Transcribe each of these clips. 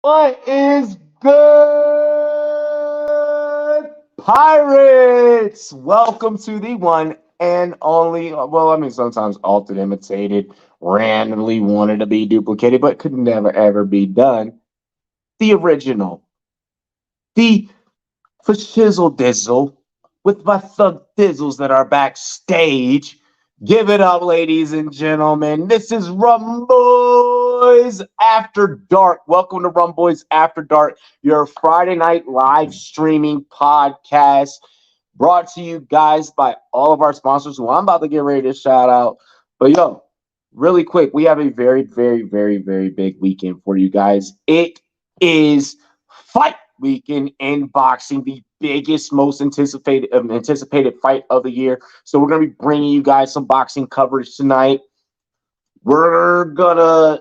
What is good, Pirates? Welcome to the one and only, well, I mean, sometimes altered, imitated, randomly wanted to be duplicated, but could never ever be done. The original, the for shizzle dizzle, with my thug dizzles that are backstage. Give it up, ladies and gentlemen. This is Rumboyz After Dark. Welcome to Rumboyz After Dark, your Friday night live streaming podcast brought to you guys by all of our sponsors who I'm about to get ready to shout out. But yo, really quick, we have a very, very, very, very big weekend for you guys. It is fight weekend in boxing, the biggest, most anticipated fight of the year. So we're gonna be bringing you guys some boxing coverage tonight. We're gonna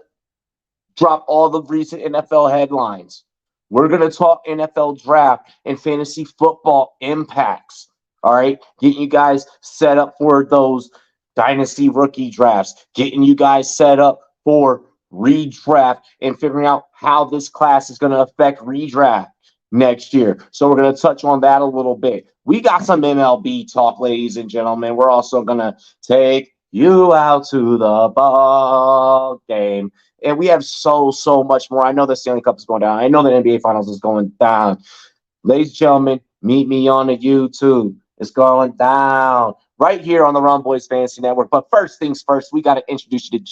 drop all the recent NFL headlines. We're gonna talk NFL draft and fantasy football impacts. All right, getting you guys set up for those dynasty rookie drafts, getting you guys set up for redraft and figuring out how this class is going to affect redraft next year. So we're going to touch on that a little bit. We got some MLB talk, ladies and gentlemen. We're also going to take you out to the ball game. And we have so much more. I know the Stanley Cup is going down. I know the NBA Finals is going down. Ladies and gentlemen, meet me on the YouTube. It's going down right here on the Rumboyz Fantasy Network. But first things first, we got to introduce you to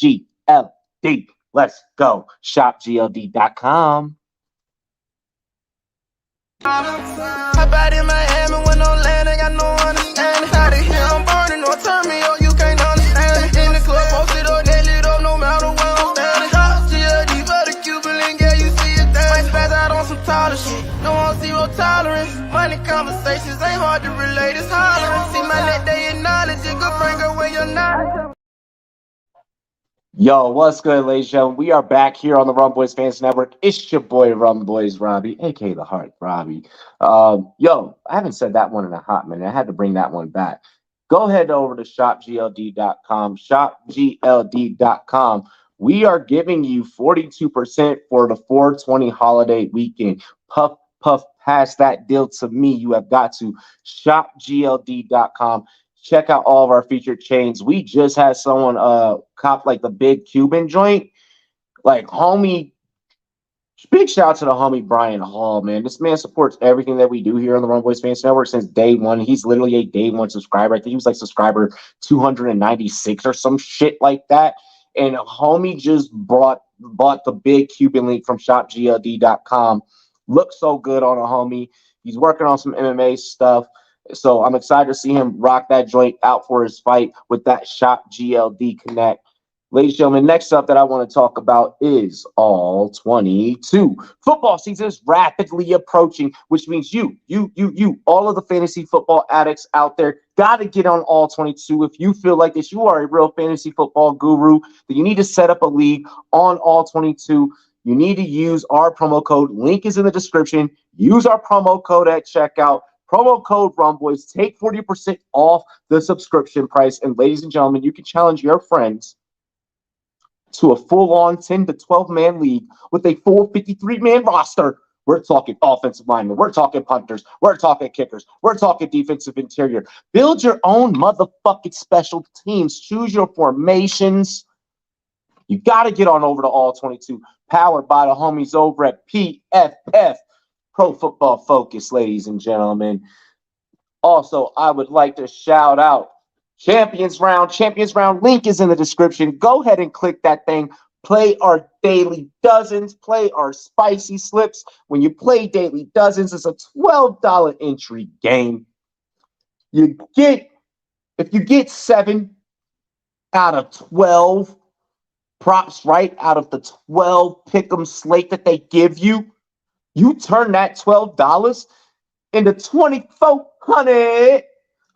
GLD. Let's go. ShopGLD.com. Hop out in Miami when no land, ain't got no understanding. Out of here, I'm burning, don't turn me on, you can't understand it. In the club, posted up, they lit up, no matter where I'm standing. Shop GLD for the Cuban link, yeah, you see it there. Might spaz out on some taller shit, no on zero tolerance. Money conversations ain't hard to relate, it's hollering. See my net, they acknowledge it, good bring her when you're not. Yo, what's good, ladies and gentlemen? We are back here on the Rumboyz Fantasy Network. It's your boy, Rumboyz Robbie, aka the Heart Robbie. Yo, I haven't said that one in a hot minute. I had to bring that one back. Go ahead over to shopgld.com, shopgld.com. We are giving you 42% for the 420 holiday weekend. Puff past that deal to me. You have got to shopgld.com. Check out all of our featured chains. We just had someone cop like the big Cuban joint. Like, homie, big shout out to the homie Brian Hall, man. This man supports everything that we do here on the Rumboyz Fantasy Network since day one. He's literally a day one subscriber. I think he was like subscriber 296 or some shit like that. And homie just bought the big Cuban link from shopgld.com. Looks so good on a homie. He's working on some MMA stuff. So I'm excited to see him rock that joint out for his fight with that Shop GLD Connect. Ladies and gentlemen, next up that I want to talk about is All 22. Football season is rapidly approaching, which means you, all of the fantasy football addicts out there, got to get on All 22. If you feel like this, you are a real fantasy football guru, then you need to set up a league on All 22. You need to use our promo code. Link is in the description. Use our promo code at checkout. Promo code Rumboyz. Take 40% off the subscription price. And ladies and gentlemen, you can challenge your friends to a full-on 10 to 12-man league with a full 53-man roster. We're talking offensive linemen. We're talking punters. We're talking kickers. We're talking defensive interior. Build your own motherfucking special teams. Choose your formations. You got to get on over to All 22. Powered by the homies over at PFF. Pro Football Focus, ladies and gentlemen. Also, I would like to shout out Champions Round. Champions Round link is in the description. Go ahead and click that thing. Play our daily dozens. Play our spicy slips. When you play daily dozens, it's a $12 entry game. If you get 7 out of 12 props right out of the 12 pick'em slate that they give you, you turn that $12 into $2,400.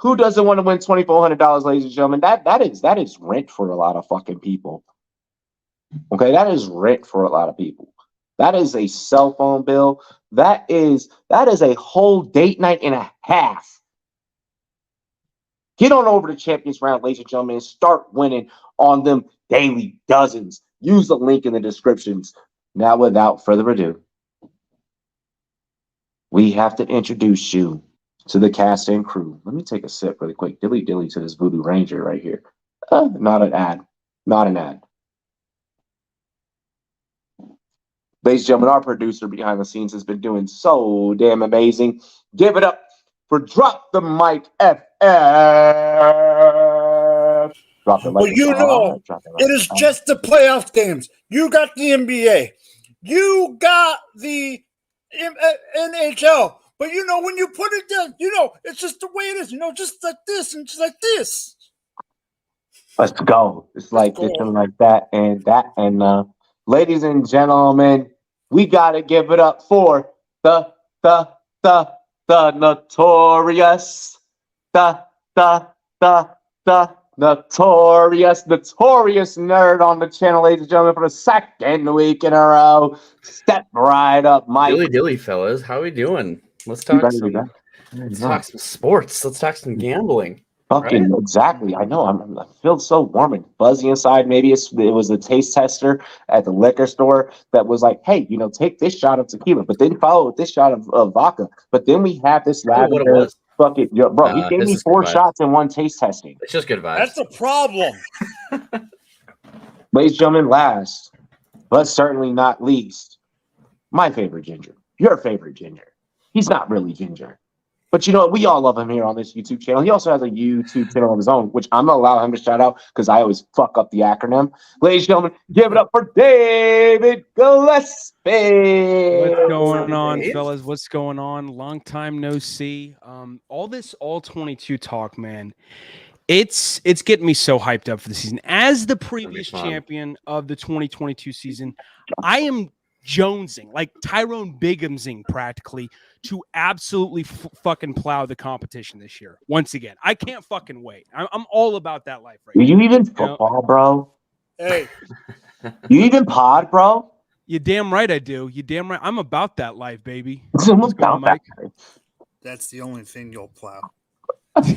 Who doesn't want to win $2,400, ladies and gentlemen? That is rent for a lot of fucking people. Okay, that is rent for a lot of people. That is a cell phone bill. That is a whole date night and a half. Get on over to Champions Round, ladies and gentlemen, and start winning on them daily dozens. Use the link in the descriptions. Now, without further ado, we have to introduce you to the cast and crew. Let me take a sip really quick. Dilly dilly to this Voodoo Ranger right here. Not an ad. Not an ad. Ladies and gentlemen, our producer behind the scenes has been doing so damn amazing. Give it up for Drop the Mic FF. Drop the mic. Well, you know, it is just the playoff games. You got the NBA. You got the NHL. But, you know, when you put it down, you know, it's just the way it is. You know, just like this and just like this. Let's go. It's like this and like that and that. And ladies and gentlemen, we got to give it up for the notorious, the notorious nerd on the channel, ladies and gentlemen, for the second week in a row. Step right up, Mike. Dilly, fellas. How we doing? Let's talk some sports. Let's talk some gambling. Fucking right? Exactly. I know. I feel so warm and fuzzy inside. Maybe it was the taste tester at the liquor store that was like, hey, you know, take this shot of tequila, but then follow with this shot of vodka. But then we have this lavender. Fuck it, bro. He gave me 4 shots in one taste testing. It's just good vibes. That's the problem. Ladies and gentlemen, last, but certainly not least, my favorite ginger. Your favorite ginger. He's not really ginger. But you know what? We all love him here on this YouTube channel. He also has a YouTube channel of his own, which I'm going to allow him to shout out because I always fuck up the acronym. Ladies and gentlemen, give it up for David Gillespie. What's going on, fellas? What's going on? Long time no see. All this all-22 talk, man. It's getting me so hyped up for the season. As the previous champion of the 2022 season, I am jonesing, like Tyrone Bigumsing practically, to absolutely fucking plow the competition this year. Once again, I can't fucking wait. I'm all about that life right now. You even football, bro? Hey. You even pod, bro? You damn right I do. You damn right. I'm about that life, baby. I'm about that life. That's the only thing you'll plow. Why do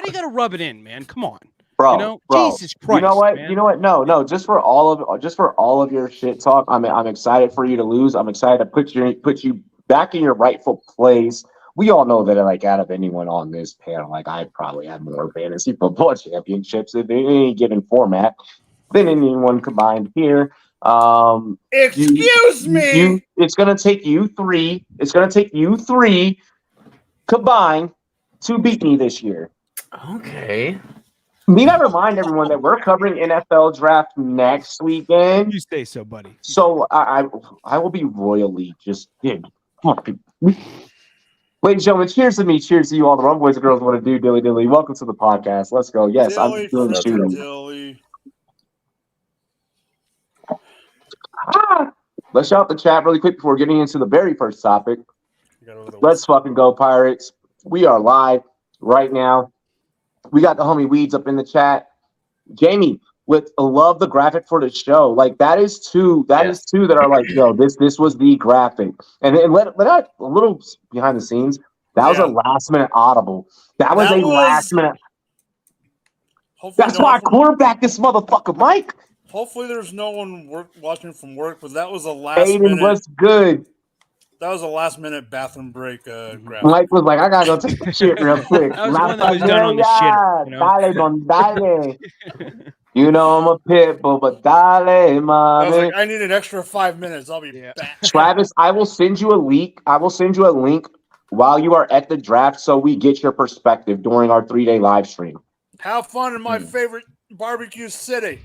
you gotta rub it in, man? Come on. Bro, you know, bro, Jesus Christ. You know what? Man. You know what? No. Just for all of your shit talk, I'm excited for you to lose. I'm excited to put you back in your rightful place. We all know that, like, out of anyone on this panel, like, I probably have more fantasy football championships in any given format than anyone combined here. Excuse me. It's gonna take you 3. It's gonna take you 3 combined to beat me this year. Okay. We gotta remind everyone that we're covering NFL draft next weekend. You say so, buddy. So I will be royally just Ladies and gentlemen, cheers to me, cheers to you all the Rumboyz and girls want to do dilly dilly. Welcome to the podcast. Let's go. Yes, dilly, I'm doing the shooting. Dilly. Let's shout out the chat really quick before getting into the very first topic. Let's fucking go, Pirates. We are live right now. We got the homie Weeds up in the chat. Jamie, with love the graphic for the show. Like, that is two that are like, yo, this was the graphic. And let out a little behind the scenes. That was a last minute audible. That was last minute. That's why I quarterback this motherfucker, Mike. Hopefully there's no one watching from work, but that was a last Aiden minute. was good. That was a last minute bathroom break graphic. Mike was like, I gotta go take a shit real quick. That was one that was done on the shitter, you know? Dale. You know I'm a pit bull, but dale, I was man. like, I need an extra 5 minutes. I'll be back. Travis, I will send you a link. While you are at the draft so we get your perspective during our 3-day live stream. Have fun in my favorite barbecue city.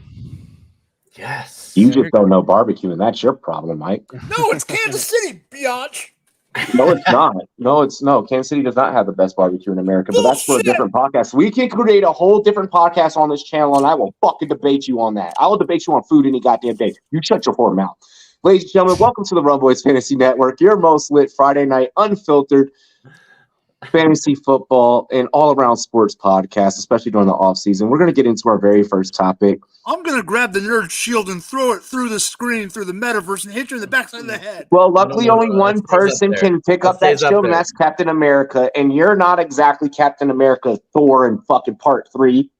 Yes. You just don't know barbecue, and that's your problem, Mike. No, it's Kansas City, biatch. No, it's not. No. Kansas City does not have the best barbecue in America, but that's for a different podcast. We can create a whole different podcast on this channel, and I will fucking debate you on that. I will debate you on food any goddamn day. You shut your whore mouth. Ladies and gentlemen, welcome to the Rumboyz Fantasy Network, your most lit Friday night, unfiltered, fantasy football, and all-around sports podcast, especially during the off-season. We're going to get into our very first topic. I'm going to grab the nerd shield and throw it through the screen, through the metaverse, and hit you in the backside of the head. Well, luckily only one person can pick up that shield, and that's Captain America. And you're not exactly Captain America, Thor in fucking part 3.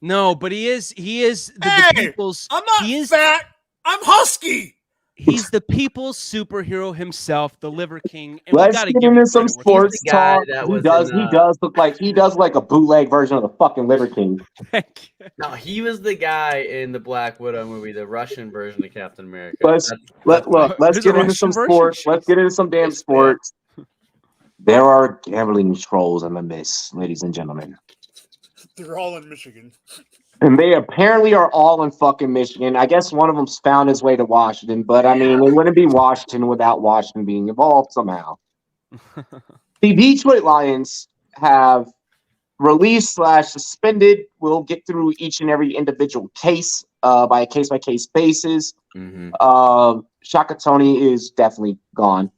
No, but he is the people's. I'm not fat. I'm husky. He's the people's superhero himself, the Liver King. And let's get into some sports talk. He does look like a bootleg version of the fucking Liver King. No, he was the guy in the Black Widow movie, the Russian version of Captain America. Let's get into some sports. Let's get into some damn sports. There are gambling trolls in the mist, ladies and gentlemen. They're all in Michigan. And they apparently are all in fucking Michigan. I guess one of them's found his way to Washington, but I mean, it wouldn't be Washington without Washington being involved somehow. The Detroit Lions have released / suspended. We'll get through each and every individual case by a case-by-case basis. Shaka Tony is definitely gone.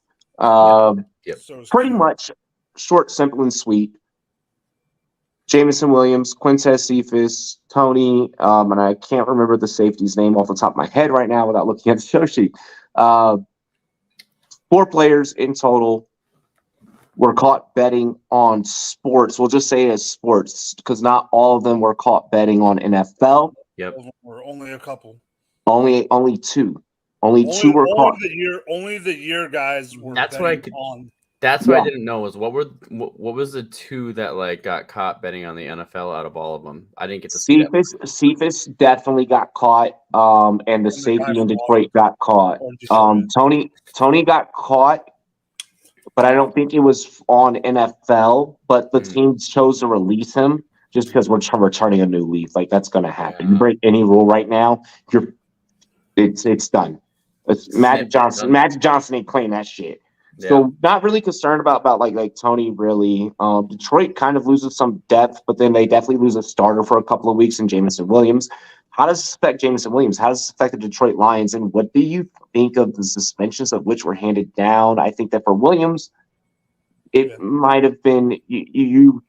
Pretty much short, simple, and sweet. Jameson Williams, Quintez Cephas, Tony, and I can't remember the safety's name off the top of my head right now without looking at the show sheet. 4 players in total were caught betting on sports. We'll just say it as sports because not all of them were caught betting on NFL. Yep. Or only a couple. Only 2. Only 2 were caught. Only the year guys were betting on. That's what I didn't know was what was the 2 that got caught betting on the NFL out of all of them? I didn't get to see that. Cephas definitely got caught, and the safety in Detroit got caught. Tony got caught, but I don't think it was on NFL. But the teams chose to release him just because we're turning a new leaf. That's going to happen. You break any rule right now, it's done. Magic Johnson ain't playing that shit. So not really concerned about Tony really. Detroit kind of loses some depth, but then they definitely lose a starter for a couple of weeks in Jameson Williams. How does this affect Jameson Williams? How does this affect the Detroit Lions? And what do you think of the suspensions of which were handed down? I think that for Williams, it might have been you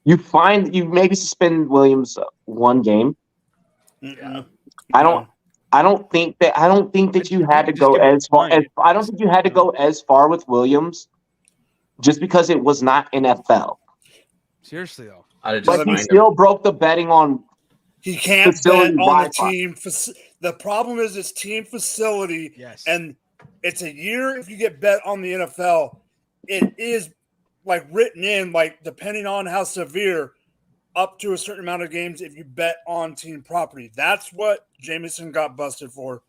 maybe suspend Williams 1 game. Yeah. I don't think that you had to go as far as I don't think you had to go as far with Williams just because it was not NFL. Seriously though. But he still broke the betting on. He can't bet on the team. The problem is it's team facility. Yes. And it's a year if you get bet on the NFL. It is written in, depending on how severe, up to a certain amount of games if you bet on team property. That's what Jameson got busted for.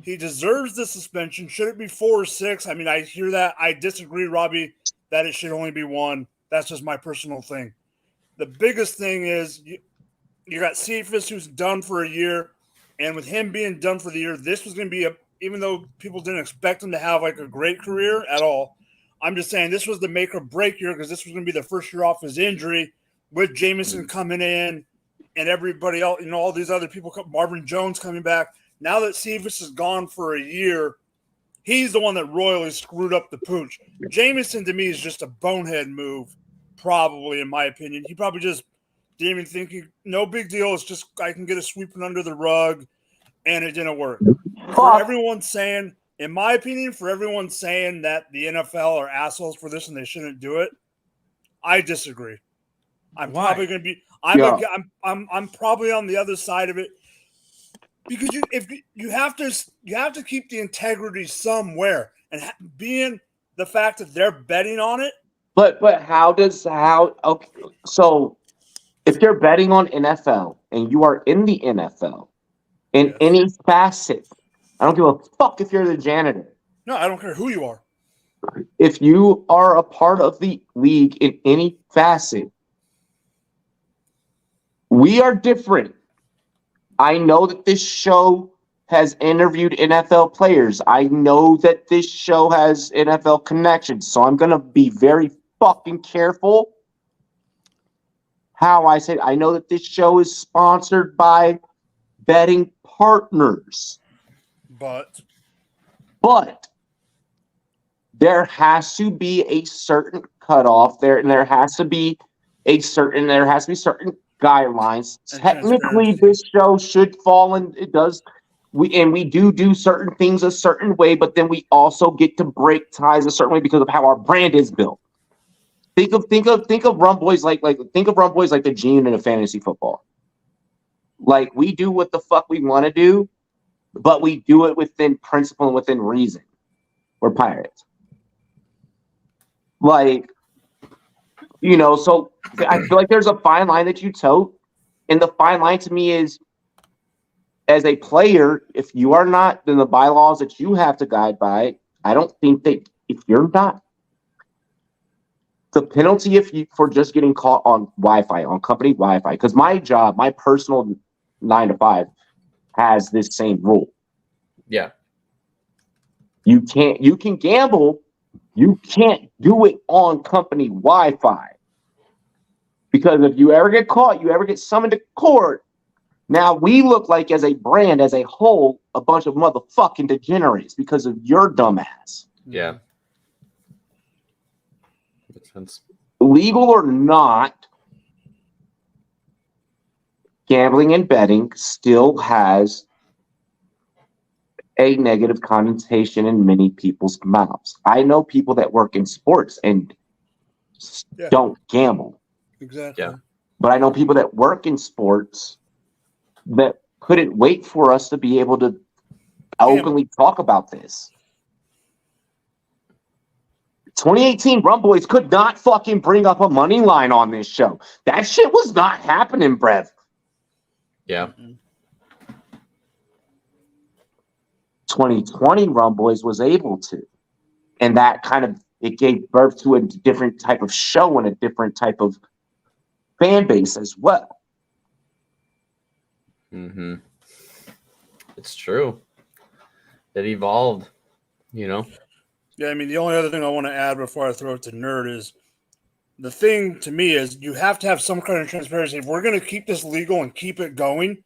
He deserves the suspension. Should it be 4 or 6? I mean, I hear that. I disagree, Robbie, that it should only be 1. That's just my personal thing. The biggest thing is you got Cephas, who's done for a year, and with him being done for the year, this was going to be even though people didn't expect him to have a great career at all, I'm just saying this was the make or break year because this was going to be the first year off his injury. With Jameson coming in and everybody else, all these other people, Marvin Jones coming back. Now that Cephas is gone for a year, he's the one that royally screwed up the pooch. Jameson, to me, is just a bonehead move, probably, in my opinion. He probably just didn't even think no big deal. It's just I can get a sweeping under the rug, and it didn't work. For everyone saying, in my opinion, that the NFL are assholes for this and they shouldn't do it, I disagree. I'm probably going to be. I'm probably on the other side of it because you have to keep the integrity somewhere, and being the fact that they're betting on it. But okay? So if you're betting on NFL and you are in the NFL in any facet, I don't give a fuck if you're the janitor. No, I don't care who you are. If you are a part of the league in any facet. We are different. I know that this show has interviewed NFL players. I know that this show has NFL connections. So I'm going to be very fucking careful how I say it. I know that this show is sponsored by betting partners. But there has to be a certain cutoff there, and there has to be certain guidelines. And Technically, transparency. this show should fall, and it does. We do certain things a certain way, but then we also get to break ties a certain way because of how our brand is built. Think of Rumboyz like the G unit of fantasy football. Like, we do what the fuck we want to do, but we do it within principle and within reason. We're pirates. Like, so I feel like there's a fine line that you tote, and the fine line to me is, as a player, if you are not in the bylaws that you have to guide by, I don't think that if you're not, the penalty for just getting caught on Wi-Fi, on company Wi-Fi, because my job, my personal 9 to 5, has this same rule. Yeah. You can gamble, you can't do it on company Wi-Fi. Because if you ever get caught, you ever get summoned to court, now we look like, as a brand, as a whole, a bunch of motherfucking degenerates because of your dumbass. Yeah. Makes sense. Legal or not, gambling and betting still has a negative connotation in many people's mouths. I know people that work in sports and don't gamble. Exactly. Yeah. But I know people that work in sports that couldn't wait for us to be able to openly talk about this. 2018 Rumboyz could not fucking bring up a money line on this show. That shit was not happening, Brev. Yeah. 2020 Rumboyz was able to. And that it gave birth to a different type of show and a different type of fan base as well. Mm-hmm. It's true. It evolved, Yeah, I mean, the only other thing I want to add before I throw it to Nerd is, the thing to me is, you have to have some kind of transparency. If we're going to keep this legal and keep it going,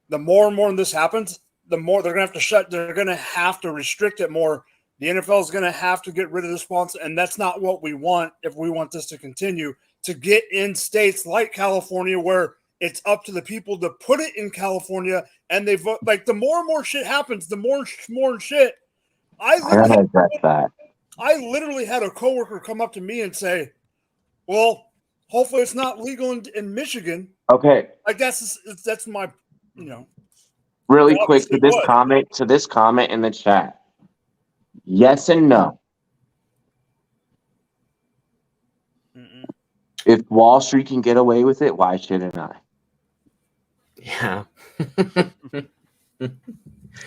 the more and more this happens, the more they're going to have to they're going to have to restrict it more. The NFL is going to have to get rid of the sponsor, and that's not what we want if we want this to continue, to get in states like California where it's up to the people to put it in California, and they vote. Like, the more and more shit happens, the more shit. I literally had a coworker come up to me and say, "Well, hopefully it's not legal in Michigan." Okay. Like, that's my, Really quick to this comment in the chat. Yes and no. Mm-mm. If Wall Street can get away with it, why shouldn't I? Yeah.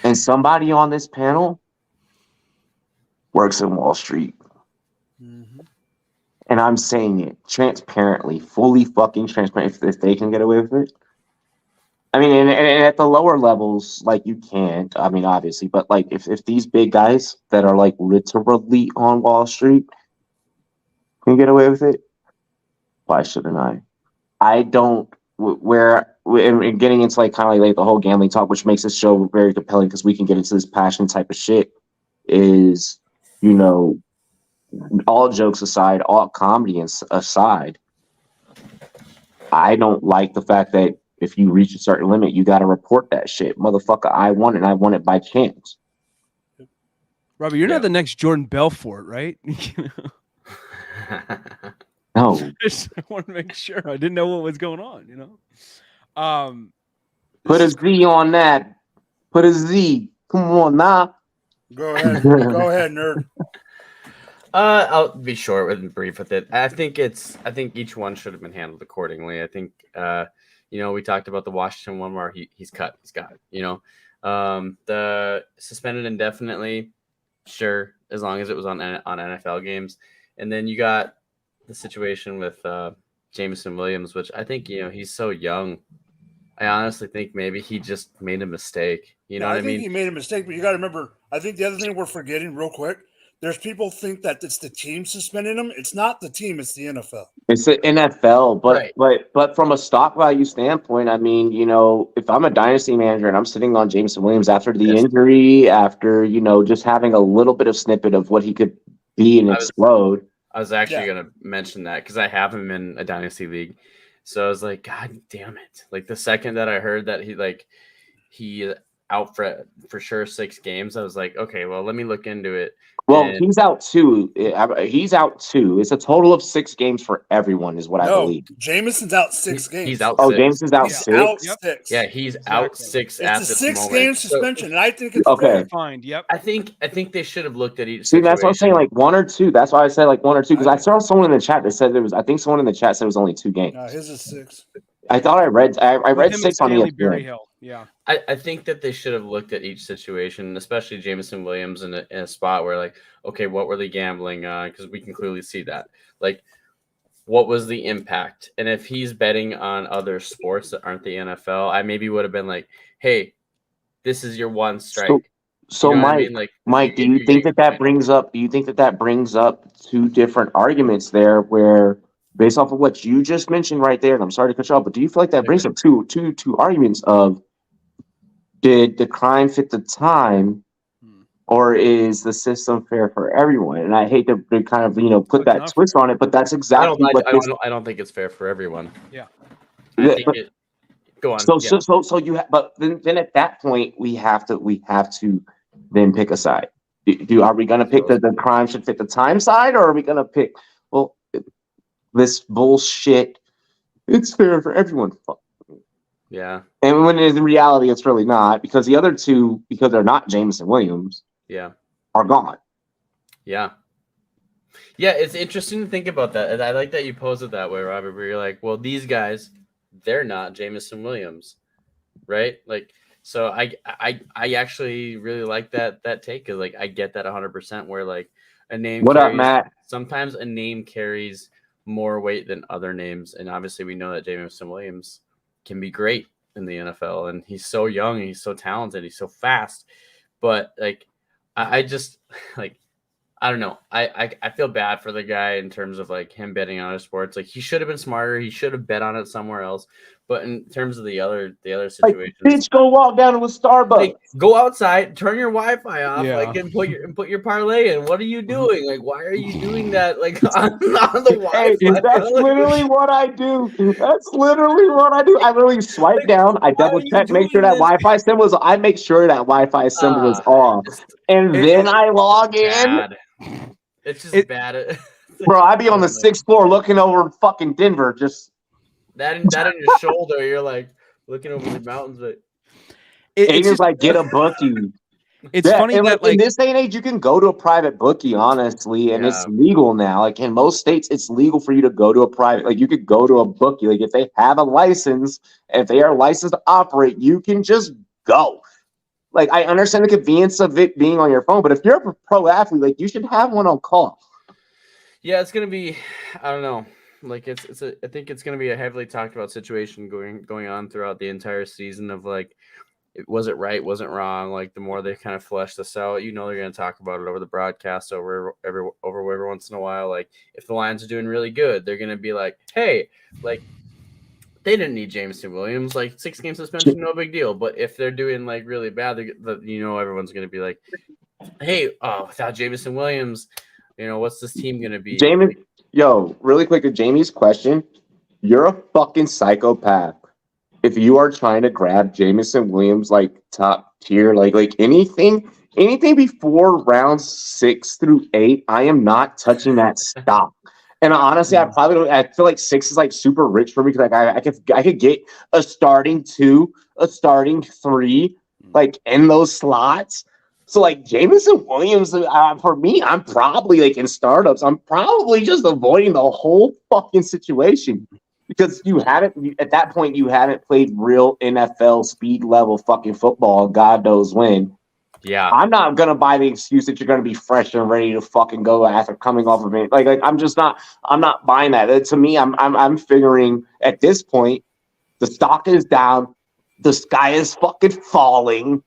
And somebody on this panel works in Wall Street. Mm-hmm. And I'm saying it transparently, fully fucking transparent, if they can get away with it. I mean, and at the lower levels, like, you can't. I mean, obviously, but like, if these big guys that are like literally on Wall Street can get away with it, why shouldn't I? I don't. And getting into like kind of like the whole gambling talk, which makes this show very compelling because we can get into this passion type of shit. Is, all jokes aside, all comedy aside, I don't like the fact that if you reach a certain limit, you got to report that shit. Motherfucker, I won it, and I won it by chance. Robbie, you're not the next Jordan Belfort, right? No. I just want to make sure. I didn't know what was going on, Put a Z on that. Put a Z. Come on now. Go ahead. Go ahead, Nerd. I'll be short and brief with it. I think each one should have been handled accordingly. I think we talked about the Washington one where he's cut. He's got it. The suspended indefinitely, sure, as long as it was on NFL games. And then you got the situation with Jameson Williams, which I think, he's so young. I honestly think maybe he just made a mistake. You know what I mean? I think he made a mistake, but you got to remember, I think the other thing we're forgetting real quick, there's people think that it's the team suspending him. It's not the team, it's the NFL. It's the NFL, Right. but from a stock value standpoint, I mean, if I'm a dynasty manager and I'm sitting on Jameson Williams after the injury, after, just having a little bit of snippet of what he could be and explode. I was actually going to mention that because I have him in a dynasty league. So I was like, God damn it. Like the second that I heard that he out for sure 6 games, I was like, okay, well, let me look into it. Well, he's out 2. He's out 2. It's a total of 6 games for everyone, is what I believe. Jameson's out 6 games. He's out. Oh, 6. Jameson's out 6. Out 6. Yeah, he's out 6 at this moment. It's a 6-game suspension, and I think it's okay. Fine. Yep. I think they should have looked at each. See, that's what I'm saying. Like 1 or 2. That's why I said like 1 or 2 because I saw someone in the chat that said there was. I think someone in the chat said it was only 2 games. No, his is 6. I thought I read 6 on ESPN. Yeah. I think that they should have looked at each situation, especially Jameson Williams in a spot where like, okay, what were they gambling on? Because we can clearly see that. Like, what was the impact? And if he's betting on other sports that aren't the NFL, I maybe would have been like, hey, this is your one strike. So Mike, do you think that brings up? Do you think that brings up 2 different arguments there where? Based off of what you just mentioned right there, and I'm sorry to cut you off, but do you feel like that brings up two arguments of did the crime fit the time, or is the system fair for everyone? And I hate to kind of put that twist on it, but that's exactly I don't think it's fair for everyone. Yeah. Go on. So you but then at that point we have to then pick a side. Are we going to pick the crime should fit the time side, or are we going to pick this bullshit? It's fair for everyone. Yeah. And when in reality, it's really not, because the other 2, because they're not Jameson Williams, are gone. Yeah. Yeah, it's interesting to think about that. And I like that you posed it that way, Robert, where you're like, well, these guys, they're not Jameson Williams, right? Like, so I actually really like that take, because like I get that 100%, where like a name. What up, Matt? Sometimes a name carries more weight than other names, and obviously we know that Jameson Williams can be great in the NFL, and he's so young, and he's so talented, he's so fast, but like I just like I don't know, I feel bad for the guy in terms of like him betting on other sports. Like he should have been smarter, he should have bet on it somewhere else. But in terms of the other situations, bitch, go walk down to a Starbucks. Like, go outside, turn your Wi-Fi off, and put your parlay in. What are you doing? Like, why are you doing that? Like on the Wi-Fi. Hey, that's literally what I do. That's literally what I do. I literally swipe down. I double check, make sure that Wi-Fi symbol is. I make sure that Wi-Fi symbol is off, and then I log in. It's just bad. Bro, I be on the 6th floor looking over fucking Denver, just. That in your shoulder, you're like looking over the mountains, but it's just like get a bookie. It's funny that like in this day and age, you can go to a private bookie, honestly, and it's legal now. Like in most states, it's legal for you to go to a private. Like you could go to a bookie. Like if they have a license, if they are licensed to operate, you can just go. Like I understand the convenience of it being on your phone, but if you're a pro athlete, like you should have one on call. Yeah, it's gonna be. I don't know. Like I think it's going to be a heavily talked about situation going on throughout the entire season of like, was it right? Wasn't wrong? Like the more they kind of flesh this out, they're going to talk about it over the broadcast over every once in a while. Like if the Lions are doing really good, they're going to be like, hey, like they didn't need Jameson Williams, like 6-game suspension, no big deal. But if they're doing like really bad, everyone's going to be like, hey, without Jameson Williams, what's this team going to be? Yo, really quick to Jamie's question. You're a fucking psychopath if you are trying to grab Jameson Williams like top tier, like anything before rounds 6 through 8, I am not touching that stock. And honestly, I feel like 6 is like super rich for me because I could get a starting 2, a starting 3, like in those slots. So like Jameson Williams, for me, I'm probably like in startups, I'm probably just avoiding the whole fucking situation because at that point you haven't played real NFL speed level fucking football. God knows when. Yeah, I'm not gonna buy the excuse that you're gonna be fresh and ready to fucking go after coming off of it. Like I'm not buying that. To me, I'm figuring at this point the stock is down, the sky is fucking falling.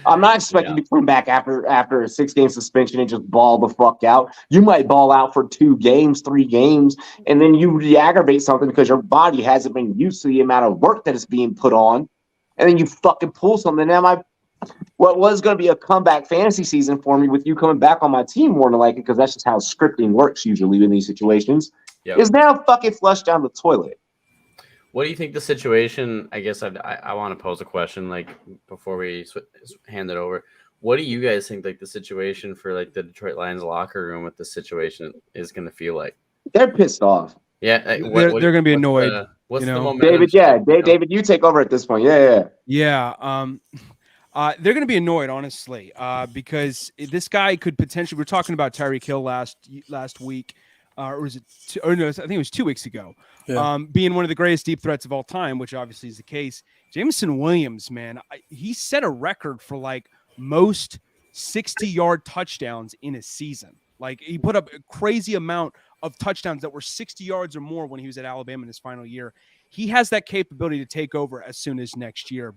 I'm not expecting to come back after a 6-game suspension and just ball the fuck out. You might ball out for 2 games, 3 games, and then you re-aggravate something because your body hasn't been used to the amount of work that is being put on, and then you fucking pull something. what was going to be a comeback fantasy season for me with you coming back on my team more than likely, because that's just how scripting works usually in these situations, is now fucking flushed down the toilet. What do you think the situation? I guess I want to pose a question like before we hand it over. What do you guys think like the situation for like the Detroit Lions locker room with this situation is going to feel like? They're pissed off. Yeah, they're going to be annoyed. What's the momentum? David? Yeah, David, you take over at this point. Yeah. They're going to be annoyed, honestly, because this guy could potentially. We're talking about Tyreek Hill last week, or was it? I think it was 2 weeks ago. Yeah. Being one of the greatest deep threats of all time, which obviously is the case. Jameson Williams, man, he set a record for like most 60-yard touchdowns in a season. Like he put up a crazy amount of touchdowns that were 60 yards or more when he was at Alabama in his final year. He has that capability to take over as soon as next year,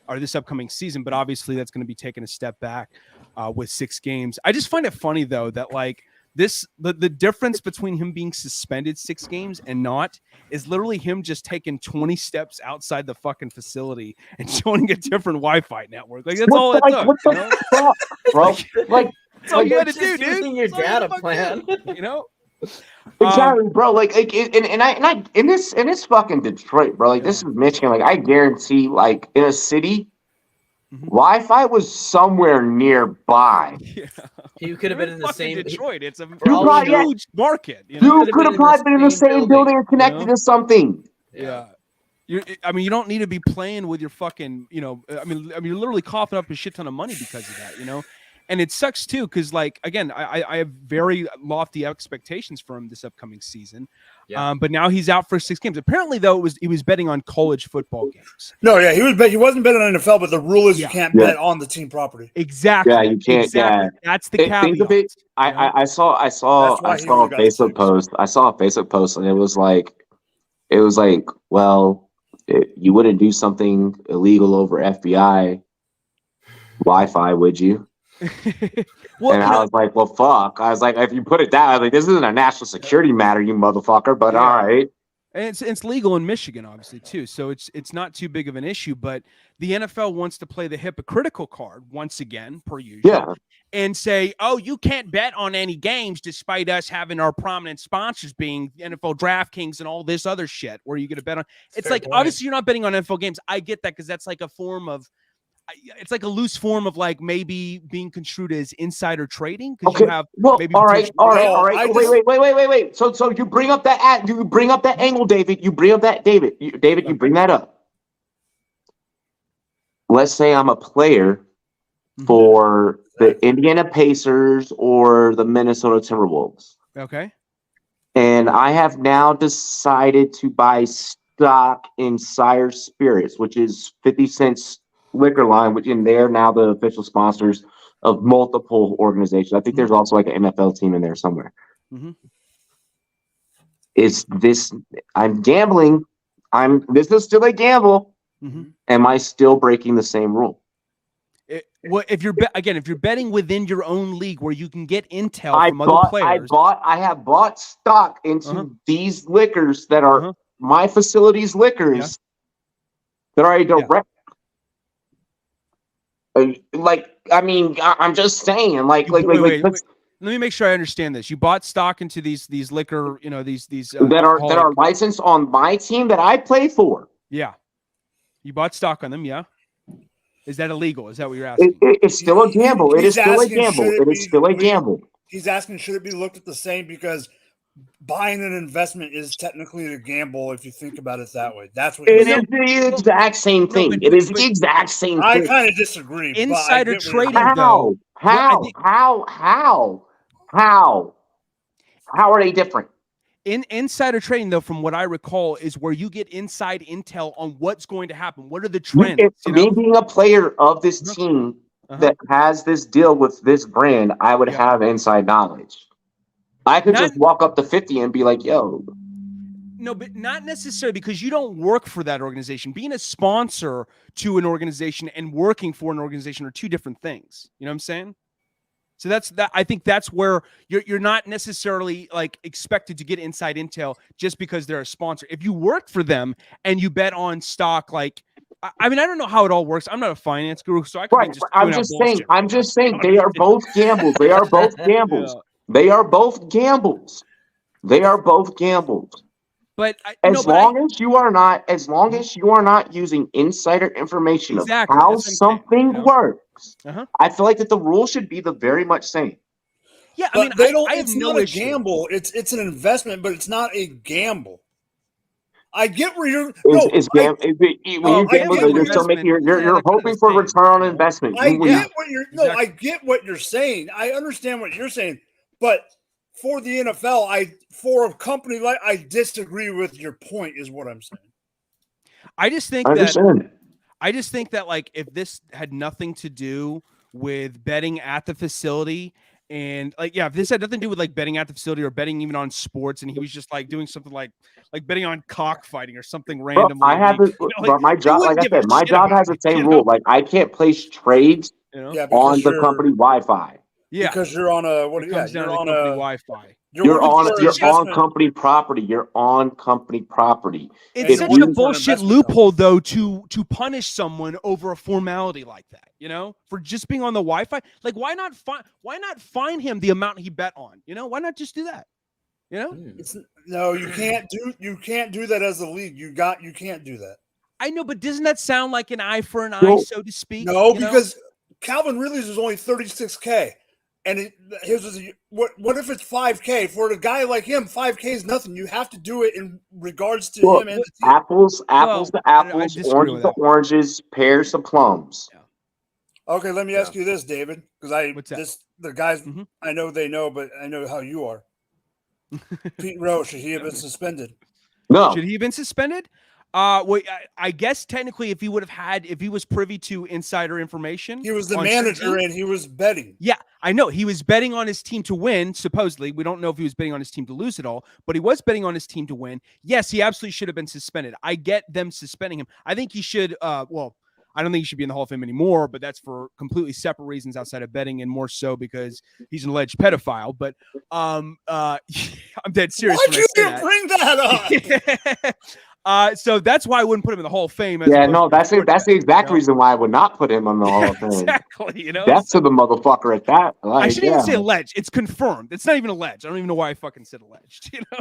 or this upcoming season. But obviously that's going to be taking a step back with 6 games. I just find it funny though that like the difference between him being suspended 6 games and not is literally him just taking 20 steps outside the fucking facility and joining a different Wi-Fi network. Like that's all it took. What the fuck, bro? Like. That's all you had to do, dude. Using your data plan, Exactly, bro. Like I in this fucking Detroit, bro. Like this is Michigan. Like I guarantee, like in a city, Wi-Fi was somewhere nearby. Yeah. You could have been in the same Detroit. It's a huge market. You could have probably been in the same building and connected to something. Yeah. You don't need to be playing with your fucking, I mean, you're literally coughing up a shit ton of money because of that, And it sucks too, because like again, I have very lofty expectations for him this upcoming season. Yeah. But now he's out for 6 games. Apparently, though, he was betting on college football games. No, yeah, he wasn't betting on NFL, but the rule is you can't bet on the team property. Exactly. Yeah, you can't. Exactly. Yeah. That's the caveat. I saw a Facebook post. I saw a Facebook post, and it was like, well, you wouldn't do something illegal over FBI Wi-Fi, would you? Well, and I was like, well, fuck. I was like, if you put it down, I was like, this isn't a national security matter, you motherfucker, but all right. And it's legal in Michigan, obviously, too. So it's not too big of an issue, but the NFL wants to play the hypocritical card once again, per usual, and say, oh, you can't bet on any games despite us having our prominent sponsors being NFL DraftKings and all this other shit where you get to bet on. It's like, obviously, you're not betting on NFL games. I get that because that's like a form of, it's like a loose form of like maybe being construed as insider trading because you have maybe all right. Wait. So you bring up that angle, David. You bring up that you bring that up. Let's say I'm a player for the Indiana Pacers or the Minnesota Timberwolves. Okay. And I have now decided to buy stock in Sire Spirits, which is 50 cents liquor line, which in they're now the official sponsors of multiple organizations. I think there's also like an NFL team in there somewhere. Is this? I'm gambling. This is still a gamble. Am I still breaking the same rule? Well, if you're betting within your own league where you can get intel from other players, I have bought stock into these liquors that are my facility's liquors that are a direct. I'm just saying, wait. Let me make sure I understand this. You bought stock into these liquor, these that are licensed on my team that I play for. Yeah, you bought stock on them. Yeah, is that illegal? Is that what you're asking? It's still a gamble. It is still a gamble. He's asking, should it be looked at the same? Because buying an investment is technically a gamble if you think about it that way. That's what it is. The exact same thing. It is the exact same thing. I kind of disagree. Insider trading, though. How are they different? In insider trading, though, from what I recall, is where you get inside intel on what's going to happen. What are the trends? Me being a player of this team that has this deal with this brand, I would have inside knowledge. I could just walk up to 50 and be like, yo. No, but not necessarily, because you don't work for that organization. Being a sponsor to an organization and working for an organization are two different things. You know what I'm saying? So I think that's where you're not necessarily like expected to get inside intel just because they're a sponsor. If you work for them and you bet on stock, like I mean, I don't know how it all works. I'm not a finance guru, so I could be just. I'm just saying they are both gambles. They are both gambles. Yeah. They are both gambles. They are both gambles. But as long as you are not using insider information Exactly, of how that's what I'm saying, something you know? works, Uh-huh. I feel like that the rule should be the very much same. Yeah, I But mean, they don't. I have It's no not a issue. gamble. It's an investment, but it's not a gamble. I get where you're. When you gamble, you're still making you're hoping for a return on investment. I get what you're. No, Exactly. I get what you're saying. I understand what you're saying, but for the NFL, for a company like I disagree with your point. Is what I'm saying. I just think that like if this had nothing to do with betting at the facility and like if this had nothing to do with like betting at the facility or betting even on sports and he was just like doing something like betting on cockfighting or something random. I have it, but my job, like I said, my job has the same rule. Like I can't place trades on the company Wi-Fi. Yeah, because you're on a you're on a Wi-Fi. You're on company property. You're on company property. It's such a bullshit loophole, though, to punish someone over a formality like that. You know, for just being on the Wi-Fi. Like, why not fine him the amount he bet on? You know, why not just do that? You know, no, you can't do that as a league. You can't do that. I know, but doesn't that sound like an eye for an eye, so to speak? No, because Calvin Ridley's was only $36K. And what if it's 5K for a guy like him? 5K is nothing. You have to do it in regards to him and the team. Apples to apples, oranges to oranges, pears to plums. Yeah. Okay, let me ask you this, David, because the guys I know they know, but I know how you are. Pete Rowe, should he have been suspended? No. Should he have been suspended? Well, I guess technically, if he was privy to insider information, he was the manager and he was betting. Yeah, I know he was betting on his team to win. Supposedly, we don't know if he was betting on his team to lose at all, but he was betting on his team to win. Yes, he absolutely should have been suspended. I get them suspending him. I think he should. Well, I don't think he should be in the Hall of Fame anymore, but that's for completely separate reasons outside of betting, and more so because he's an alleged pedophile. But I'm dead serious. Why'd you bring that up? So that's why I wouldn't put him in the Hall of Fame. That's the exact reason why I would not put him on the Hall of Fame. Exactly, you know. That's to the motherfucker at that. Like, I shouldn't even say alleged. It's confirmed. It's not even alleged. I don't even know why I fucking said alleged. You know.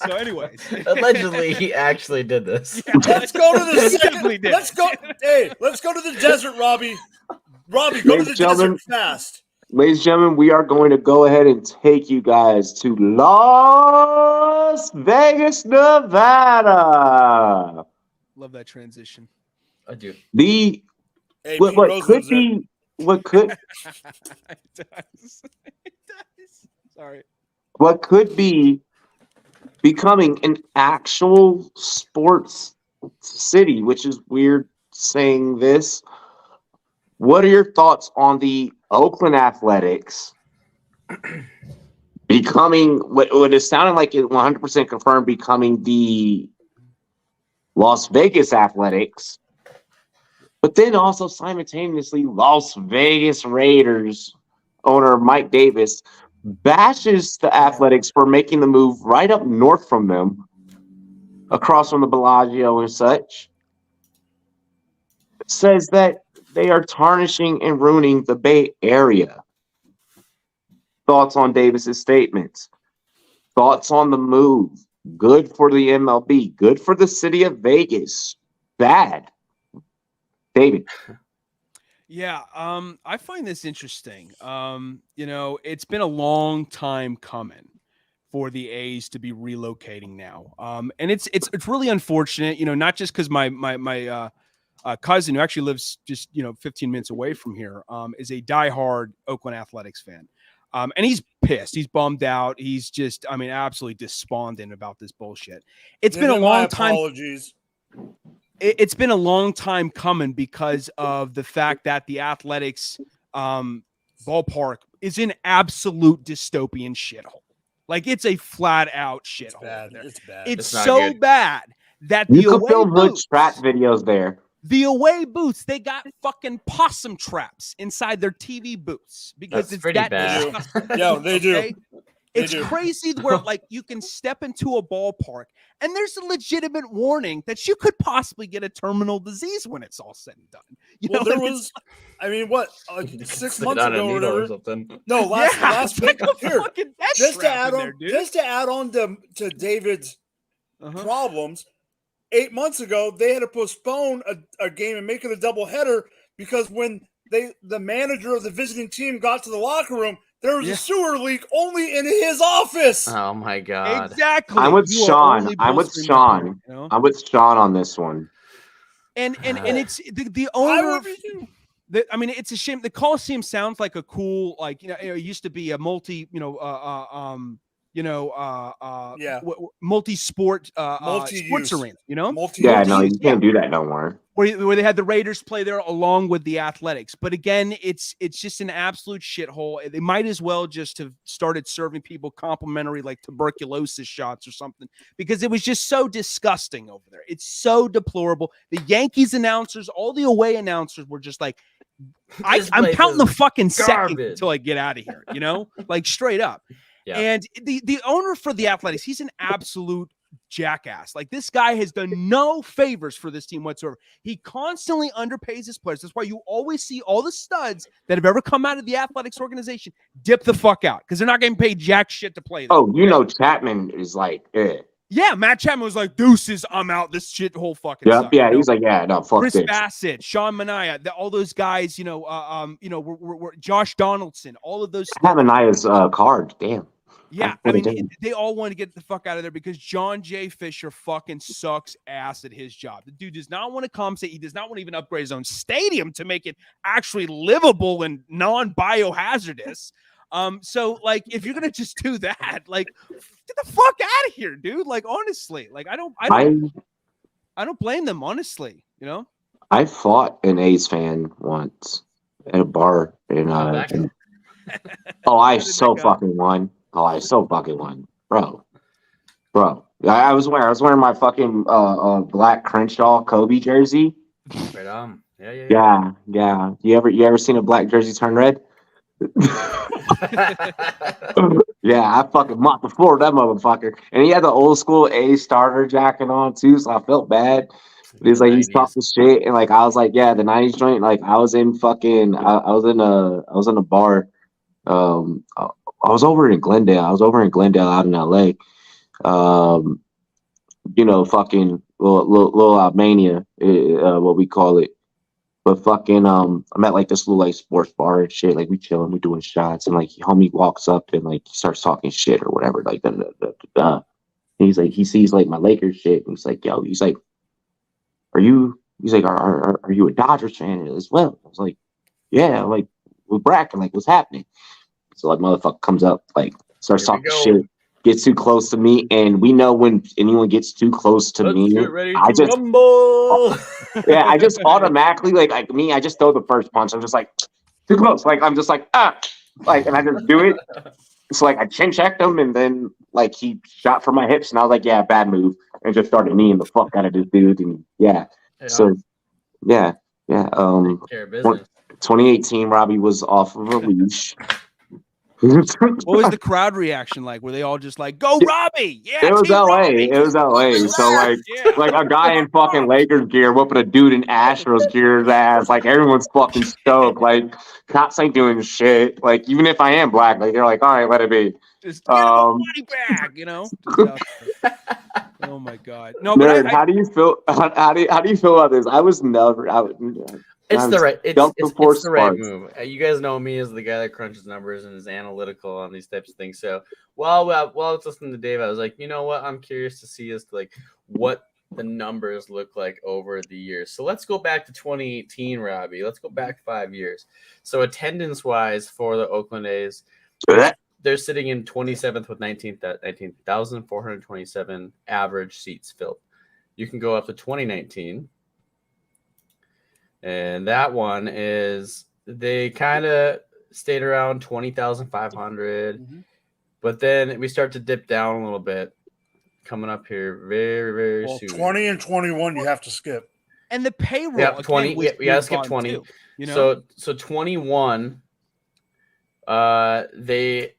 So, anyways, allegedly he actually did this. Yeah, let's go to the Let's go. Hey, let's go to the desert, Robbie. Robbie, go to the desert fast. Ladies and gentlemen, we are going to go ahead and take you guys to Las Vegas, Nevada. Love that transition. I do. What could Sorry. What could be becoming an actual sports city, which is weird saying this. What are your thoughts on the Oakland Athletics becoming what is sounding like it 100% confirmed becoming the Las Vegas Athletics, but then also simultaneously Las Vegas Raiders owner Mike Davis bashes the Athletics for making the move right up north from them, across from the Bellagio and such. Says that they are tarnishing and ruining the Bay Area. Thoughts on Davis's statements? Thoughts on the move? Good for the MLB. Good for the city of Vegas. Bad. David. Yeah, I find this interesting. You know, it's been a long time coming for the A's to be relocating now. And it's really unfortunate, you know, not just because my cousin, who actually lives just 15 minutes away from here, is a diehard Oakland Athletics fan. And he's pissed. He's bummed out. He's just, absolutely despondent about this bullshit. It's been a long time. Apologies. It's been a long time coming because of the fact that the Athletics ballpark is an absolute dystopian shithole. Like, it's a flat out shithole. It's bad. It's so bad that you could film hood trap videos there. The away booths, they got fucking possum traps inside their TV booths because That's pretty bad. Yeah, they do. It's crazy where like you can step into a ballpark and there's a legitimate warning that you could possibly get a terminal disease when it's all said and done. Well, there was, I mean, what 6 months ago or whatever? No, last week. Here, just to add on to David's problems. 8 months ago, they had to postpone a game and make it a doubleheader because when the manager of the visiting team got to the locker room, there was a sewer leak only in his office. Oh my God! Exactly. I'm with Sean. I'm with Sean. I'm with Sean on this one. And it's the owner. I mean, it's a shame. The Coliseum sounds like a cool, like it used to be a multi, multi-sport, sports arena. You can't do that no more. Where they had the Raiders play there along with the Athletics. But again, it's just an absolute shithole. They might as well just have started serving people complimentary like tuberculosis shots or something because it was just so disgusting over there. It's so deplorable. The Yankees announcers, all the away announcers were just like, I'm counting the fucking second until I get out of here, like straight up. Yeah. And the owner for the Athletics, he's an absolute jackass. Like this guy has done no favors for this team whatsoever. He constantly underpays his players. That's why you always see all the studs that have ever come out of the Athletics organization dip the fuck out because they're not getting paid jack shit to play them. Oh, Chapman is like, Yeah, Matt Chapman was like, deuces, I'm out. This shit whole fucking sucks. Yeah, he's like, yeah, no, fuck Chris this. Bassett, Sean Manaea, all those guys, were Josh Donaldson, all of those. Manaea's card, damn. Yeah, I mean, they all want to get the fuck out of there because John J. Fisher fucking sucks ass at his job. The dude does not want to compensate. He does not want to even upgrade his own stadium to make it actually livable and non-biohazardous. So like, if you're gonna just do that, like, get the fuck out of here, dude. Like, honestly, like, I don't blame them, honestly. I fought an A's fan once at a bar in I so fucking won. Bro. I was wearing my fucking black Crenshaw Kobe jersey. Right on. Yeah. You ever seen a black jersey turn red? Yeah, I fucking mopped the floor of that motherfucker. And he had the old school A starter jacket on too, so I felt bad. But he's like, he's talking shit, and like I was like, yeah, the 90s joint. Like I was in fucking, I was in a bar. I was over in Glendale. Out in LA. Fucking little Albania, what we call it. But fucking, I'm at like this little like sports bar and shit. Like we chilling, we doing shots, and like homie walks up and like he starts talking shit or whatever. Like and he's like, he sees like my Lakers shit, and he's like, yo, he's like, are you a Dodgers fan as well? I was like, yeah, like we're bracking, like what's happening? So like motherfucker comes up, like starts talking shit, gets too close to me, and we know when anyone gets too close to me, I just rumble. Yeah, I just automatically like me, I just throw the first punch. I'm just like too close. Like I'm just like like, and I just do it. So like I chin checked him, and then like he shot for my hips, and I was like, yeah, bad move, and just started kneeing the fuck out of this dude, and so yeah. 2018, Robbie was off of a leash. What was the crowd reaction like? Were they all just like, "Go Robbie"? Yeah, it was LA. So like a guy in fucking Lakers gear whooping a dude in Astros gear's ass. Like everyone's fucking stoked. Like cops ain't doing shit. Like even if I am black, like they're like, all right, let it be. Just get a body bag, Oh my god. No, but how do you feel? How do you feel about this? I was never. It's the right move. You guys know me as the guy that crunches numbers and is analytical on these types of things. So while I was listening to Dave, I was like, you know what? I'm curious to see as to like what the numbers look like over the years. So let's go back to 2018, Robbie. Let's go back 5 years. So attendance wise for the Oakland A's, they're sitting in 27th with 19,427 average seats filled. You can go up to 2019. And that one is they kind of stayed around 20,500, but then we start to dip down a little bit coming up here very, very soon. 20 and 21 you have to skip. And the payroll. Yeah, 20. We gotta skip 20. Too, So 21, they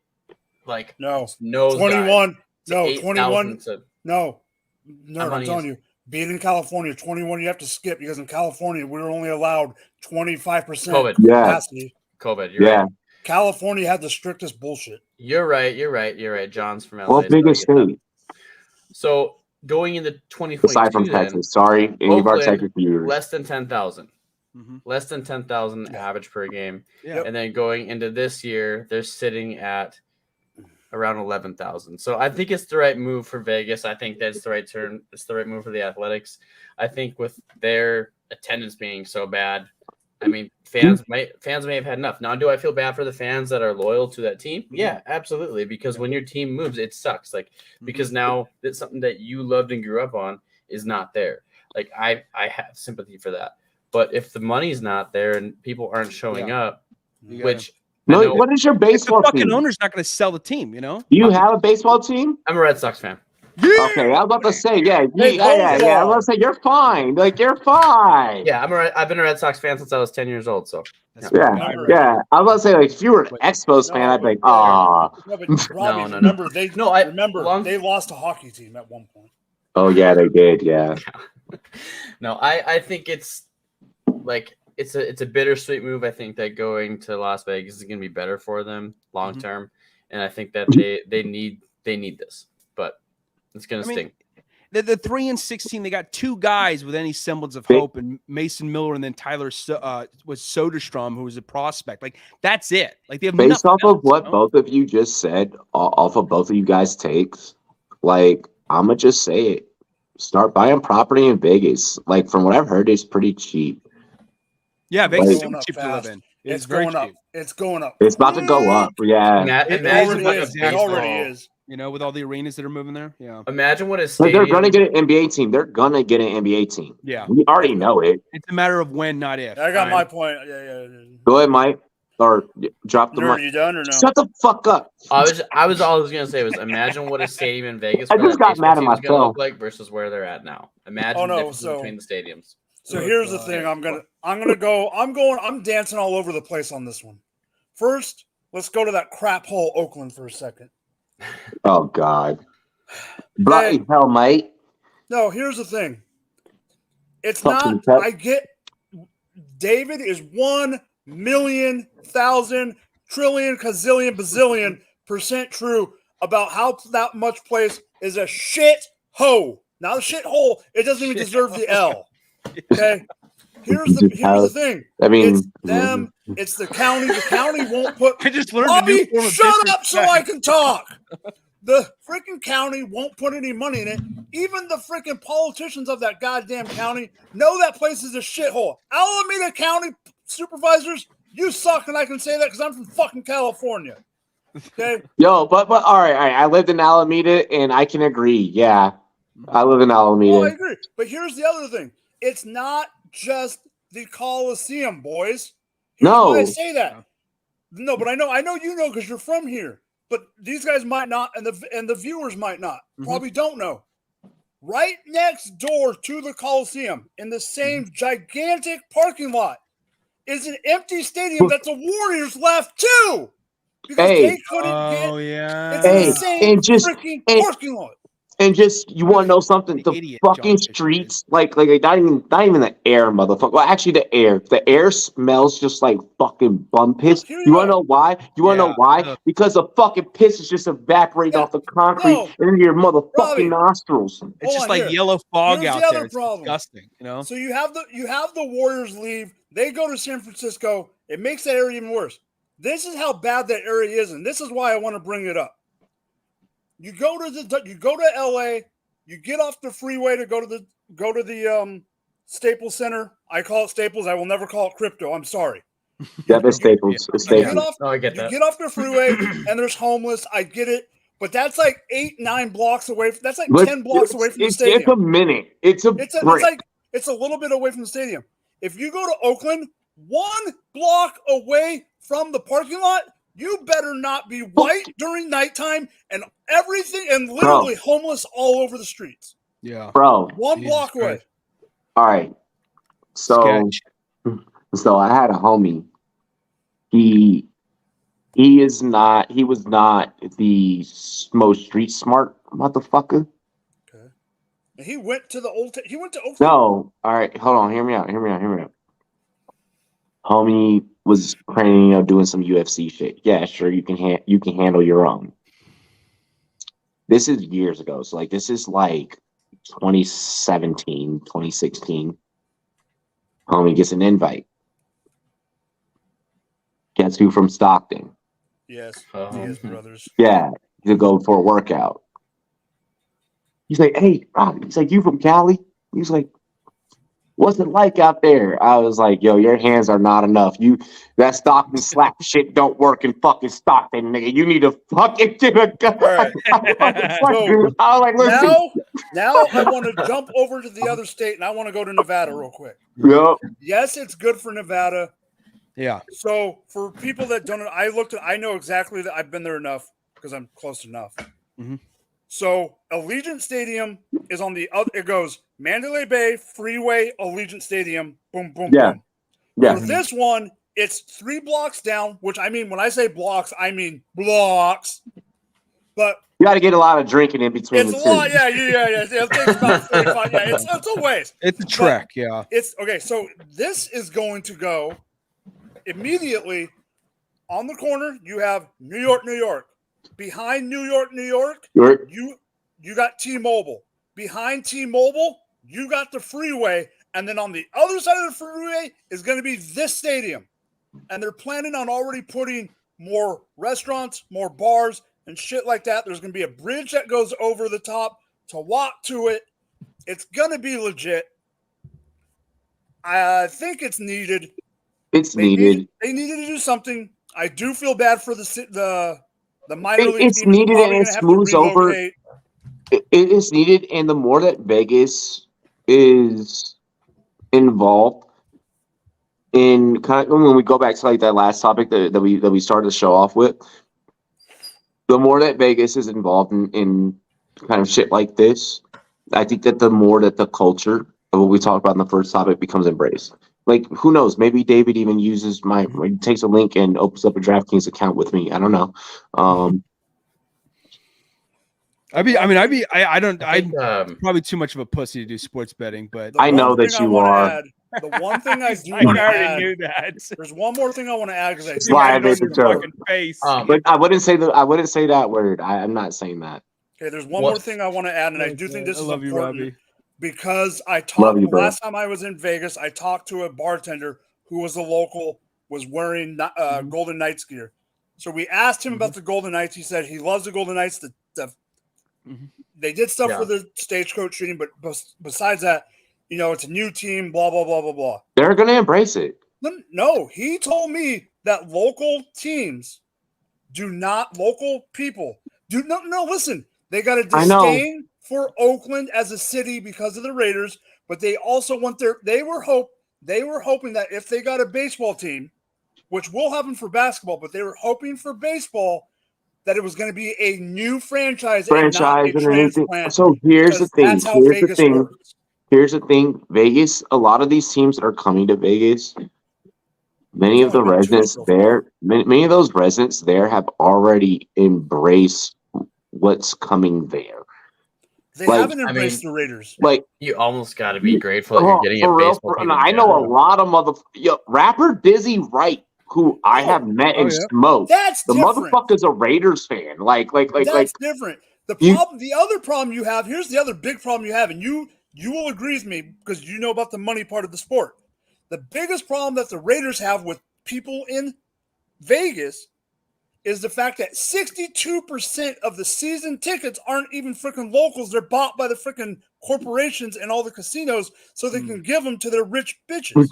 like no, nose 21. No, 8,000 21. No, I'm money telling you, being in California, 21 you have to skip because in California we were only allowed 25% COVID. Yeah. capacity. COVID. You're Yeah. right. California had the strictest bullshit. You're right. John's from LA. Well, biggest state So going into 2022, aside from then, Texas. Sorry, and you've already Oakland, Texas viewers. less than 10,000. Mm-hmm. Less than 10,000 average per game. Yeah. And then going into this year, they're sitting at around 11,000. So I think it's the right move for Vegas. I think that's the right turn. It's the right move for the Athletics. I think with their attendance being so bad, I mean, fans may have had enough. Now, do I feel bad for the fans that are loyal to that team? Yeah, absolutely. Because when your team moves, it sucks. Like, because now it's something that you loved and grew up on is not there. Like, I have sympathy for that. But if the money's not there and people aren't showing up, which no, what is your baseball the fucking team? owner's not going to sell the team, you know? Do you have a baseball team? I'm a Red Sox fan. Yeah. Okay, I was about to say, yeah. Hey, I was about to say, you're fine. Like, you're fine. Yeah, I've been a Red Sox fan since I was 10 years old. So Yeah. I was about to say, like, if you were an Expos fan, I'd be like, No, but Robbie, No. remember No, they lost a hockey team at one point. Oh, yeah, they did, yeah. No, I think it's like it's a bittersweet move. I think that going to Las Vegas is going to be better for them long term, and I think that they need this, but it's going to sting. The 3-16, they got two guys with any semblance of hope, and Mason Miller, and then Tyler was Soderstrom, who was a prospect. Like, that's it. Like, they have based off else, of what both of you just said, off of both of you guys' takes. Like, I'm gonna just say it. Start buying property in Vegas. Like, from what I've heard, it's pretty cheap. Yeah, Vegas is Going up cheap to fast. live in. It's very going up. cheap. It's going up. It's about to go up. Yeah. It already is. You know, with all the arenas that are moving there. Yeah. Imagine what a Like, stadium. they're gonna get an NBA team. They're gonna get an NBA team. Yeah. We already know it. It's a matter of when, not if. I got my point. Yeah. Go ahead, Mike. Or drop the Are mic. you done or no? Shut the fuck up. All I was gonna say was imagine what a stadium in Vegas I for just that got mad at baseball team is gonna myself. look like versus where they're at now. Imagine the difference between the stadiums. So here's the thing. I'm dancing all over the place on this one. First, let's go to that crap hole Oakland for a second. Oh God. Bloody hell, mate. No, here's the thing. It's Fucking not. pet. I get. David is 1,000,000 trillion gazillion bazillion % true about how that much place is a shit hole. Not a shit hole. It doesn't even deserve the L. Okay. Here's the thing. I mean, it's them. It's the county. The county won't put. I just learned Bobby, a new form of shut up so disrespect. I can talk. The freaking county won't put any money in it. Even the freaking politicians of that goddamn county know that place is a shithole. Alameda County supervisors, you suck, and I can say that because I'm from fucking California. Okay. Yo, but all right. I lived in Alameda, and I can agree. Yeah, I live in Alameda. Oh, I agree. But here's the other thing. It's not just the Coliseum, boys. Here's why I say that. No, but I know you know because you're from here. But these guys might not, and the viewers might not. Probably don't know. Right next door to the Coliseum, in the same gigantic parking lot, is an empty stadium that the Warriors left too. Because they couldn't get. Yeah. It's the same freaking parking lot. And just, you want to know something? The fucking streets, like not even the air, motherfucker. Well, actually, the air smells just like fucking bum piss. You want to know why? Know why? Because the fucking piss is just evaporating off the concrete into your motherfucking nostrils. It's just like yellow fog out there. It's problem. disgusting. You know. So you have the Warriors leave. They go to San Francisco. It makes that area even worse. This is how bad that area is, and this is why I want to bring it up. You go to LA, you get off the freeway to go to the Staples Center. I call it Staples. I will never call it crypto. I'm sorry. Yeah, it's Staples. It's Staples. I get that. You get off the freeway and there's homeless. I get it. But that's like 8-9 blocks away. That's like 10 blocks away from the stadium. It's a minute. It's a it's a little bit away from the stadium. If you go to Oakland, 1 block away from the parking lot, you better not be white during nighttime and everything and literally homeless all over the streets. Yeah. Bro. 1 block away. All right. So I had a homie. He He is not. He was not the most street smart motherfucker. Okay. And he went to the old. He went to Oakland. No. All right. Hold on. Hear me out. Hear me out. Hear me out. Homie was training of doing some UFC shit. Yeah, sure. You can handle your own. This is years ago. So like this is like 2017, 2016. Homie gets an invite. Guess who from Stockton? Yes, Diaz brothers. Yeah, to go for a workout. He's like, hey, Rob. He's like, you from Cali? He's like, what's it like out there? I was like, yo, your hands are not enough. That Stockton slap shit don't work in fucking Stockton, nigga. You need to fucking get a gun. Right. I was like, listen. Now I want to jump over to the other state, and I want to go to Nevada real quick. Yep. Yes, it's good for Nevada. Yeah. So for people that don't know, I know exactly that I've been there enough because I'm close enough. Mm-hmm. So Allegiant Stadium is on the other. It goes Mandalay Bay Freeway, Allegiant Stadium. Boom, boom, Yeah. boom. Yeah. For this one, it's 3 blocks down. Which I mean, when I say blocks, I mean blocks. But you got to get a lot of drinking in between. It's a lot. Yeah. It takes about 45. Yeah, it's a ways. It's a trek. Yeah. It's okay. So this is going to go immediately on the corner. You have New York, New York. Behind New York, New York, you got T-Mobile. Behind T-Mobile, you got the freeway, and then on the other side of the freeway is going to be this stadium. And they're planning on already putting more restaurants, more bars, and shit like that. There's going to be a bridge that goes over the top to walk to it. It's going to be legit. I think it's needed. It's needed. They needed to do something. I do feel bad for the minor league. It's needed and it smooths over. It is needed, and the more that Vegas is involved in kind of when we go back to like that last topic that we started the show off with, the more that Vegas is involved in kind of shit like this, I think that the more that the culture of what we talked about in the first topic becomes embraced. Like, who knows? Maybe David even uses takes a link and opens up a DraftKings account with me. I don't know. I'm probably too much of a pussy to do sports betting, but I know that you are. The one thing I do I want to already add, knew that. There's one more thing I want to add because That's why I made the joke. Face. But I wouldn't say that word. I'm not saying that. Okay, there's one more thing I want to add, and I do think this is important. You, Robbie. Because I talked last time I was in Vegas, I talked to a bartender who was a local, was wearing Golden Knights gear. So we asked him about the Golden Knights. He said he loves the Golden Knights. They did stuff for the stagecoach shooting, but besides that, it's a new team, blah, blah, blah, blah, blah. They're going to embrace it. No, he told me that local people do not, no, listen, they got a disdain for Oakland as a city because of the Raiders, but they also want they were hoping that if they got a baseball team, which will happen for basketball, but they were hoping for baseball that it was going to be a new franchise and not a transplant. So here's the thing. Here's the thing. Vegas, a lot of these teams that are coming to Vegas, many of the residents there, many of those residents there have already embraced what's coming there. They haven't embraced the Raiders. Like, you almost got to be grateful that you're getting a baseball team. I know a lot of rapper Dizzy Wright, who I have met and smoked. That's the different. Motherfucker's a Raiders fan. That's different. The other problem you have. Here's the other big problem you have, and you will agree with me because you know about the money part of the sport. The biggest problem that the Raiders have with people in Vegas is the fact that 62% of the season tickets aren't even freaking locals. They're bought by the freaking corporations and all the casinos so they can give them to their rich bitches.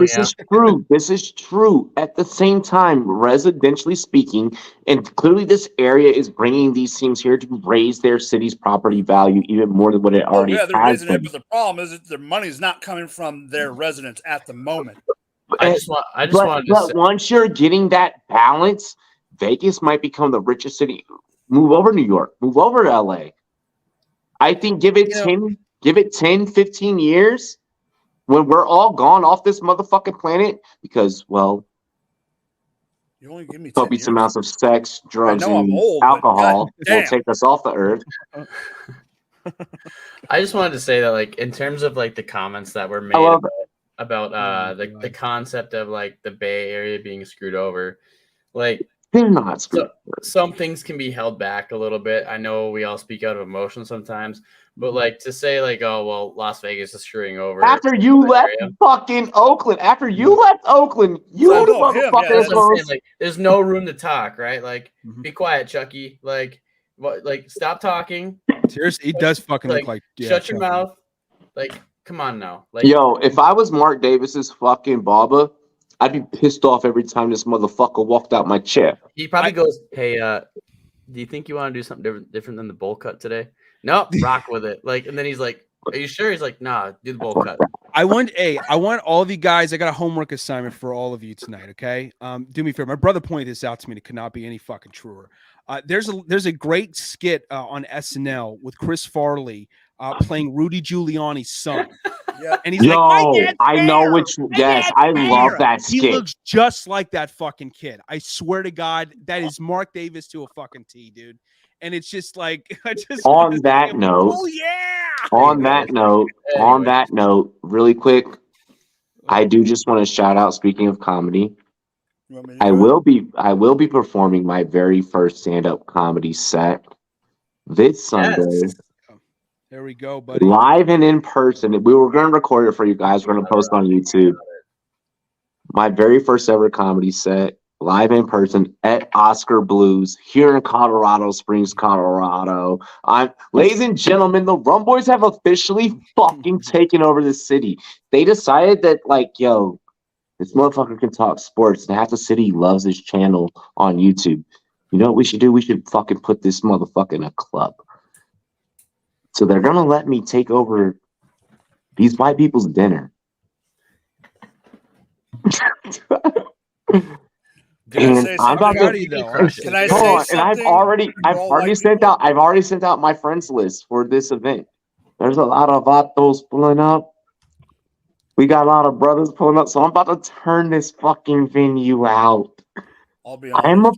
This is true. This is true. At the same time, residentially speaking, and clearly this area is bringing these teams here to raise their city's property value even more than what it already has. They're raising it, but the problem is that their money's not coming from their residents at the moment. But once you're getting that balance, Vegas might become the richest city. Move over New York. Move over to LA. I think give it 10, 15 years when we're all gone off this motherfucking planet because, well, You only give me 10 copious years. amounts of sex, drugs, I'm and old, but alcohol will goddamn. take us off the earth. I just wanted to say that, like, in terms of like the comments that were made about the concept of like the Bay Area being screwed over, like They're not screwed. Some things can be held back a little bit. I know we all speak out of emotion sometimes, but like to say like, oh well, Las Vegas is screwing over. After you left fucking Oakland, you left Oakland, you the motherfucker. Like, there's no room to talk, right? Like, be quiet, Chucky. Like, what? Like, stop talking. Seriously, it does fucking look like. Yeah, shut your mouth. Like, come on now. Like, yo, if I was Mark Davis's fucking Baba, I'd be pissed off every time this motherfucker walked out my chair. He probably goes, "Hey, do you think you want to do something different than the bowl cut today?" Nope, rock with it. Like, and then he's like, "Are you sure?" He's like, "Nah, do the bowl cut." I want all of you guys. I got a homework assignment for all of you tonight. Okay, do me a favor. My brother pointed this out to me. It could not be any fucking truer. There's a great skit on SNL with Chris Farley playing Rudy Giuliani's son. Yeah. And he's like, I know which. Yes, I love that skit. He looks just like that fucking kid. I swear to God, that is Mark Davis to a fucking T, dude. And it's just like, On that note, really quick, I do just want to shout out. Speaking of comedy, I will be performing my very first stand-up comedy set this Sunday. Yes. There we go, buddy. Live and in person. We were going to record it for you guys. We're going to post on YouTube. My very first ever comedy set, live in person at Oscar Blues here in Colorado Springs, Colorado. Ladies and gentlemen, the Rumboyz have officially fucking taken over the city. They decided that, like, yo, this motherfucker can talk sports, and half the city loves his channel on YouTube. You know what we should do? We should fucking put this motherfucker in a club. So they're gonna let me take over these white people's dinner. And I'm about to. I've already sent out my friends list for this event. There's a lot of vatos pulling up. We got a lot of brothers pulling up, so I'm about to turn this fucking venue out. I'll be honest.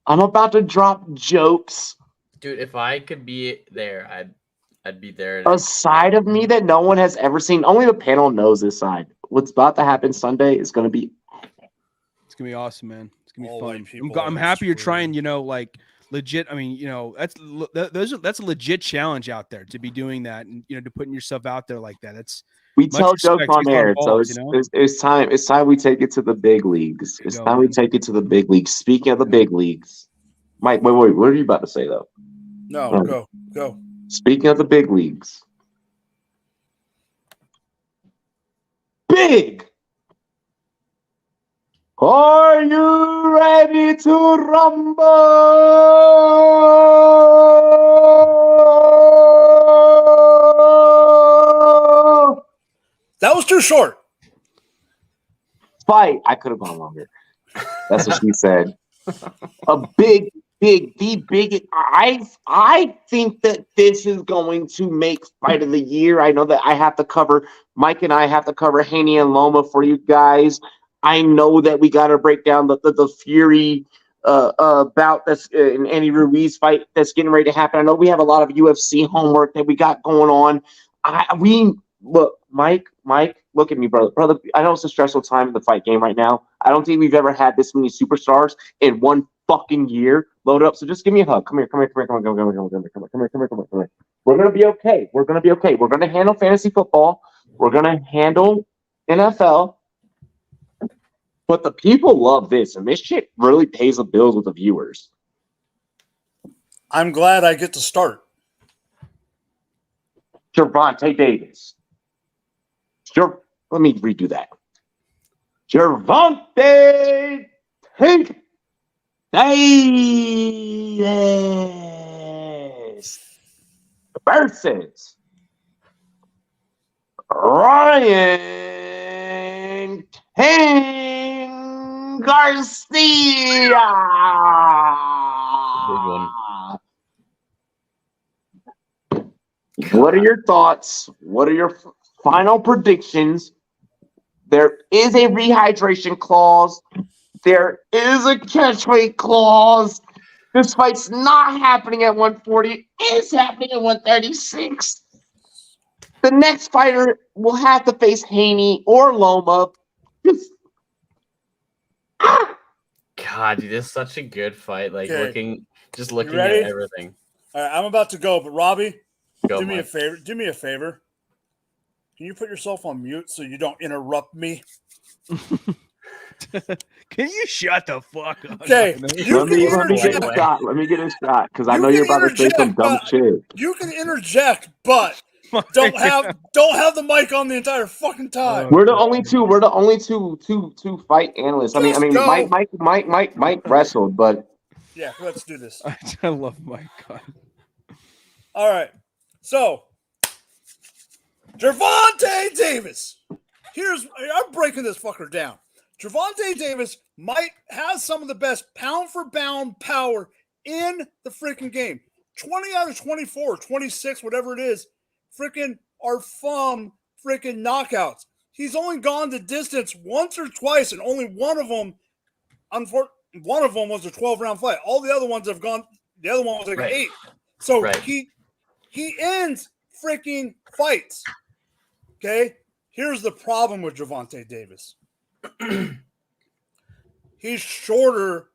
I'm about to drop jokes. Dude, if I could be there, I'd be there. A side of me that no one has ever seen. Only the panel knows this side. What's about to happen Sunday is going to be epic. It's going to be awesome, man. It's going to be fun. I'm happy you're trying, like legit. I mean, that's a legit challenge out there to be doing that and, to putting yourself out there like that. We tell jokes on air, so it's time. It's time we take it to the big leagues. It's time we take it to the big leagues. Speaking of the big leagues, Mike, wait, what are you about to say though? No, go. Speaking of the big leagues, big. Are you ready to rumble? That was too short. Fight. I could have gone longer. That's what she said. A big. I think that this is going to make Fight of the Year. I know that Mike and I have to cover Haney and Loma for you guys. I know that we got to break down the Fury bout that's in Andy Ruiz fight that's getting ready to happen. I know we have a lot of UFC homework that we got going on. Mike, look at me, brother. I know it's a stressful time in the fight game right now. I don't think we've ever had this many superstars in one fucking year loaded up. So just give me a hug. Come here. We're gonna be okay. We're gonna handle fantasy football. We're gonna handle NFL. But the people love this, and this shit really pays the bills with the viewers. I'm glad I get to start. Gervonta Davis. Let me redo that. Gervonta Davis versus Ryan King Garcia. Big one. What are your thoughts? What are your final predictions? There is a rehydration clause. There is a catchweight clause. This fight's not happening at 140. It's happening at 136. The next fighter will have to face Haney or Loma. Just God, dude, this is such a good fight. Like Okay. looking at ready? everything. All right, I'm about to go, but Robbie, Go, do me a Mike. favor. Do me a favor. Can you put yourself on mute so you don't interrupt me? Can you shut the fuck up? Okay. let me get a shot. Let me get a shot because I know you're about to say some dumb shit. You can interject, but don't have the mic on the entire fucking time. We're the only two fight analysts. I mean, go. Mike wrestled, but Yeah, let's do this. I love Mike. God. All right. So, Gervonta Davis. I'm breaking this fucker down. Gervonta Davis might have some of the best pound for pound power in the freaking game. 20 out of 24, 26, whatever it is, freaking are from freaking knockouts. He's only gone the distance once or twice, and only one of them, one of them was a 12-round fight. All the other ones have gone. The other one was like 8. So he ends freaking fights. Okay, here's the problem with Gervonta Davis. He's shorter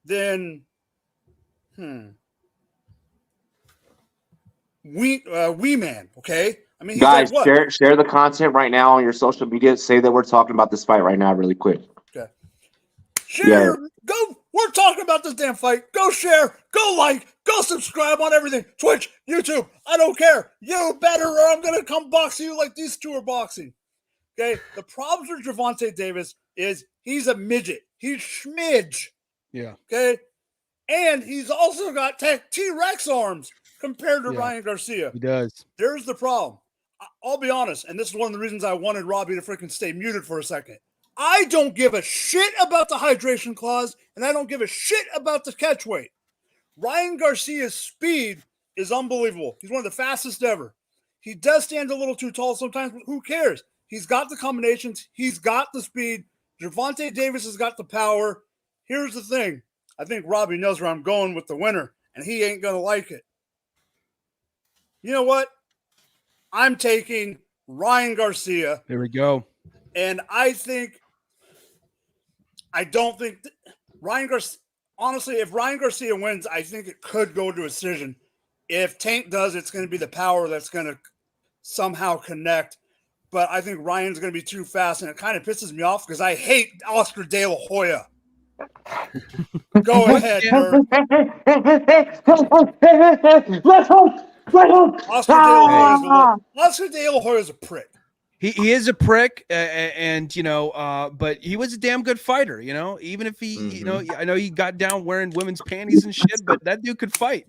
than Wee Man. Okay, I mean, he's guys, like what? share the content right now on your social media. Say that we're talking about this fight right now, really quick. Okay, share. Go. We're talking about this damn fight. Go share. Go like. Go subscribe on everything. Twitch, YouTube. I don't care. You better, or I'm gonna come box you like these two are boxing. Okay. The problems with Gervonta Davis is he's a midget. He's schmidge. Yeah. Okay. And he's also got T-Rex arms compared to Ryan Garcia. He does. There's the problem. I'll be honest, and this is one of the reasons I wanted Robbie to freaking stay muted for a second. I don't give a shit about the hydration clause, and I don't give a shit about the catch weight. Ryan Garcia's speed is unbelievable. He's one of the fastest ever. He does stand a little too tall sometimes, but who cares? He's got the combinations. He's got the speed. Gervonta Davis has got the power. Here's the thing. I think Robbie knows where I'm going with the winner, and he ain't going to like it. You know what? I'm taking Ryan Garcia. There we go. And I don't think Ryan Garcia, honestly, if Ryan Garcia wins, I think it could go to a decision. If Tank does, it's going to be the power that's going to somehow connect. But I think Ryan's going to be too fast, and it kind of pisses me off because I hate Oscar De La Hoya. Go ahead, nerd. Let's hope. Oscar De La Hoya is a prick. He is a prick, and but he was a damn good fighter. Even if he, I know he got down wearing women's panties and shit, but that dude could fight.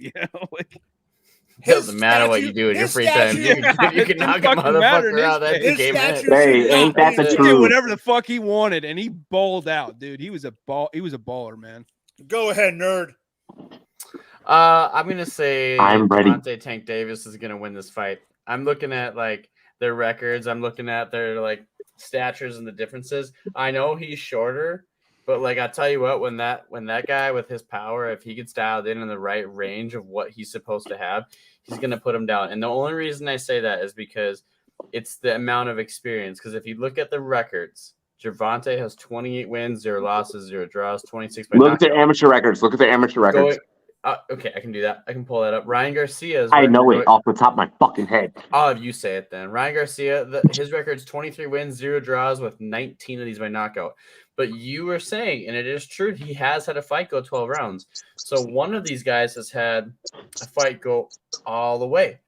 It doesn't matter what you do in your free time. You can knock a motherfucker out. That's the game. Hey, ain't that the truth? He did whatever the fuck he wanted, and he balled out, dude. He was a baller, man. Go ahead, nerd. I'm gonna say I'm ready. Gervonta Tank Davis is gonna win this fight. I'm looking at like their records. I'm looking at their like statures and the differences. I know he's shorter, but like I tell you what, when that guy with his power, if he gets dialed in the right range of what he's supposed to have, he's gonna put him down. And the only reason I say that is because it's the amount of experience. Because if you look at the records, Gervonta has 28 wins, 0 losses, 0 draws, 26. Look at their amateur records. Okay, I can do that. I can pull that up. Ryan Garcia's I know it off the top of my fucking head. I'll have you say it then. Ryan Garcia, his record's 23 wins, 0 draws, with 19 of these by knockout. But you were saying, and it is true, he has had a fight go 12 rounds. So one of these guys has had a fight go all the way.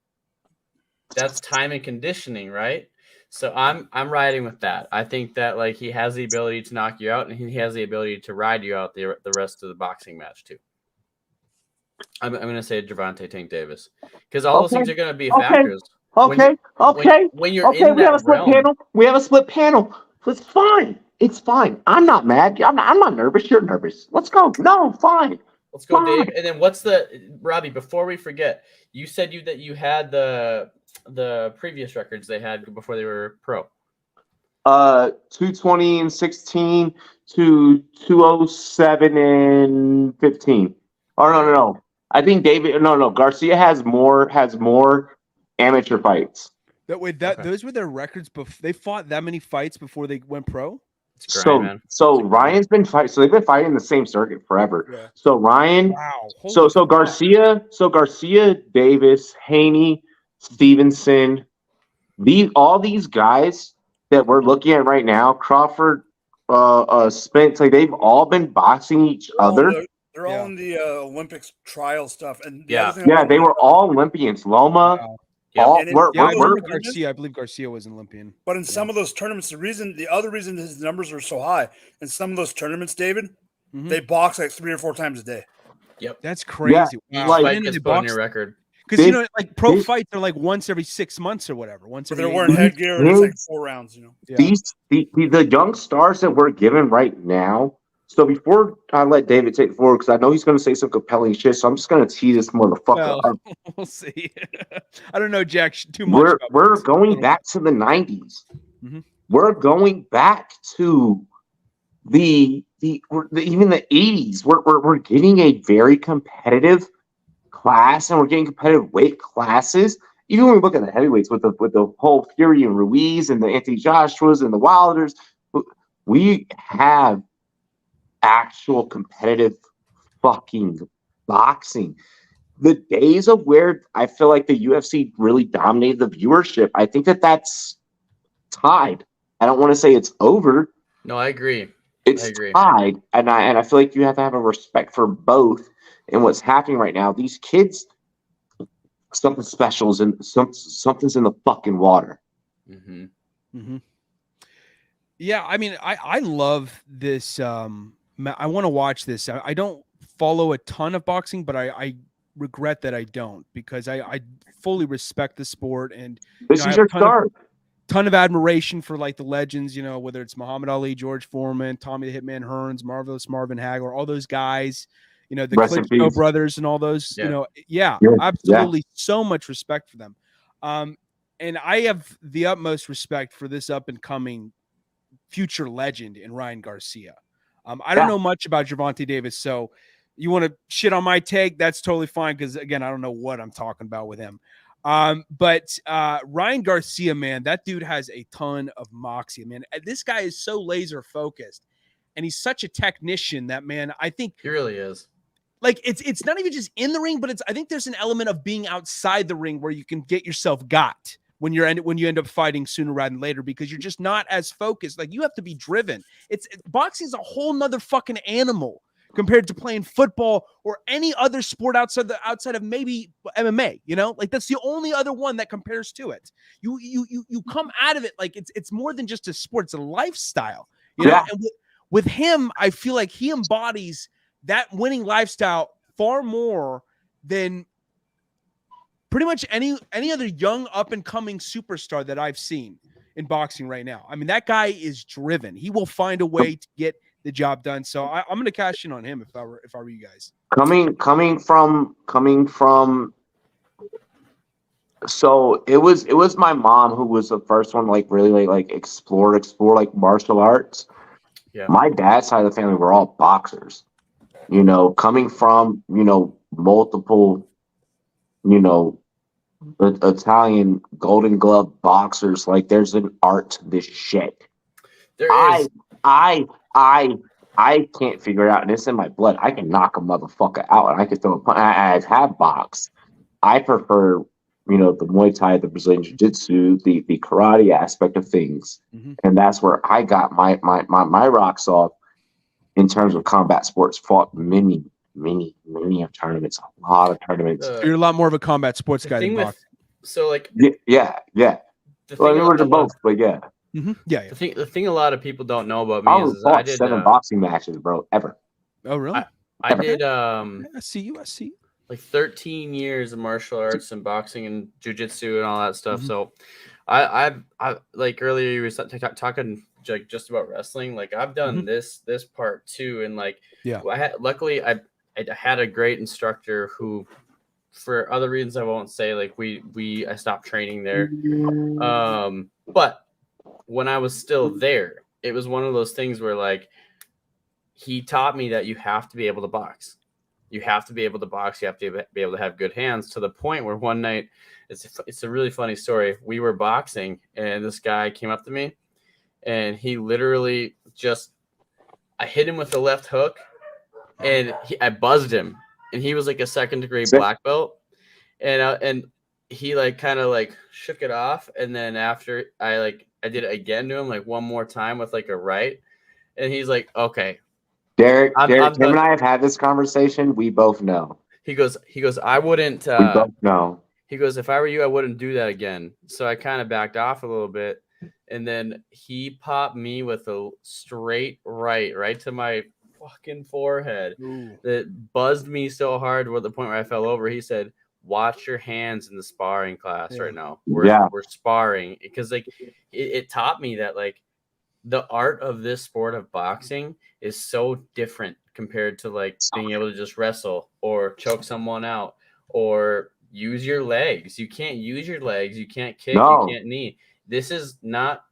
That's time and conditioning, right? So I'm riding with that. I think that like he has the ability to knock you out, and he has the ability to ride you out the rest of the boxing match too. I'm going to say Gervonta Tank Davis because all those things are going to be factors. Okay. When you're in we have a that split realm, panel. We have a split panel. It's fine. It's fine. I'm not mad. I'm not nervous. You're nervous. Let's go. No, fine. Let's go, Dave. And then what's Robbie? Before we forget, you said that you had the previous records they had before they were pro. 220 and 16 to 207 and 15. Oh no. I think Garcia has more amateur fights. Those were their records they fought that many fights before they went pro? So Ryan's been fighting. So they've been fighting the same circuit forever. Yeah. So Ryan, wow. So Garcia, Davis, Haney, Stevenson, all these guys that we're looking at right now, Crawford, Spence, like they've all been boxing each other. They're all in the Olympics trial stuff, and they were all Olympians. Loma. Wow. Garcia. I believe Garcia was an Olympian. But in some of those tournaments, the other reason his numbers are so high, in some of those tournaments, David, they box like 3 or 4 times a day. Yep, that's crazy. Yeah. Wow. Like it's on your record. Because like pro fights are like once every 6 months or whatever. They're wearing headgear and it's like 4 rounds. The young stars that we're given right now. So before I let David take forward, because I know he's going to say some compelling shit, so I'm just going to tee this motherfucker up. We'll see. I don't know, Jack, too much. We're going back to the 90s. Mm-hmm. We're going back to even the 80s. We're getting a very competitive class, and we're getting competitive weight classes. Even when we look at the heavyweights with the whole Fury and Ruiz and the Anthony Joshuas and the Wilders, we have actual competitive fucking boxing. The days of where I feel like the UFC really dominated the viewership, I think that's tied. I don't want to say it's over. No, I agree. It's tied, and I feel like you have to have a respect for both and what's happening right now. These kids, something special is something's in the fucking water. Mm-hmm. Mm-hmm. Yeah, I mean, I love this. I want to watch this. I don't follow a ton of boxing, but I regret that I don't, because I fully respect the sport, and this is your start. Ton of admiration for like the legends, whether it's Muhammad Ali, George Foreman, Tommy the Hitman Hearns, Marvelous Marvin Hagler, all those guys, the Klitschko brothers and all those, absolutely so much respect for them. And I have the utmost respect for this up and coming future legend in Ryan Garcia. I don't know much about Gervonta Davis, so you want to shit on my take, that's totally fine, because, again, I don't know what I'm talking about with him. But Ryan Garcia, man, that dude has a ton of moxie, man. This guy is so laser focused, and he's such a technician that, man, I think he really is. Like, it's not even just in the ring, but I think there's an element of being outside the ring where you can get yourself got when you end up fighting sooner rather than later, because you're just not as focused. Like, you have to be driven. Boxing is a whole nother fucking animal compared to playing football or any other sport outside of maybe MMA. Like, that's the only other one that compares to it. You come out of it like it's more than just a sport; it's a lifestyle. And with him, I feel like he embodies that winning lifestyle far more than pretty much any other young up-and-coming superstar that I've seen in boxing right now. I mean, that guy is driven. He will find a way to get the job done. So I'm going to cash in on him if I were you guys. Coming from. So it was my mom who was the first one, like, really like explore like martial arts. Yeah. My dad's side of the family were all boxers. Coming from multiple, Italian Golden Glove boxers, like, there's an art to this shit. There is. I can't figure it out, and it's in my blood. I can knock a motherfucker out, and I can throw a punch. I have boxed. I prefer, the Muay Thai, the Brazilian Jiu-Jitsu, the karate aspect of things, and that's where I got my rocks off in terms of combat sports. Fought many of tournaments, a lot of tournaments. You're a lot more of a combat sports guy than boxing. So, like, yeah. Well, we were both, but yeah. Mm-hmm. Yeah. The thing a lot of people don't know about me is I did 7 boxing matches, bro, ever. Oh, really? I did I see you. like 13 years of martial arts and boxing and jiu-jitsu and all that stuff. So I like earlier you were talking like just about wrestling. Like, I've done this part too, and like luckily I had a great instructor who, for other reasons I won't say, like I stopped training there. But when I was still there, it was one of those things where like he taught me that you have to be able to box. You have to be able to box. You have to be able to have good hands, to the point where one night, it's a really funny story. We were boxing and this guy came up to me and he literally I hit him with the left hook and I buzzed him, and he was like a second-degree black belt, and he like kind of like shook it off, and then after I did it again to him like one more time with like a right, and he's like, okay. Derek, him and I have had this conversation. We both know. He goes, I wouldn't. We both know. He goes, if I were you, I wouldn't do that again. So I kind of backed off a little bit, and then he popped me with a straight right to my fucking forehead. Ooh. That buzzed me so hard to the point where I fell over. He said, watch your hands in the sparring class right now. We're sparring, because like it taught me that like the art of this sport of boxing is so different compared to like being able to just wrestle or choke someone out or use your legs. You can't use your legs. You can't kick. You can't knee. This is not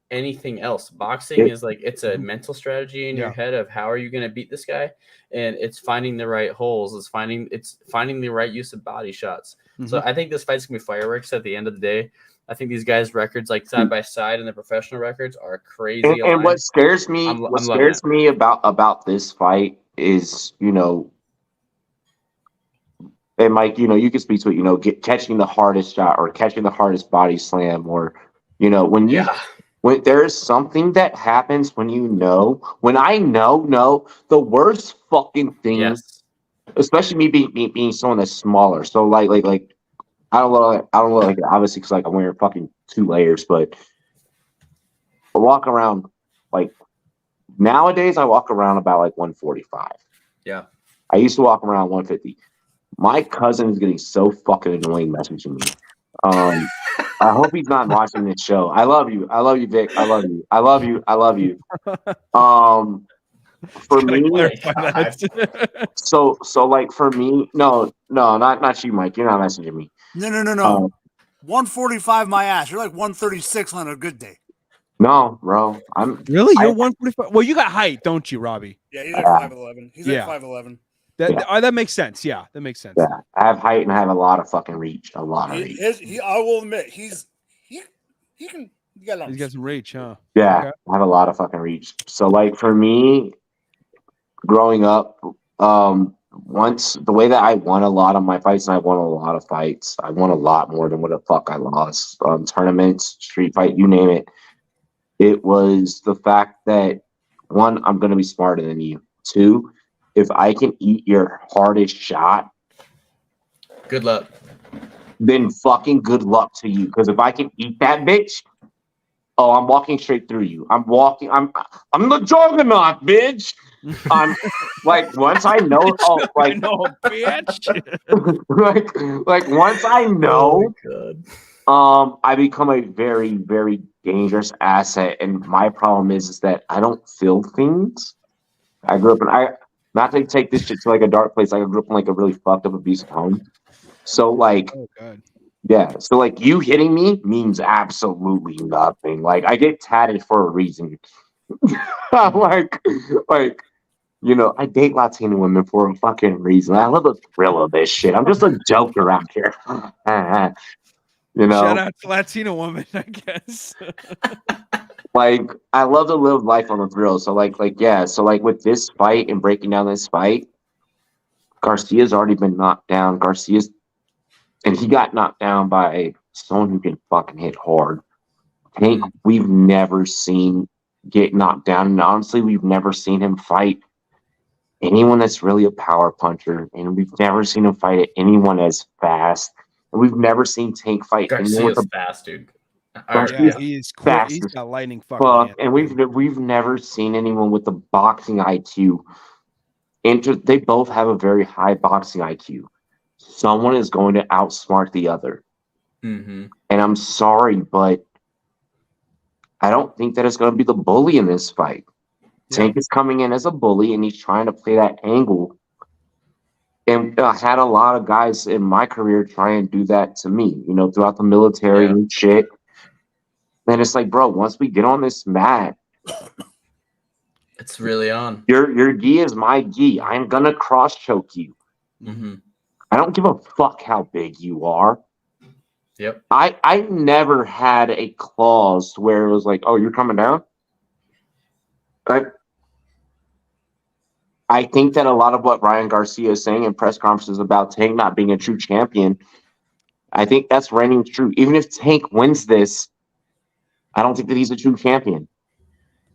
anything else. Boxing is like, it's a mental strategy in your head of how are you going to beat this guy, and it's finding the right holes. It's finding the right use of body shots. So I think this fight's gonna be fireworks at the end of the day. I think these guys' records, like side by side, and the professional records are crazy. And what scares me, about this fight is, you know, and Mike, you know, you can speak to it, catching the hardest shot or catching the hardest body slam, or, you know, when there is something that happens when I know the worst fucking thing, especially me being someone that's smaller. So like I don't know, like, obviously, because like I'm wearing fucking 2 layers, but I walk around like nowadays. I walk around about like 145. Yeah, I used to walk around 150. My cousin is getting so fucking annoying messaging me. I hope he's not watching this show. I love you, Vic. I love you. For me, so like for me, no, not you, Mike. You're not messaging me. No. 145 my ass. You're like 136 on a good day. No, bro. You're 145. Well, you got height, don't you, Robbie? Yeah, he's like 5'11. He's like 5'11. That makes sense. Yeah, that makes sense. Yeah, I have height and I have a lot of fucking reach. I will admit, he got some reach, huh? Yeah, okay. I have a lot of fucking reach. So like for me, growing up, once the way that I won a lot of my fights, and I won a lot of fights, I won a lot more than what the fuck I lost. Tournaments, street fight, you name it. It was the fact that, 1, I'm gonna be smarter than you. 2, if I can eat your hardest shot, good luck. Then fucking good luck to you. Because if I can eat that bitch, I'm walking straight through you. I'm the juggernaut, bitch. I'm like, once I know, bitch. like once I know, I become a very, very dangerous asset. And my problem is that I don't feel things. I grew up not to take this shit to like a dark place. I grew up in like a really fucked up, abusive home. So like, yeah. So like, you hitting me means absolutely nothing. Like, I get tatted for a reason. like, you know, I date Latino women for a fucking reason. I love the thrill of this shit. I'm just a joke around here. You know, shout out to Latino women, I guess. Like, I love to live life on the thrill. So yeah. So like with this fight and breaking down this fight, Garcia's already been knocked down. And he got knocked down by someone who can fucking hit hard. Tank, we've never seen get knocked down. And honestly, we've never seen him fight anyone that's really a power puncher. And we've never seen him fight anyone as fast. And we've never seen Tank fight anyone with fast, dude. He's quick. He's got lightning fucking. And we've never seen anyone with the boxing IQ. They both have a very high boxing IQ. Someone is going to outsmart the other. Mm-hmm. And I'm sorry, but I don't think that it's going to be the bully in this fight. Yeah. Tank is coming in as a bully, and he's trying to play that angle. And I had a lot of guys in my career try and do that to me, you know, throughout the military and shit. And it's like, bro, once we get on this mat, it's really on. Your gi is my gi. I'm gonna cross choke you. Mm-hmm. I don't give a fuck how big you are. Yep. I never had a clause where it was like, oh, you're coming down. I think that a lot of what Ryan Garcia is saying in press conferences about Tank not being a true champion, I think that's reigning true. Even if Tank wins this, I don't think that he's a true champion.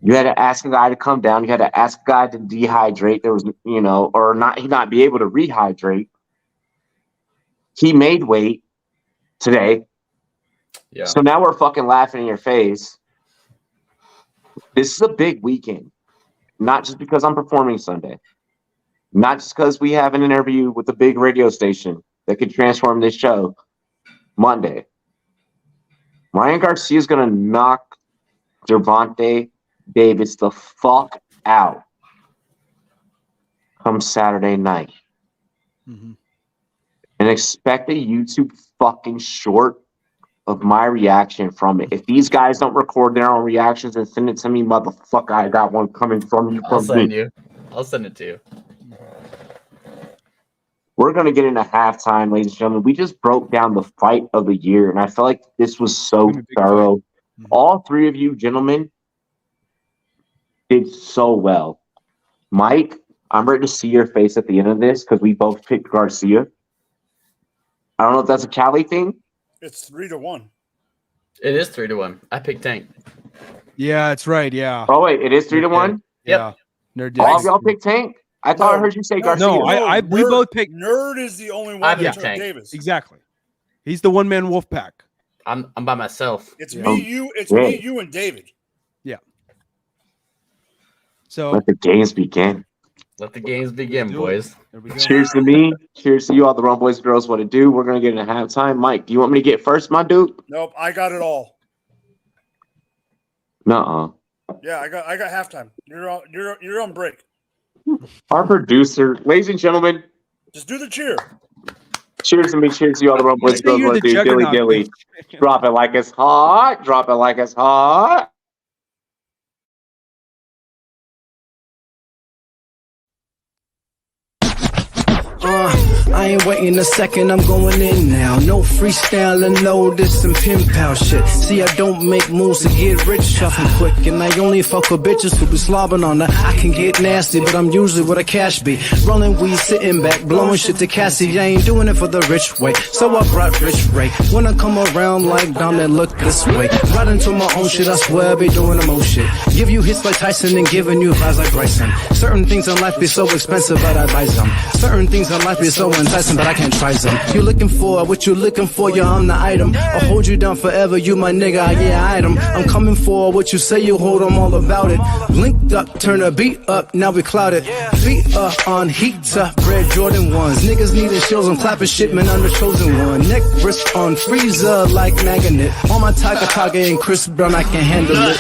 You had to ask a guy to come down. You had to ask a guy to dehydrate. There was, or not be able to rehydrate. He made weight today. Yeah. So now we're fucking laughing in your face. This is a big weekend. Not just because I'm performing Sunday. Not just because we have an interview with a big radio station that could transform this show Monday. Ryan Garcia is going to knock Gervonta Davis the fuck out come Saturday night. Mm-hmm. And expect a YouTube fucking short of my reaction from it. If these guys don't record their own reactions and send it to me, motherfucker, I got one coming from you. I'll send it to you. We're going to get into halftime, ladies and gentlemen. We just broke down the fight of the year, and I feel like this was so thorough. Mm-hmm. All three of you gentlemen did so well. Mike, I'm ready to see your face at the end of this because we both picked Garcia. I don't know if that's a Cali thing. It's 3-1. It is 3-1. I picked Tank. Yeah, that's right. Yeah. Oh wait, it is 3-1. Yeah. Nerd. All of y'all picked Tank. I thought I heard you say Garcia. No, we both picked. Nerd is the only one that took Tank. Davis. Exactly. He's the one man wolf pack. I'm by myself. It's me, you, and David. Yeah. So let the games begin. Let the games begin, boys. There we go. Cheers to me. Cheers to you all, the Rumboyz girls. What to do? We're gonna get into halftime. Mike, do you want me to get first, my dude? Nope, I got it all. Nuh-uh. Yeah, I got halftime. You're on break. Our producer, ladies and gentlemen, just do the cheer. Cheers to me. Cheers to you all, the Rumboyz girls. What to do? Dilly. Drop it like it's hot. Drop it like it's hot. I ain't waiting a second, I'm going in now. No freestyling, no this some pimp out shit. See, I don't make moves to get rich, shuffle quick. And I only fuck with bitches who be slobbing on her. I can get nasty, but I'm usually where the cash be. Rolling weed, sitting back, blowing shit to Cassie. I ain't doing it for the rich way, so I brought Rich Ray. When I come around like Dom, then look this way. Right into my own shit, I swear I be doing the most shit. Give you hits like Tyson and giving you vibes like Bryson. Certain things in life be so expensive, but I buy some. Certain things in life be so enticing, but I can't try some. You looking for what you looking for, yeah, I'm the item. I'll hold you down forever, you my nigga, yeah, item. I'm coming for what you say you hold, I'm all about it. Linked up, turn a beat up, now we clouded. Feet up on heat up, red Jordan 1s. Niggas needing shows, I'm clapping shit, man, I'm the chosen one. Neck wrist on freezer like magnet. On my Tiger and Chris Brown, I can handle it.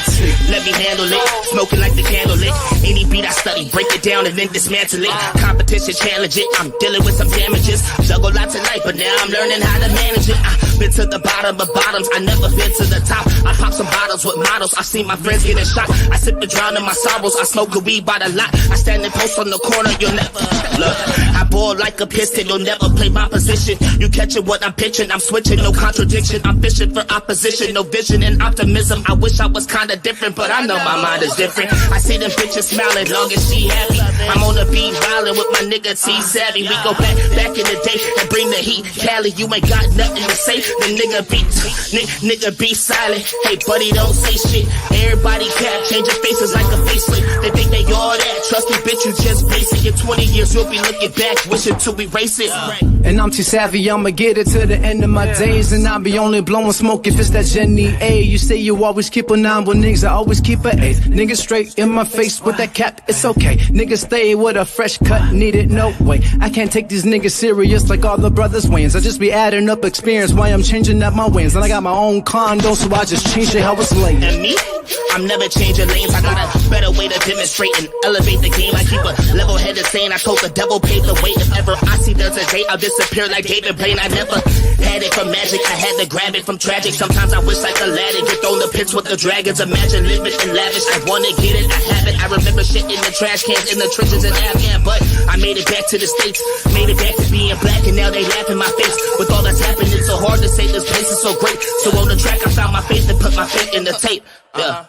Let me handle it, smoking like the candle lit. Any beat I study, break it down and then dismantle it. Competition challenge it, I'm dealing with some damages. Juggle lots of life, but now I'm learning how to manage it. I've been to the bottom of bottoms, I never been to the top. I pop some bottles with models, I see my friends getting shot. I sip and drown in my sorrows, I smoke a weed by the lot. I stand and post on the corner, you'll never look. I ball like a piston, you'll never play my position. You catching what I'm pitching, I'm switching, no contradiction. I'm fishing for opposition, no vision and optimism. I wish I was kinda different, but I know my mind is different. I see them bitches smiling, long as she happy. I'm on the beat, violin with my nigga T Savvy. We go back in the day and bring the heat. Cali, you ain't got nothing to say. The nigga be silent. Hey, buddy, don't say shit. Everybody cap, changing faces like a facelift. They think they all that. Trust me, bitch, you just basic. In 20 years, you'll be looking back, wishing to erase it. And I'm too savvy, I'ma get it to the end of my days. And I'll be only blowing smoke if it's that Jenny A. You say you always keep a 9, but niggas, I always keep a 8. Niggas straight in my face with that cap, it's okay. Niggas stay with a fresh cut, need it, no way. I can't take these niggas serious like all the brothers wins. I just be adding up experience while I'm changing up my wins. And I got my own condo, so I just change it how it's laid. And me? I'm never changing lanes. I got a better way to demonstrate and elevate the game. I keep a level-headed saying I told the devil pave the way. If ever I see there's a day, I'll disappear like David Blaine. I never Had it from magic, I had to grab it from tragic. Sometimes I wish like Aladdin, get thrown the pits with the dragons. Imagine living and lavish, I wanna get it, I have it. I remember shit in the trash cans, in the trenches in Afghan. But I made it back to the States, made it back to being black, and now they laugh in my face. With all that's happened, it's so hard to say this place is so great. So on the track, I found my faith and put my faith in the tape. Yeah.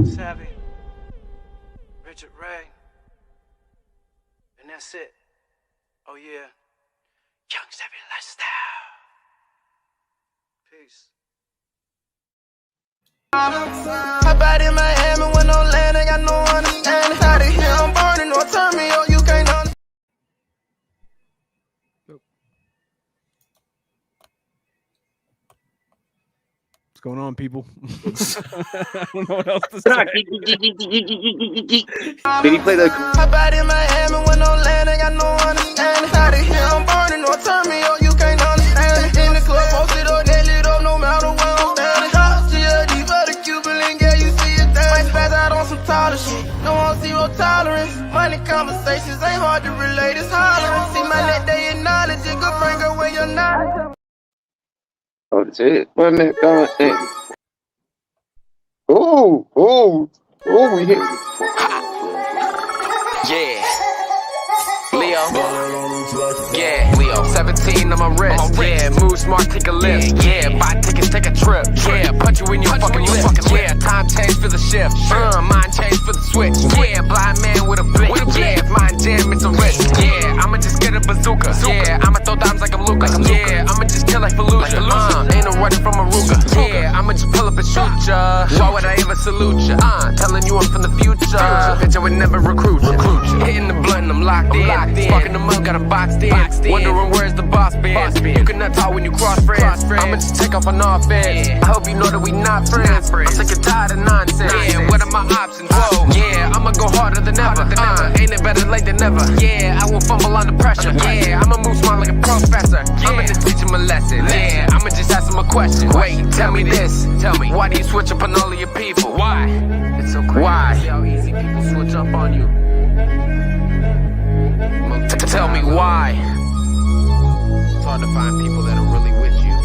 'Savvy, Richard Ray, and that's it. Oh yeah, Young Savvy lifestyle. Peace. Hop out in Miami with no land, ain't got no understanding. How to hear I'm burning, or turn me on, you can't understand. What's going on, people? I don't know what else to say. Did he play the? Hop out in Miami with no land, ain't got no understanding. How to hear I'm burning, or turn me on, you can't understand. In the club, posted up, they lit up, no matter where I'm standing. Drop GLD for the Cuban link, yeah, you see it there. Might spaz out on some taller shit, no on zero tolerance. Money conversations ain't hard to relate, it's hollering. See my neck, they acknowledge it, good friend, go where you're not. Oh, that's it. 1 minute going in. Oh, we hit. Yeah. Leo. Yeah, Leo. 17 on my wrist. Yeah, move smart, take a lift. Yeah, buy tickets, take a trip. Yeah, punch you in your fucking lip. Yeah, time change for the shift. Mind change for the switch. Yeah, blind man with a blick. Yeah, if mind jam, it's a risk. Yeah, I'ma just get a bazooka. Yeah, I'ma throw dimes like I'm Luka. Yeah, I'ma just kill like Fallujah. Ain't no running from a Ruger. Yeah, I'ma just pull up and shoot ya. Why would I ever salute ya? Telling you I'm from the future. Bitch, I would never recruit ya. Hitting the blunt, I'm locked in. Sparking them up, got a boxed in. Wondering where's the boss been. You cannot talk when you cross friends. I'ma just take off on offense. I hope you know that we not friends. I'm sick and tired of nonsense. Yeah, what are my options? Whoa, yeah, I'ma go harder than ever. Ain't it better late than never? Yeah, I will fumble under pressure. Yeah, I'ma move smart like a professor. I'ma just teach him a lesson. Yeah, I'ma just ask him a question. Wait, tell me this. Tell me, why do you switch up on all of your people? Why? It's so crazy. Why? See how easy people switch up on you. Tell me why. It's hard to find people that are really with you,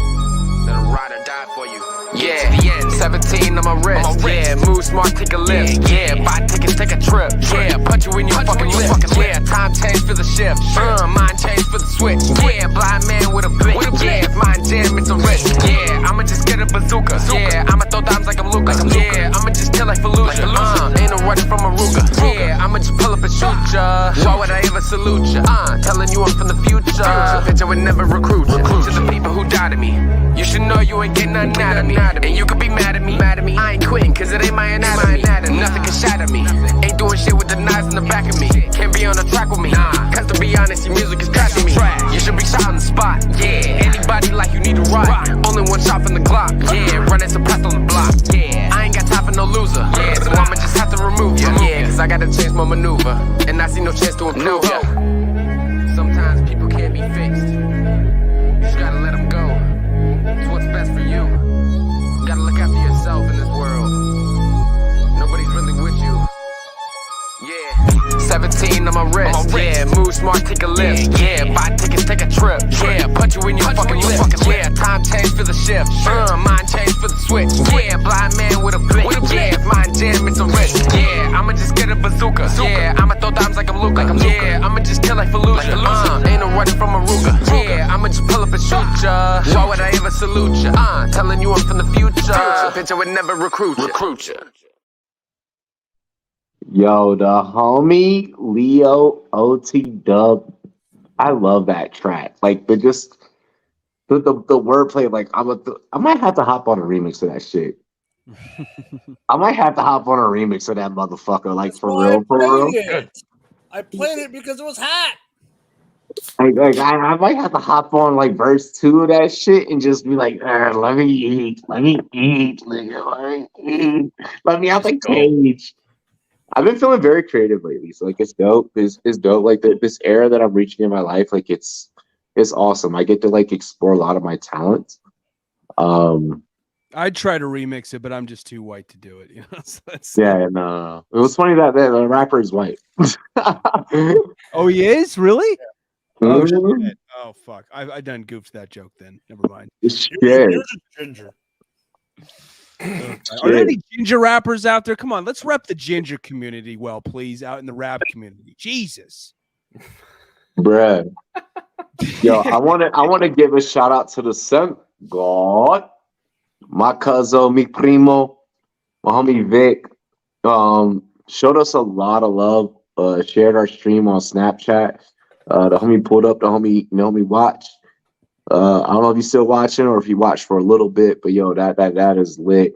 that'll ride or die for you. Yeah, to the end. 17 on my wrist. Yeah, move smart, take a lift. Yeah, buy tickets, take a trip. Yeah, punch you in your fucking lip. Yeah, time change for the shift. Mind change for the switch. Yeah, blind man with a blick. Yeah, if mind jam, it's a risk. Yeah, I'ma just get a bazooka. Yeah, I'ma throw dimes like I'm Luka. Yeah, I'ma just kill like Fallujah. Ain't no running from a Ruger. Yeah, I'ma just pull up and shoot ya. Why would I ever salute ya? Telling you I'm from the future. Bitch, I would never recruit ya. To the people who doubted me, you should know you ain't getting nothing out of me. And you could be mad at me. I ain't quitting, cause it ain't my anatomy. Nothing can shatter me. Ain't doing shit with the knives in the back of me. Can't be on the track with me. Cause to be honest, your music is crashing me. You should be shot on the spot. Yeah, anybody like you need to rock. Only one shot from the Glock. Yeah, running some past on the block. Yeah, I ain't got time for no loser. Yeah, so I'ma just have to remove you. Yeah, cause I gotta change my maneuver. And I see no chance to improve ya. Sometimes people can't be fixed. You just gotta let them go. It's what's best for you. You gotta look after yourself in this world. Nobody's really with you. Yeah, 17 on my wrist. Yeah, move smart, take a lift. Yeah, buy tickets, take a trip. Yeah, punch you in your fucking lip. Yeah, time change for the shift. Mind change for the switch. Yeah, blind man with a blick. Yeah, if mind jam, it's a risk. Yeah, I'ma just get a bazooka. Yeah, I'ma throw dimes like I'm Luka. Yeah, I'ma just kill like Fallujah. Ain't no running from a Ruger. Yeah, I'ma just pull up and shoot ya. Why would I ever salute ya? Telling you I'm from the future. Bitch, I would never recruit ya. Yo, the homie Leo OT Dub. I love that track. Like the wordplay. Like I might have to hop on a remix of that shit. I might have to hop on a remix of that motherfucker. Like for real. I played it because it was hot. Like I might have to hop on like verse 2 of that shit and just be like, let me eat, nigga, let me out the cage. I've been feeling very creative lately, so like it's dope. It's dope. Like this era that I'm reaching in my life, like it's awesome. I get to like explore a lot of my talents. I'd try to remix it, but I'm just too white to do it. You know, so Yeah, and it was funny that the rapper is white. Oh, he is really? Oh Mhm. shit! Oh fuck! I done goofed that joke. Then never mind. Shit. You're just ginger. Are there any ginger rappers out there? Come on, let's rep the ginger community well, please, out in the rap community. Jesus, Bruh. Yo, I wanna give a shout out to the Sun God, my cousin, mi primo, my homie Vic. Showed us a lot of love. Shared our stream on Snapchat. The homie pulled up. The homie watched. I don't know if he's still watching or if he watched for a little bit, but yo, that is lit.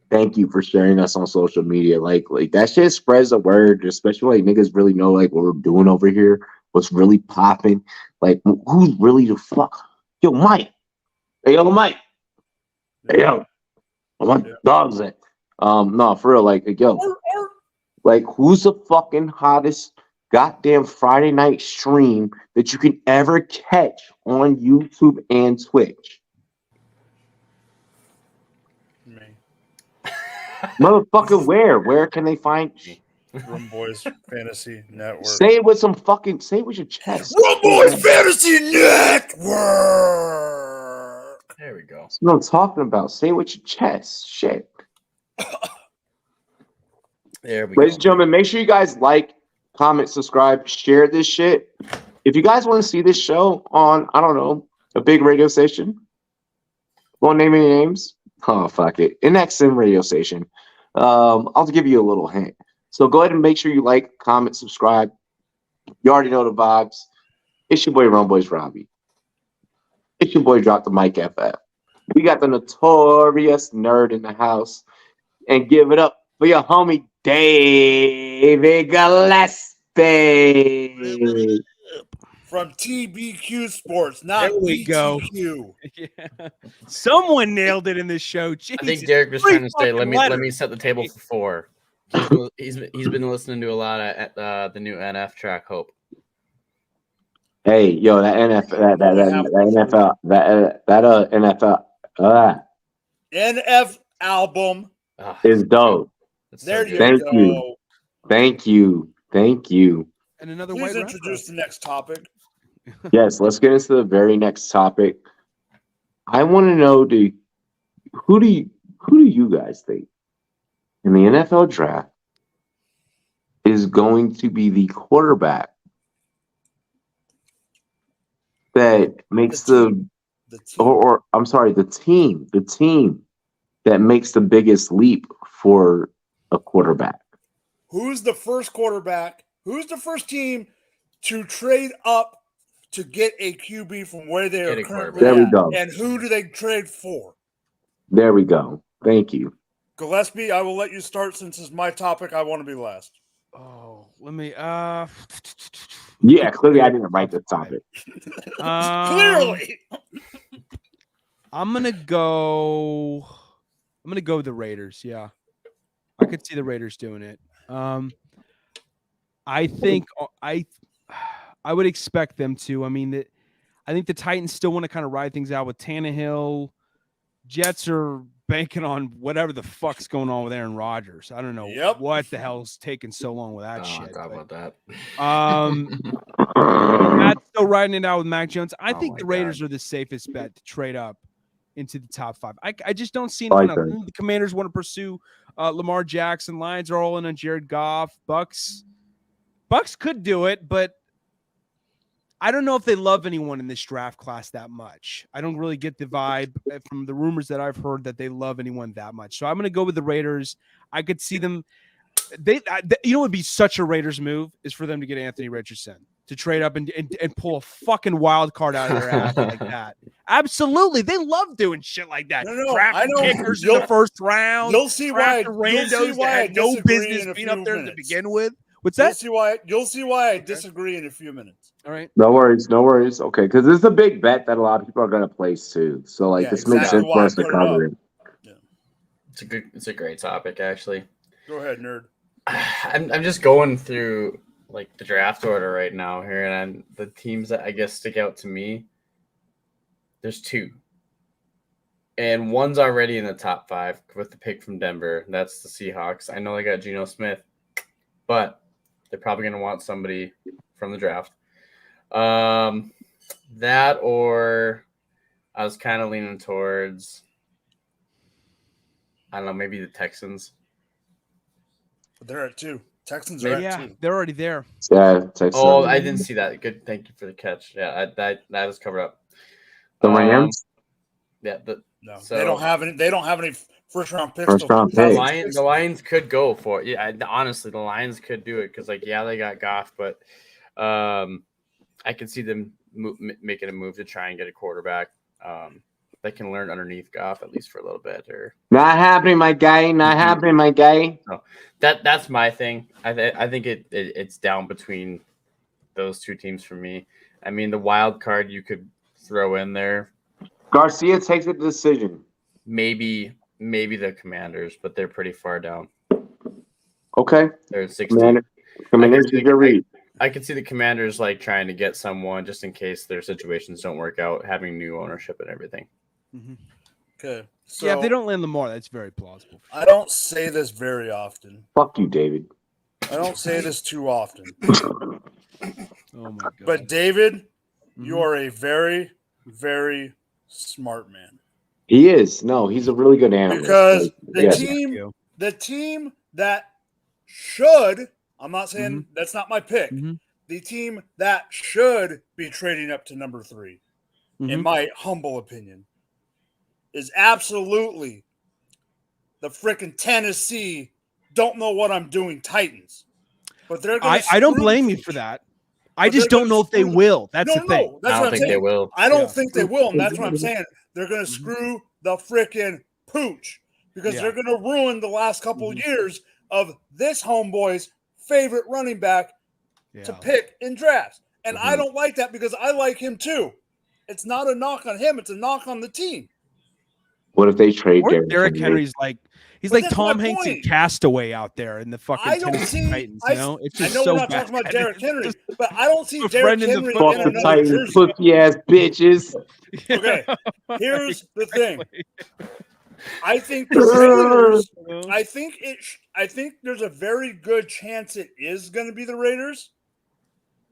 Thank you for sharing us on social media. Like that shit spreads the word, especially like niggas really know like what we're doing over here, what's really popping. Like who's really the fuck? Yo, Mike. Hey, yo, Mike. Hey, yo. My dog's at. No, for real, like yo, like who's the fucking hottest goddamn Friday night stream that you can ever catch on YouTube and Twitch? Me. Motherfucker, where can they find? Rumboyz Fantasy Network. Say it with your chest. Rumboyz Fantasy Network. There we go. That's what I'm talking about. Say it with your chest. Shit. There we Ladies and go. gentlemen, make sure you guys like, comment, subscribe, share this shit. If you guys want to see this show on, I don't know, a big radio station, won't name any names. Oh, fuck it. An XM radio station. I'll give you a little hint. So go ahead and make sure you like, comment, subscribe. You already know the vibes. It's your boy Rumboyz Robbie. It's your boy Drop the Mic FF. We got the notorious nerd in the house. And give it up for your homie David Gillespie. From TBQ Sports, not There we go. BTQ. Yeah. Someone nailed it in this show. Jesus. I think Derek was trying to say, let me set the table for 4. He's been listening to a lot of the new NF track, Hope. Hey, yo, that NFL NF album. is dope. There you Thank go. you. Thank you. And another Please white introduce the next topic. Yes, let's get into the very next topic. I want to know, who do you guys think in the NFL draft is going to be the quarterback that makes the team that makes the biggest leap for a quarterback? Who's the first quarterback? Who's the first team to trade up to get a QB from where they are currently There we at? go. And who do they trade for? There we go. Thank you. Gillespie, I will let you start since it's my topic. I want to be last. Oh, let me. Yeah, clearly I didn't write the topic. Clearly. I'm gonna go with the Raiders. Yeah, I could see the Raiders doing it. I think I would expect them to. I mean, I think the Titans still want to kind of ride things out with Tannehill. Jets are banking on whatever the fuck's going on with Aaron Rodgers. I don't know what the hell's taking so long with that shit. God about that. Matt's still riding it out with Mac Jones. I think the Raiders are the safest bet to trade up into the top 5. I just don't see anything else. The Commanders want to pursue Lamar Jackson. Lions are all in on Jared Goff. Bucks could do it, but I don't know if they love anyone in this draft class that much. I don't really get the vibe from the rumors that I've heard that they love anyone that much. So I'm going to go with the Raiders. I could see them. What would be such a Raiders move is for them to get Anthony Richardson to trade up and pull a fucking wild card out of their ass like that. Absolutely. They love doing shit like that. I know. Kickers in the first round. You'll see why had no business being up there to begin with. What's that? You'll see why I disagree in a few minutes. All right. No worries. Okay, because this is a big bet that a lot of people are going to place too. So this makes sense for us to cover it. Yeah. It's a great topic, actually. Go ahead, nerd. I'm just going through like the draft order right now here, and the teams that I guess stick out to me. There's two, and one's already in the top 5 with the pick from Denver. That's the Seahawks. I know they got Geno Smith, but they're probably going to want somebody from the draft. That or I was kind of leaning towards, I don't know, maybe the Texans. They're at 2. Texans are at 2. They're already there. Yeah. Texans. Oh, I didn't see that. Good, thank you for the catch. Yeah, that is covered up. The Rams. Yeah, No, so they don't have any. They don't have any first-round picks. First-round The Lions could go for it. Yeah, honestly, the Lions could do it because, like, yeah, they got Goff, but I could see them making a move to try and get a quarterback that can learn underneath Goff at least for a little bit. Or not happening, my guy. Not happening, my guy. No, that's my thing. I think it's down between those two teams for me. I mean, the wild card you could throw in there. Garcia takes a decision. Maybe the Commanders, but they're pretty far down. Okay. They're 16. Commanders is your read. I could see the Commanders like trying to get someone just in case their situations don't work out, having new ownership and everything. Mm-hmm. Okay. So yeah, if they don't land Lamar, that's very plausible. I don't say this very often. Fuck you, David. I don't say this too often. Oh my god. But David, you are a very, very smart man. He is. No, he's a really good analyst. Because the team that should, I'm not saying that's not my pick. The team that should be trading up to number 3, in my humble opinion, is absolutely the freaking Tennessee don't know what I'm doing Titans. But they're going to I don't blame you for that. I just don't know if they will. That's the thing. That's I don't think they will. I don't think they will, and that's what I'm saying. They're going to screw the freaking pooch because they're going to ruin the last couple years of this homeboy's favorite running back to pick in drafts. And I don't like that because I like him too. It's not a knock on him. It's a knock on the team. What if they trade Derrick Henry's like he's like Tom Hanks in Castaway out there in the fucking Tennessee Titans. You know, it's just I know so we're not bad. talking about Derrick Henry, but I don't see Derrick Henry in Fuck the another Titans, jersey. pussy ass bitches. Okay, here's the thing. I think the Raiders. I think there's a very good chance it is going to be the Raiders.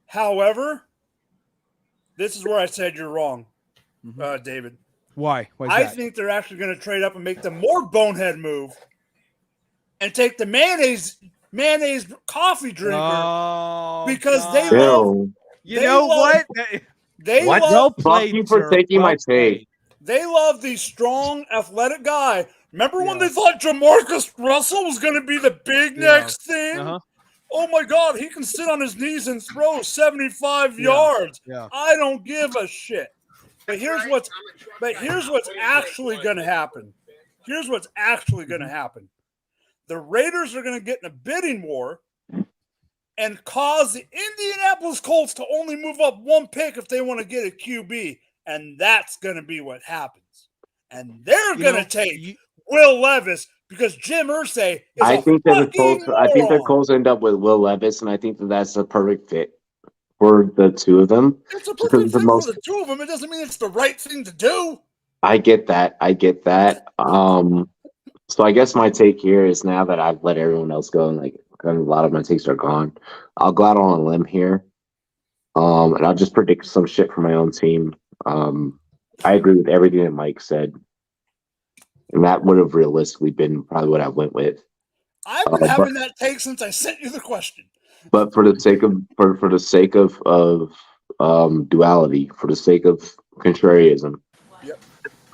However, this is where I said you're wrong, David. Why? Why is I that? think they're actually going to trade up and make the more bonehead move and take the mayonnaise coffee drinker because they love. You know what? They what? love. Fuck you for taking my take. They love the strong, athletic guy. Remember when they thought Jamarcus Russell was going to be the big next thing? Oh my God, he can sit on his knees and throw 75 yards. Yeah. I don't give a shit. But here's what's actually going to happen. Here's what's actually going to happen. The Raiders are going to get in a bidding war and cause the Indianapolis Colts to only move up one pick if they want to get a QB, and that's going to be what happens. And they're going to take Will Levis because Jim Irsay is I think the Colts end up with Will Levis, and I think that's the perfect fit for the two of them. It's a perfect fit for the two of them. It doesn't mean it's the right thing to do. I get that. So I guess my take here is now that I've let everyone else go and like a lot of my takes are gone, I'll go out on a limb here. And I'll just predict some shit for my own team. I agree with everything that Mike said. And that would have realistically been probably what I went with. I've been having that take since I sent you the question. But for the sake of duality, for the sake of contrarianism,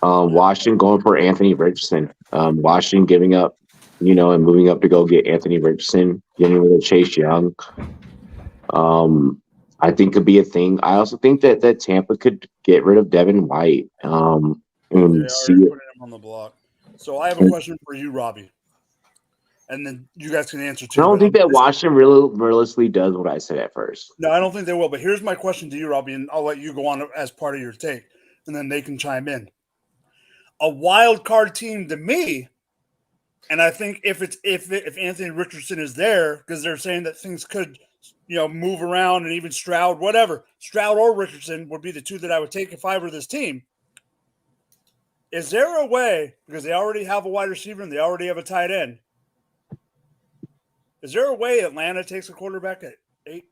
Washington going for Anthony Richardson. Washington giving up, and moving up to go get Anthony Richardson, getting rid of Chase Young. I think could be a thing. I also think that Tampa could get rid of Devin White. And see putting him on the block. So I have a question for you, Robbie. And then you guys can answer too. I don't think that Washington realistically does what I said at first. No, I don't think they will. But here's my question to you, Robbie, and I'll let you go on as part of your take, and then they can chime in. A wild card team to me And I think if Anthony Richardson is there, because they're saying that things could, move around, and even Stroud, whatever, Stroud or Richardson would be the two that I would take if I were this team. Is there a way, because they already have a wide receiver and they already have a tight end, is there a way Atlanta takes a quarterback at 8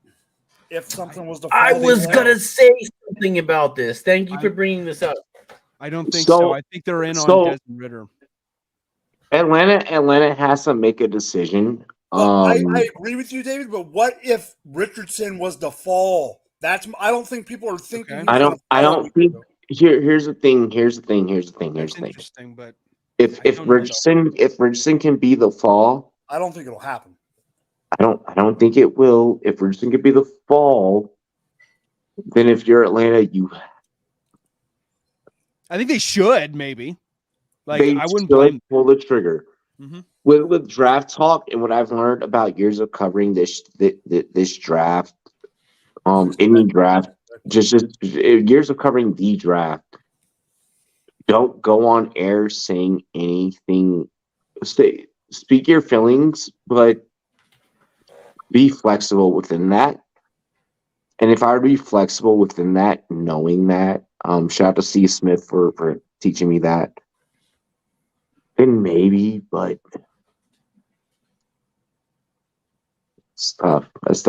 if something was to fall? I was going to say something about this. Thank you for bringing this up. I don't think so. I think they're in on Desmond Ridder. Atlanta has to make a decision. I agree with you, David. But what if Richardson was to fall? I don't think people are thinking. Okay. I don't think. Here's the thing. Interesting, but if Richardson can be the fall, I don't think it'll happen. I don't think it will. If Richardson can be the fall, then if you're Atlanta, I think they should maybe. They I wouldn't pull the trigger. Mm-hmm. With draft talk and what I've learned about years of covering this draft, any draft, just years of covering the draft. Don't go on air saying anything. Speak your feelings, but be flexible within that. And if I were to be flexible within that, knowing that, shout out to Steve Smith for teaching me that. Then maybe, but it's tough. That's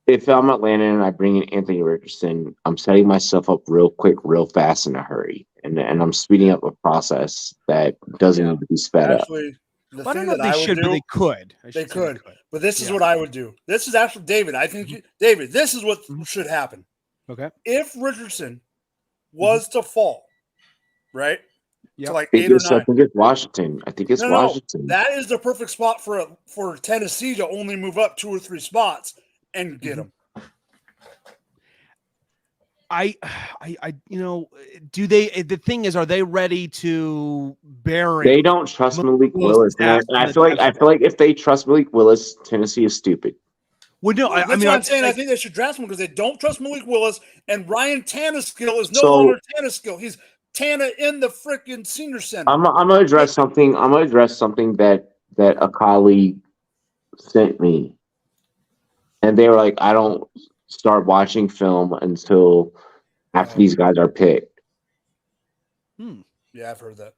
if I'm Atlanta and I bring in Anthony Richardson, I'm setting myself up real quick, real fast in a hurry. And I'm speeding up a process that doesn't need to be sped up. I don't know if they should, but they could. They could. But this is what I would do. This is actually, David, I think, David, this is what should happen. Okay. If Richardson was to fall, right? Yeah, like 8 or 9. I think it's Washington. Washington. No, that is the perfect spot for Tennessee to only move up 2 or 3 spots and get him. Do they? The thing is, are they ready to bury? They don't trust Malik Willis, and I feel like if they trust Malik Willis, Tennessee is stupid. Well, no, that's what I'm saying. I think they should draft him because they don't trust Malik Willis, and Ryan Tanneskill is no longer Tanneskill. He's Tana in the freaking senior center. I'm gonna address something. that a colleague sent me, and they were like, "I don't start watching film until after these guys are picked." Yeah, I've heard that.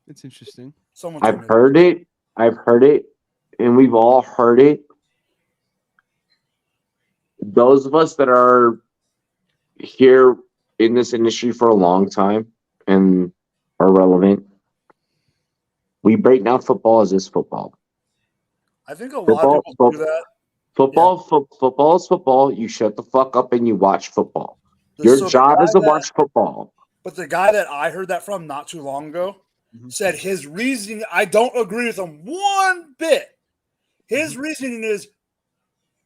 It's interesting. I've heard it, and we've all heard it. Those of us that are here in this industry for a long time and are relevant, we break down football as this football. I think a lot of people do that. Football is football. You shut the fuck up and you watch football. Your job is to watch football. But the guy that I heard that from not too long ago said his reasoning, I don't agree with him one bit. His reasoning is,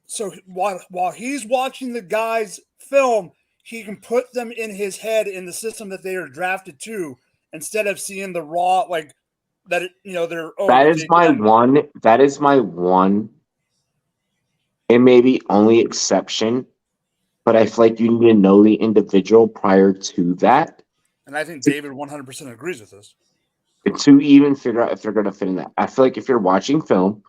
so while he's watching the guys film, he can put them in his head in the system that they are drafted to, instead of seeing the raw, like that. They're. That is my one, and maybe only exception. But I feel like you need to know the individual prior to that. And I think David 100% agrees with this. To even figure out if they're going to fit in that. I feel like if you're watching film,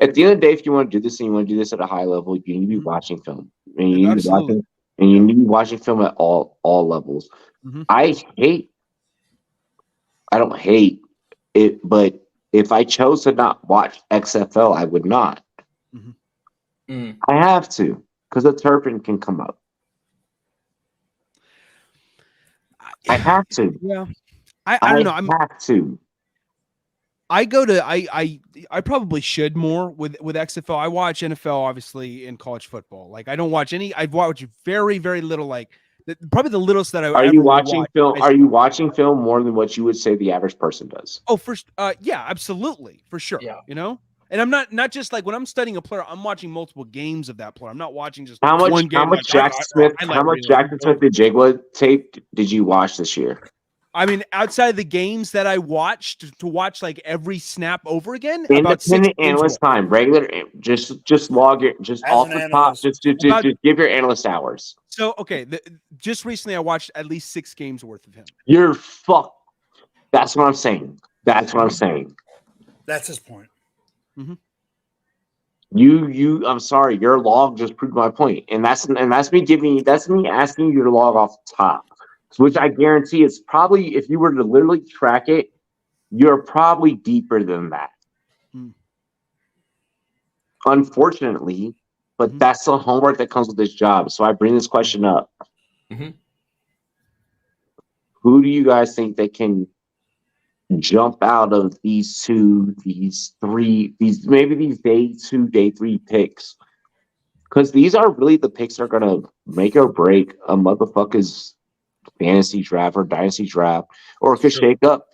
at the end of the day, if you want to do this and you want to do this at a high level, you need to be watching film. And you need to be watching film at all levels. I don't hate it, but if I chose to not watch XFL, I would not. I have to, because the Turpin can come up. I have to. Yeah. I don't know. I have to. I probably should more with XFL. I watch NFL obviously in college football. Like I don't watch any. I watch very, very little. Like probably the littlest that I. Are you watching film? Are you watching film more than what you would say the average person does? Oh, yeah, absolutely, for sure. Yeah. And I'm not just like when I'm studying a player, I'm watching multiple games of that player. I'm not watching just one game. How much Jackson Smith the Jigwa tape did you watch this year? I mean, outside of the games that I watched, to watch like every snap over again. Independent analyst time, regular, just log it, just off the top, just give your analyst hours. So okay, just recently I watched at least 6 games worth of him. You're fucked. That's what I'm saying. That's what I'm saying. That's his point. I'm sorry, your log just proved my point, and that's me asking you to log off the top, which I guarantee is probably, if you were to literally track it, you're probably deeper than that. Unfortunately, but that's the homework that comes with this job. So I bring this question up. Who do you guys think that can jump out of these day 2, day 3 picks? Because these are really the picks that are going to make or break a motherfucker's fantasy draft or dynasty draft, or it could shake up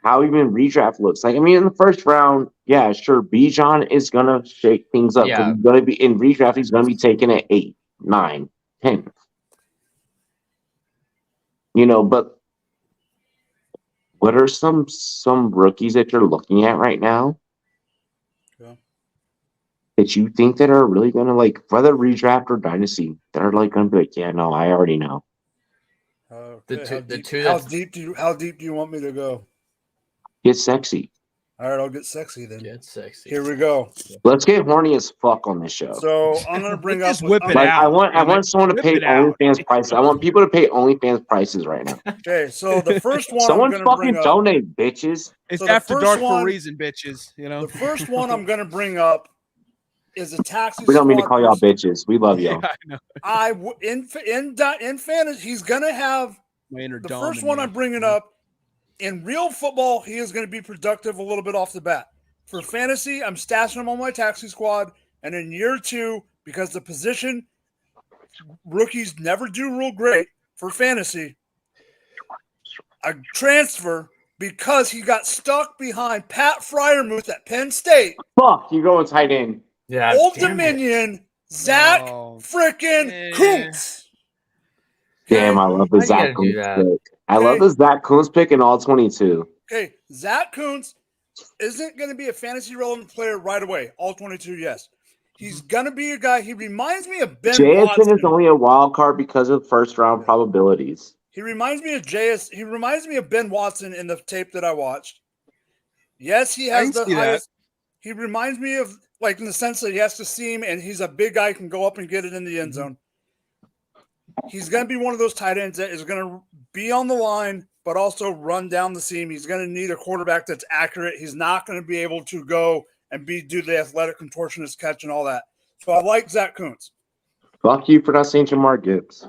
how even redraft looks. Like, I mean, in the first round, yeah, sure, Bijan is going to shake things up. Yeah. He's going to be in redraft. He's going to be taken at 8, 9, 10. But what are some rookies that you're looking at right now that you think that are really going to, like, whether redraft or dynasty, that are like going to be like, yeah, no, I already know. How deep do you want me to go? Get sexy. All right, I'll get sexy then. Get sexy. Here we go. Let's get horny as fuck on this show. So I'm gonna bring up. whip it Like, out. I want someone to pay OnlyFans prices. I want people to pay OnlyFans prices right now. Okay, so the first one Someone I'm gonna fucking bring up. donate, bitches. It's So the after first dark for one- a reason, bitches. The first one I'm gonna bring up is a taxi. We don't mean to squad call y'all person. bitches. We love y'all. I know. in fantasy, he's gonna have My inner the Dom first in one me. I'm bringing up. In real football, he is going to be productive a little bit off the bat. For fantasy, I'm stashing him on my taxi squad. And in year 2, because the position rookies never do real great for fantasy, I transfer because he got stuck behind Pat Fryermuth at Penn State. Fuck, you going tight end. Yeah. Old damn it. Dominion, Zach frickin' Kuntz. Damn, I love the Why you Zach gotta do Kuntz that? pick. I love the Zach Kuntz pick in all 22. Okay, Zach Kuntz isn't going to be a fantasy relevant player right away. All 22, yes. He's going to be a guy. He reminds me of Ben JSN Watson. is only a wild card because of first round probabilities. He reminds me of He reminds me of Ben Watson in the tape that I watched. Yes, he has the highest. He reminds me of, like, in the sense that he has to seam, and he's a big guy, can go up and get it in the end zone. He's going to be one of those tight ends that is going to be on the line, but also run down the seam. He's going to need a quarterback that's accurate. He's not going to be able to go and do the athletic contortionist catch and all that. So I like Zach Kuntz. Fuck you for not saying Jamar Gibbs.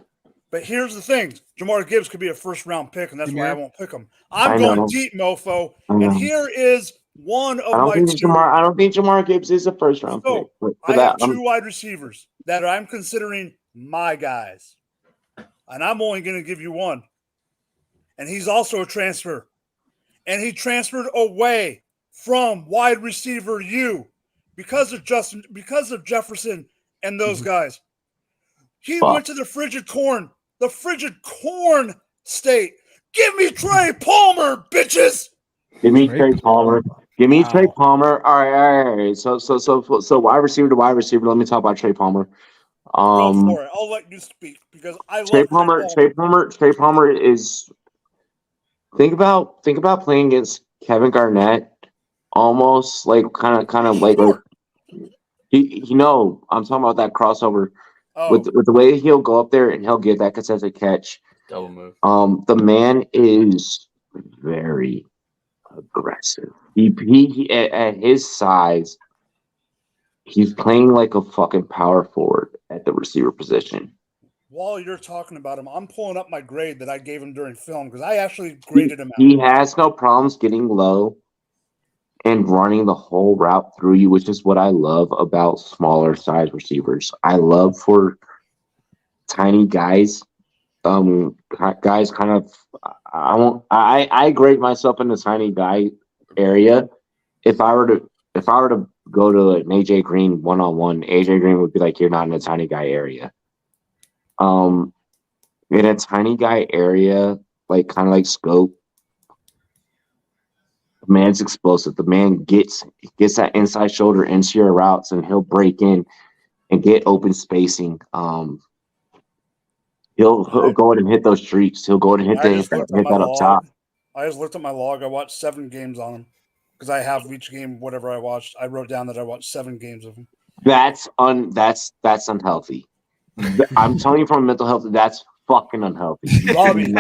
But here's the thing. Jamar Gibbs could be a first-round pick, and that's why I won't pick him. I'm I going know. deep, mofo. I know. And here is one of I my don't think two. I don't think Jamar Gibbs is a first round So, pick. I have 2 wide receivers that I'm considering my guys. And I'm only going to give you one. And he's also a transfer. And he transferred away from wide receiver U because of Jefferson and those guys. He went to the frigid corn state. Give me Trey Palmer, bitches. Give me Trey Palmer. Give me Trey Palmer. All right. So wide receiver to wide receiver. Let me talk about Trey Palmer. Go for it. I'll let you speak because I Trey love Palmer. Trey Palmer is. Think about playing against Kevin Garnett, almost like kind of like I'm talking about that crossover with the way he'll go up there and he'll get that contested catch. Double move. The man is very aggressive. He at his size, he's playing like a fucking power forward at the receiver position. While you're talking about him, I'm pulling up my grade that I gave him during film because I actually graded him out. He has no problems getting low and running the whole route through you, which is what I love about smaller size receivers. I love for tiny guys. Guys kind of I grade myself in the tiny guy area. If I were to go to an AJ Green one-on-one, AJ Green would be like, you're not in a tiny guy area. In a tiny guy area, like kind of like scope, the man's explosive. The man gets that inside shoulder into your routes, and he'll break in and get open spacing. He'll go in and hit those streaks. He'll go in and hit that up top. I just looked at my log. I watched 7 games on him because I have each game, whatever I watched. I wrote down that I watched 7 games of him. That's unhealthy. I'm telling you from mental health, that's fucking unhealthy. Robbie,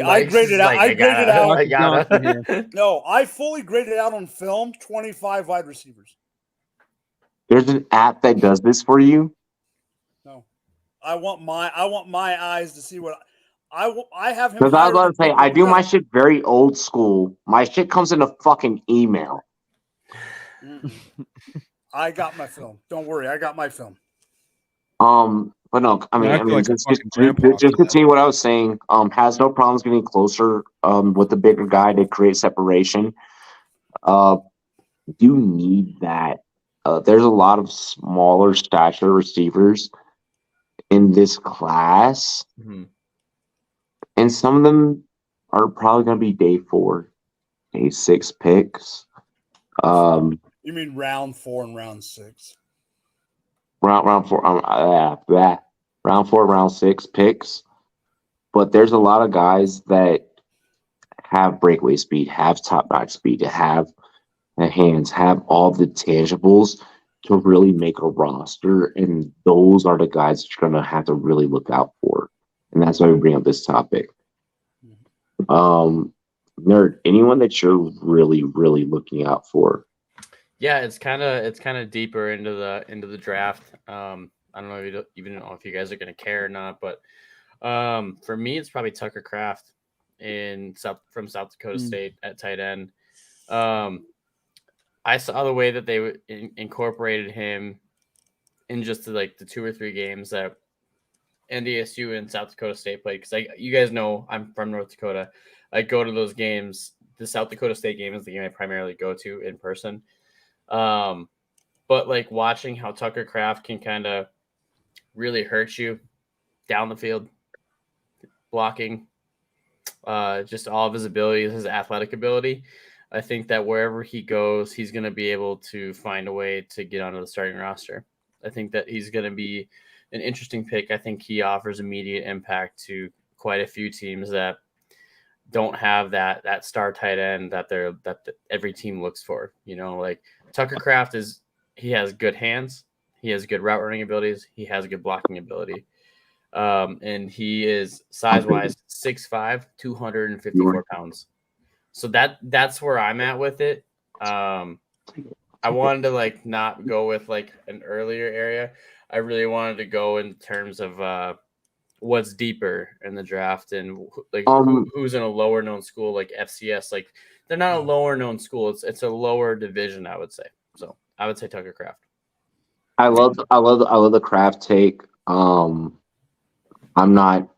I graded out. I graded out. No, I fully graded out on film 25 wide receivers. There's an app that does this for you. No, I want my eyes to see what I have him. Because I was about to say, I do my shit. shit very old school. My shit comes in a fucking email. I got my film. Don't worry, I got my film. But no, I mean, just continue what I was saying. Has no problems getting closer. With the bigger guy to create separation. You need that. There's a lot of smaller stature receivers in this class, and some of them are probably going to be day 4, day 6 picks. You mean round 4 and round 6? Round 4, round 4, round 6 picks. But there's a lot of guys that have breakaway speed, have top-notch speed, have the hands, have all the tangibles to really make a roster, and those are the guys that you're going to have to really look out for. And that's why we bring up this topic. Nerd, anyone that you're really, really looking out for? Yeah, it's kind of deeper into the draft. I don't know if even know if you guys are going to care or not, but for me, it's probably Tucker Kraft from South Dakota State at tight end. I saw the way that they incorporated him in just the 2 or 3 games that NDSU and South Dakota State played. Because you guys know I'm from North Dakota. I go to those games. The South Dakota State game is the game I primarily go to in person. But watching how Tucker Kraft can kind of really hurt you down the field, blocking, just all of his abilities, his athletic ability. I think that wherever he goes, he's going to be able to find a way to get onto the starting roster. I think that he's going to be an interesting pick. I think he offers immediate impact to quite a few teams that don't have that star tight end that every team looks for. Tucker Kraft he has good hands, he has good route running abilities, he has good blocking ability. And he is size-wise 6'5", 254 pounds. So that's where I'm at with it. I wanted to not go with an earlier area. I really wanted to go in terms of what's deeper in the draft and who's in a lower known school like FCS. They're not a lower known school. It's a lower division, I would say. So I would say Tucker Kraft. I love the Kraft take. I'm not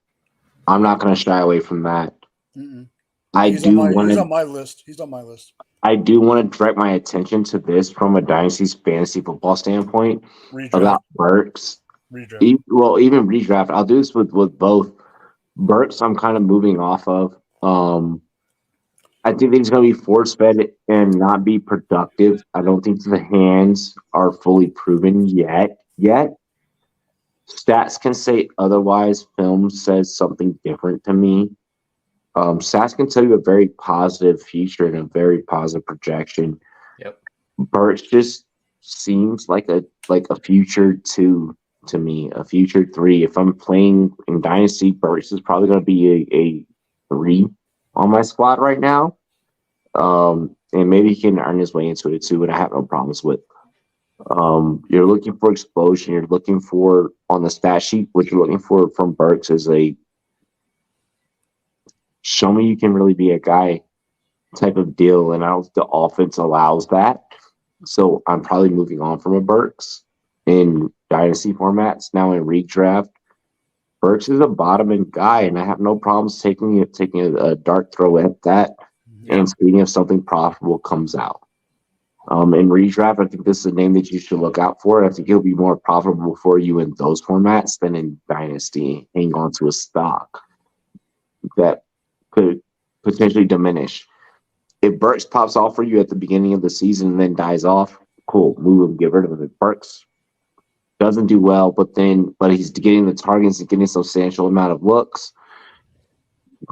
going to shy away from that. He's on my list. He's on my list. I do want to direct my attention to this from a Dynasty's fantasy football standpoint about Burks. Even redraft. I'll do this with both. Burks, I'm kind of moving off of. I think he's going to be force-fed and not be productive. I don't think the hands are fully proven yet. Stats can say otherwise. Film says something different to me. Stats can tell you a very positive future and a very positive projection. Yep. Burks just seems like a future 2 to me, a future 3. If I'm playing in Dynasty, Burks is probably going to be a 3 on my squad right now. And maybe he can earn his way into it too, and I have no problems with. You're looking for explosion. You're looking for, on the stat sheet, what you're looking for from Burks is a show me you can really be a guy type of deal, and I don't think the offense allows that. So I'm probably moving on from a Burks in Dynasty formats. Now in redraft, Burks is a bottom end guy, and I have no problems taking a dart throw at that and seeing if something profitable comes out. In redraft, I think this is a name that you should look out for. I think he'll be more profitable for you in those formats than in Dynasty, hang on to a stock that could potentially diminish. If Burks pops off for you at the beginning of the season and then dies off, cool, move him, get rid of him. If Burks doesn't do well, but he's getting the targets and getting a substantial amount of looks,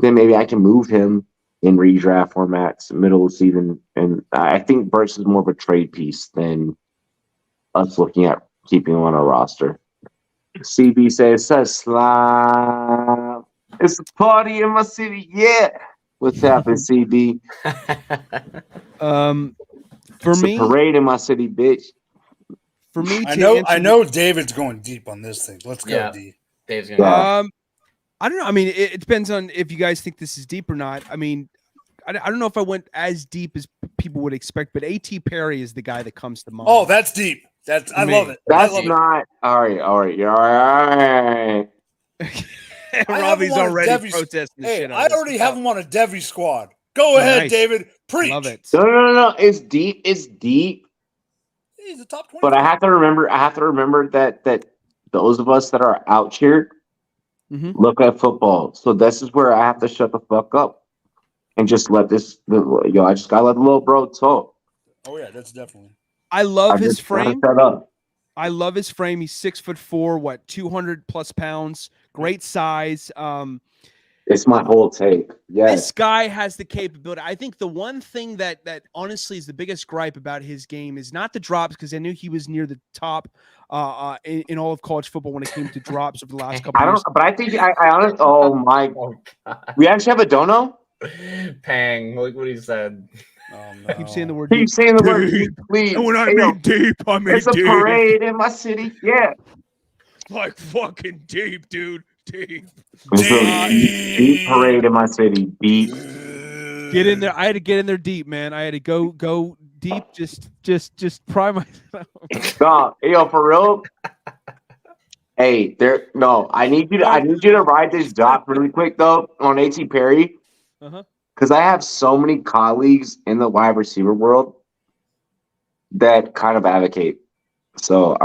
then maybe I can move him in redraft formats, middle of the season. And I think Burks is more of a trade piece than us looking at keeping him on our roster. CB says slime. It's a party in my city. Yeah. What's happening, CB? For It's me, a parade in my city, bitch. For me, I know David's going deep on this thing. Let's go, D. Dave's gonna. I don't know. I mean, it depends on if you guys think this is deep or not. I mean, I don't know if I went as deep as people would expect, but A.T. Perry is the guy that comes to mind. Oh, that's deep. I love it. That's not all right. You're all right. Robbie's already protesting. Hey, shit I already have him on a Devi squad. Go ahead, David. Preach. Love it. No. It's deep. It's deep. He's a top 20. But I have to remember that those of us that are out here look at football. So this is where I have to shut the fuck up and just let this. I just gotta let the little bro talk. Oh yeah, that's definitely. I love his frame. Shut up. I love his frame. He's 6'4", 200 plus pounds, great size. It's my whole take. Yes. This guy has the capability. I think the one thing that honestly is the biggest gripe about his game is not the drops, because I knew he was near the top in all of college football when it came to drops over the last couple of years. But I think I honestly. Oh my! We actually have a dono. Pang! Look what he said. Oh, no. Keep saying the word. Keep saying the word deep, please. And when I mean deep, I mean it's a deep. parade in my city. Yeah. Like fucking deep, dude. Deep. Deep parade in my city. Deep. Get in there. I had to get in there deep, man. I had to go deep. Just pry myself. No, for real. Hey, I need you to write this doc really quick though on A.T. Perry. Because I have so many colleagues in the wide receiver world that kind of advocate. So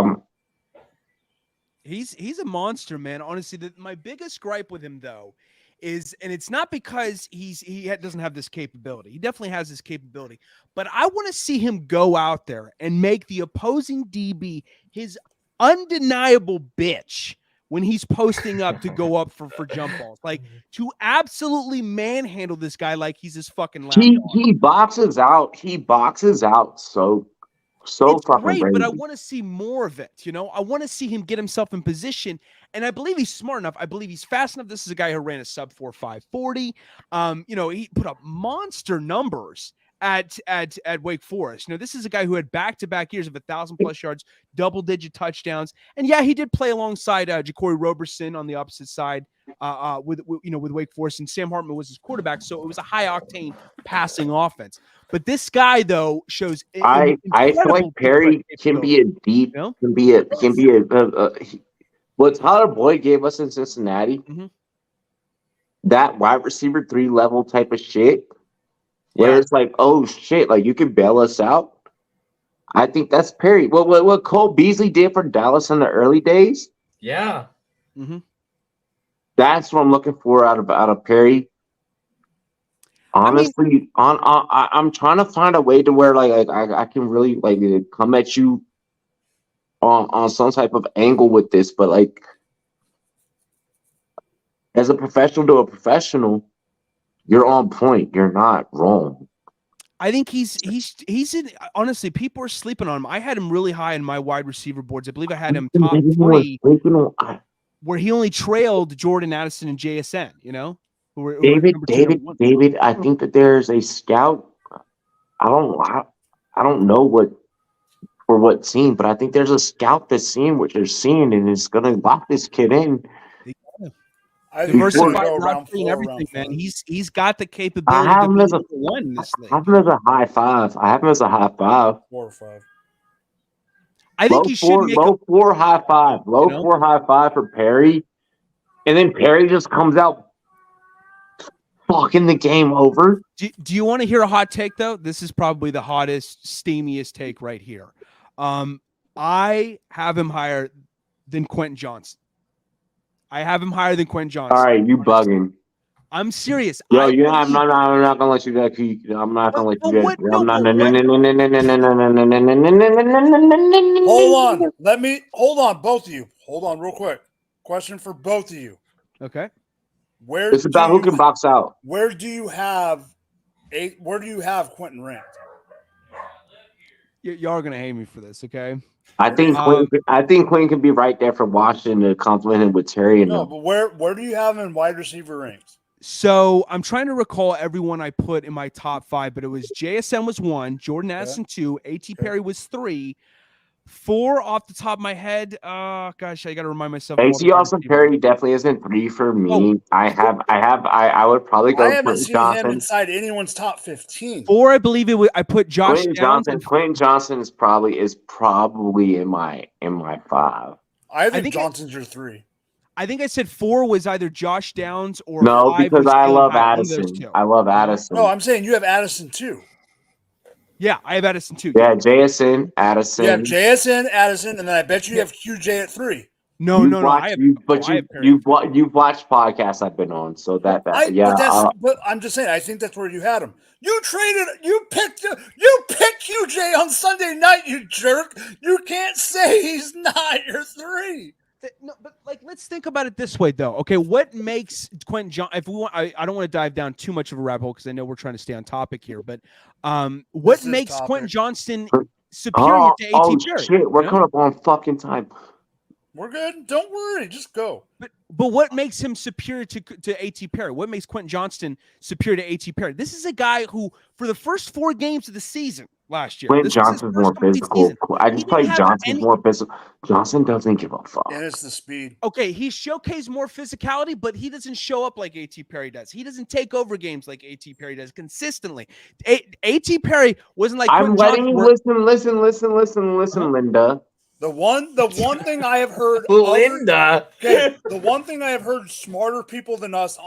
He's a monster, man. Honestly, my biggest gripe with him though is, and it's not because he doesn't have this capability. He definitely has this capability, but I want to see him go out there and make the opposing DB his undeniable bitch when he's posting up to go up for jump balls, like to absolutely manhandle this guy like he's his fucking lapdog. He boxes out. So it's fucking great, crazy. but I want to see more of it. I want to see him get himself in position, and I believe he's smart enough. I believe he's fast enough. This is a guy who ran a sub 4.540. He put up monster numbers at Wake Forest. This is a guy who had back-to-back years of 1,000+ yards, double-digit touchdowns, and yeah, he did play alongside Jacory Roberson on the opposite side with Wake Forest, and Sam Hartman was his quarterback, so it was a high-octane passing offense. But this guy, though, shows. I feel like Perry can be a deep, can be a what Tyler Boyd gave us in Cincinnati. That wide receiver 3 level type of shit, where it's like, oh shit, like you can bail us out. I think that's Perry. What Cole Beasley did for Dallas in the early days. Yeah. That's what I'm looking for out of Perry. Honestly, I'm trying to find a way to where I can really like come at you on some type of angle with this, but like as a professional to a professional, you're on point. You're not wrong. I think he's in, honestly, people are sleeping on him. I had him really high in my wide receiver boards. I believe I had him top 3, where he only trailed Jordan Addison and JSN, David, I think that there's a scout. I don't know what scene, but I think there's a scout that's seeing what they're seeing and is gonna lock this kid in. Diversified and everything, man. He's got the capability. I have him as a one in this league. I have him as a high 5. 4 or 5. I think he should make low 4 high 5. Low 4 high 5 for Perry, and then Perry just comes out fucking the game over. Do you want to hear a hot take though? This is probably the hottest, steamiest take right here. I have him higher than Quentin Johnson. All right, you bugging. I'm serious. Yo, I'm not gonna let you get. I'm not gonna let you get. Hold on, both of you. Hold on, real quick. Question for both of you. Okay. It's about who can box out. Where do you have Where do you have Quentin ranked? Y'all are gonna hate me for this, okay? I think Quentin can be right there for Washington to compliment him with Terry and No, them. but where do you have him in wide receiver ranks? So I'm trying to recall everyone I put in my top 5, but it was JSN was 1, Jordan Addison 2, A.T. Perry was 3, 4 off the top of my head. Gosh, I got to remind myself. A.T. Austin Perry definitely isn't 3 for me. Oh. I would probably go. I haven't Quentin seen Johnson. him inside anyone's top 15. 4, I believe it was. I put Josh Downs. Quentin Johnson is probably in my 5. I think Johnson's your 3. I think I said 4 was either Josh Downs or no, 5 because was I love High, Addison. I love Addison. No, I'm saying you have Addison too. Yeah, I have Addison too. Yeah, JSN, Addison. You have JSN, Addison, and then I bet you have QJ at 3. No. You've watched podcasts I've been on, so But I'm just saying, I think that's where you had him. You picked QJ on Sunday night, you jerk. You can't say he's not your 3. No, but let's think about it this way, though. Okay, what makes Quentin John? If we want, I don't want to dive down too much of a rabbit hole because I know we're trying to stay on topic here. But what makes Quentin Johnston superior to A.T. Perry? Shit, we're coming up on fucking time. We're good. Don't worry. Just go. But what makes him superior to A.T. Perry? What makes Quentin Johnston superior to A.T. Perry? This is a guy who, for the first 4 games of the season last year, Quentin Johnson's more physical. I just play Johnson's more physical. Johnson doesn't give a fuck. And it's the speed. Okay, he showcased more physicality, but he doesn't show up like A.T. Perry does. He doesn't take over games like A.T. Perry does consistently. A.T. Perry wasn't like I'm letting you listen, Linda. The one thing I have heard, Linda. The one thing I have heard smarter people than us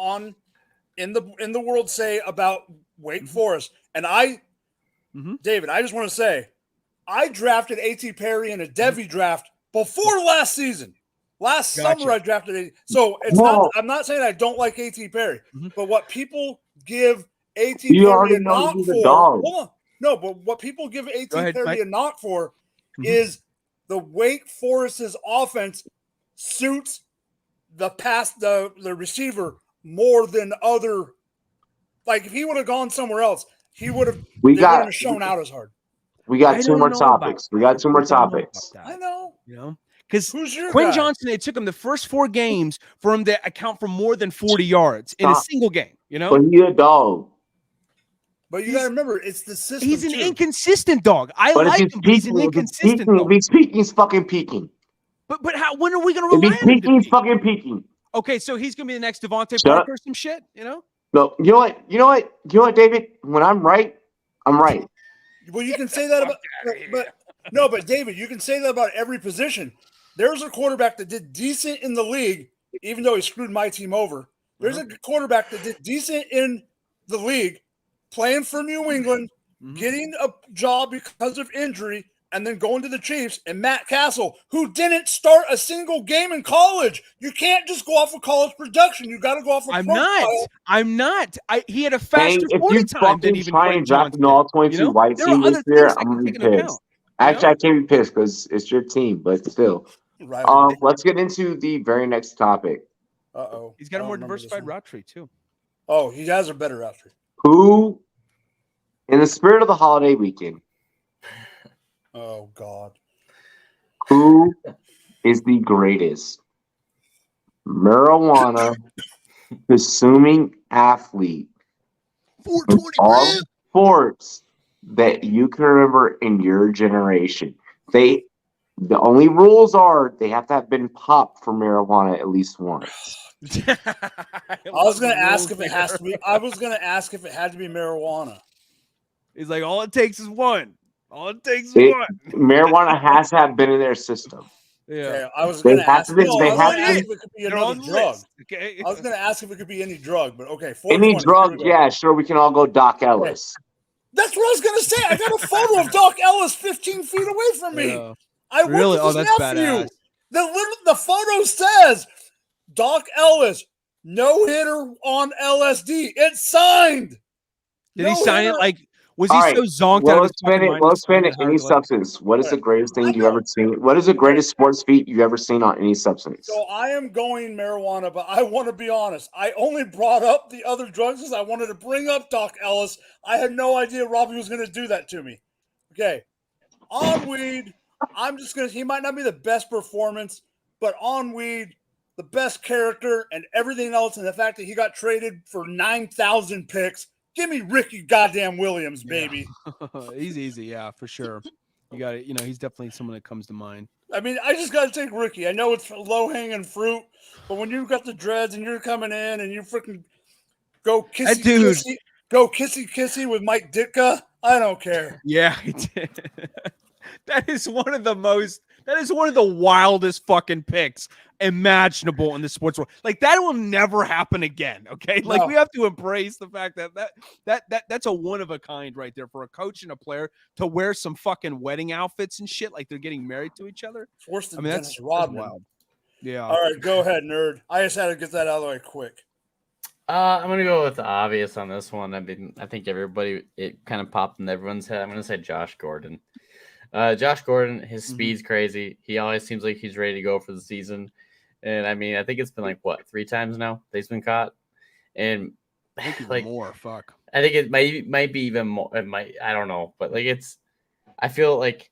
in the world say about Wake Forest, and David, I just want to say, I drafted A.T. Perry in a Devy draft before last season. Last summer, I drafted A.T. So I'm not saying I don't like A.T. Perry, but what people give A.T. Perry a knock for, hold on. No, but what people give A.T. Perry a knock for is the Wake Forest's offense suits the receiver more than other. Like if he would have gone somewhere else, they wouldn't have shown out as hard. We got 2 more topics. I know. Because Quentin Johnston, it took him the first 4 games for him to account for more than 40 yards in a single game. But he's a dog. But you got to remember, it's the system. He's an inconsistent dog. I like him, but he's an inconsistent dog. If he's peaking, he's fucking peaking. But when are we going to rely on him? If he's peaking, he's fucking peaking. Okay, so he's going to be the next Devontae Parker or some shit, No, you know what, David? When I'm right, I'm right. Well, you can say that about, but David, you can say that about every position. There's a quarterback that did decent in the league, even though he screwed my team over. There's a quarterback that did decent in the league, playing for New England, getting a job because of injury, and then going to the Chiefs, and Matt Castle, who didn't start a single game in college. You can't just go off of college production. You got to go off of I'm not. He had a faster 40 time than even Quentin Johnson. All 22 white team this year, I'm going to be pissed. Actually, I can't be pissed because it's your team, but still. Right. Let's get into the very next topic. Uh-oh. He's got a more diversified route tree, too. Oh, he has a better route tree. Who, in the spirit of the holiday weekend, oh, God. who is the greatest marijuana consuming athlete in all sports that you can remember in your generation? The only rules are they have to have been popped for marijuana at least once. I was going to ask if it has to be. I was going to ask if it had to be marijuana. He's like, all it takes is one. All it takes is one. Marijuana has to have been in their system. Yeah, okay, I was going to ask if it could be another drug. Okay, I was going to ask if it could be any drug, but okay. Any drug, yeah, sure. We can all go Doc Ellis. That's what I was going to say. I got a photo of Doc Ellis 15 feet away from me. Yeah. I really? worked with his nephew. The photo says Doc Ellis, no hitter on LSD. It's signed. Did he sign it like Was All he right. so zonked Well, out of his let's fucking finish. mind? Well, he let's decided finish. to hire Any Glenn? substance. What is the greatest I thing you know. ever seen? What is the greatest sports feat you ever seen on any substance? So I am going marijuana, but I want to be honest. I only brought up the other drugs because I wanted to bring up Doc Ellis. I had no idea Robbie was going to do that to me. Okay. On weed, I'm just going to, he might not be the best performance, but on weed, the best character and everything else, and the fact that he got traded for 9,000 picks. Give me Ricky goddamn Williams, baby. He's easy, yeah, for sure. You got it. He's definitely someone that comes to mind. I mean, I just got to take Ricky. I know it's low hanging fruit, but when you've got the dreads and you're coming in and you freaking go kissy kissy with Mike Ditka, I don't care. Yeah, he did. That is one of the wildest fucking picks imaginable in the sports world. Like that will never happen again. Okay. Like we have to embrace the fact that's a one of a kind right there for a coach and a player to wear some fucking wedding outfits and shit like they're getting married to each other. It's worse than I mean, Dennis Rodman. wild. Yeah. All right, go ahead, nerd. I just had to get that out of the way quick. I'm gonna go with the obvious on this one. I think it kind of popped in everyone's head. I'm gonna say Josh Gordon. Josh Gordon, his speed's crazy. He always seems like he's ready to go for the season. And I mean, I think it's been like 3 times now that he's been caught. And I think like more. Fuck. I think it might be even more. It might. I don't know, but like I feel like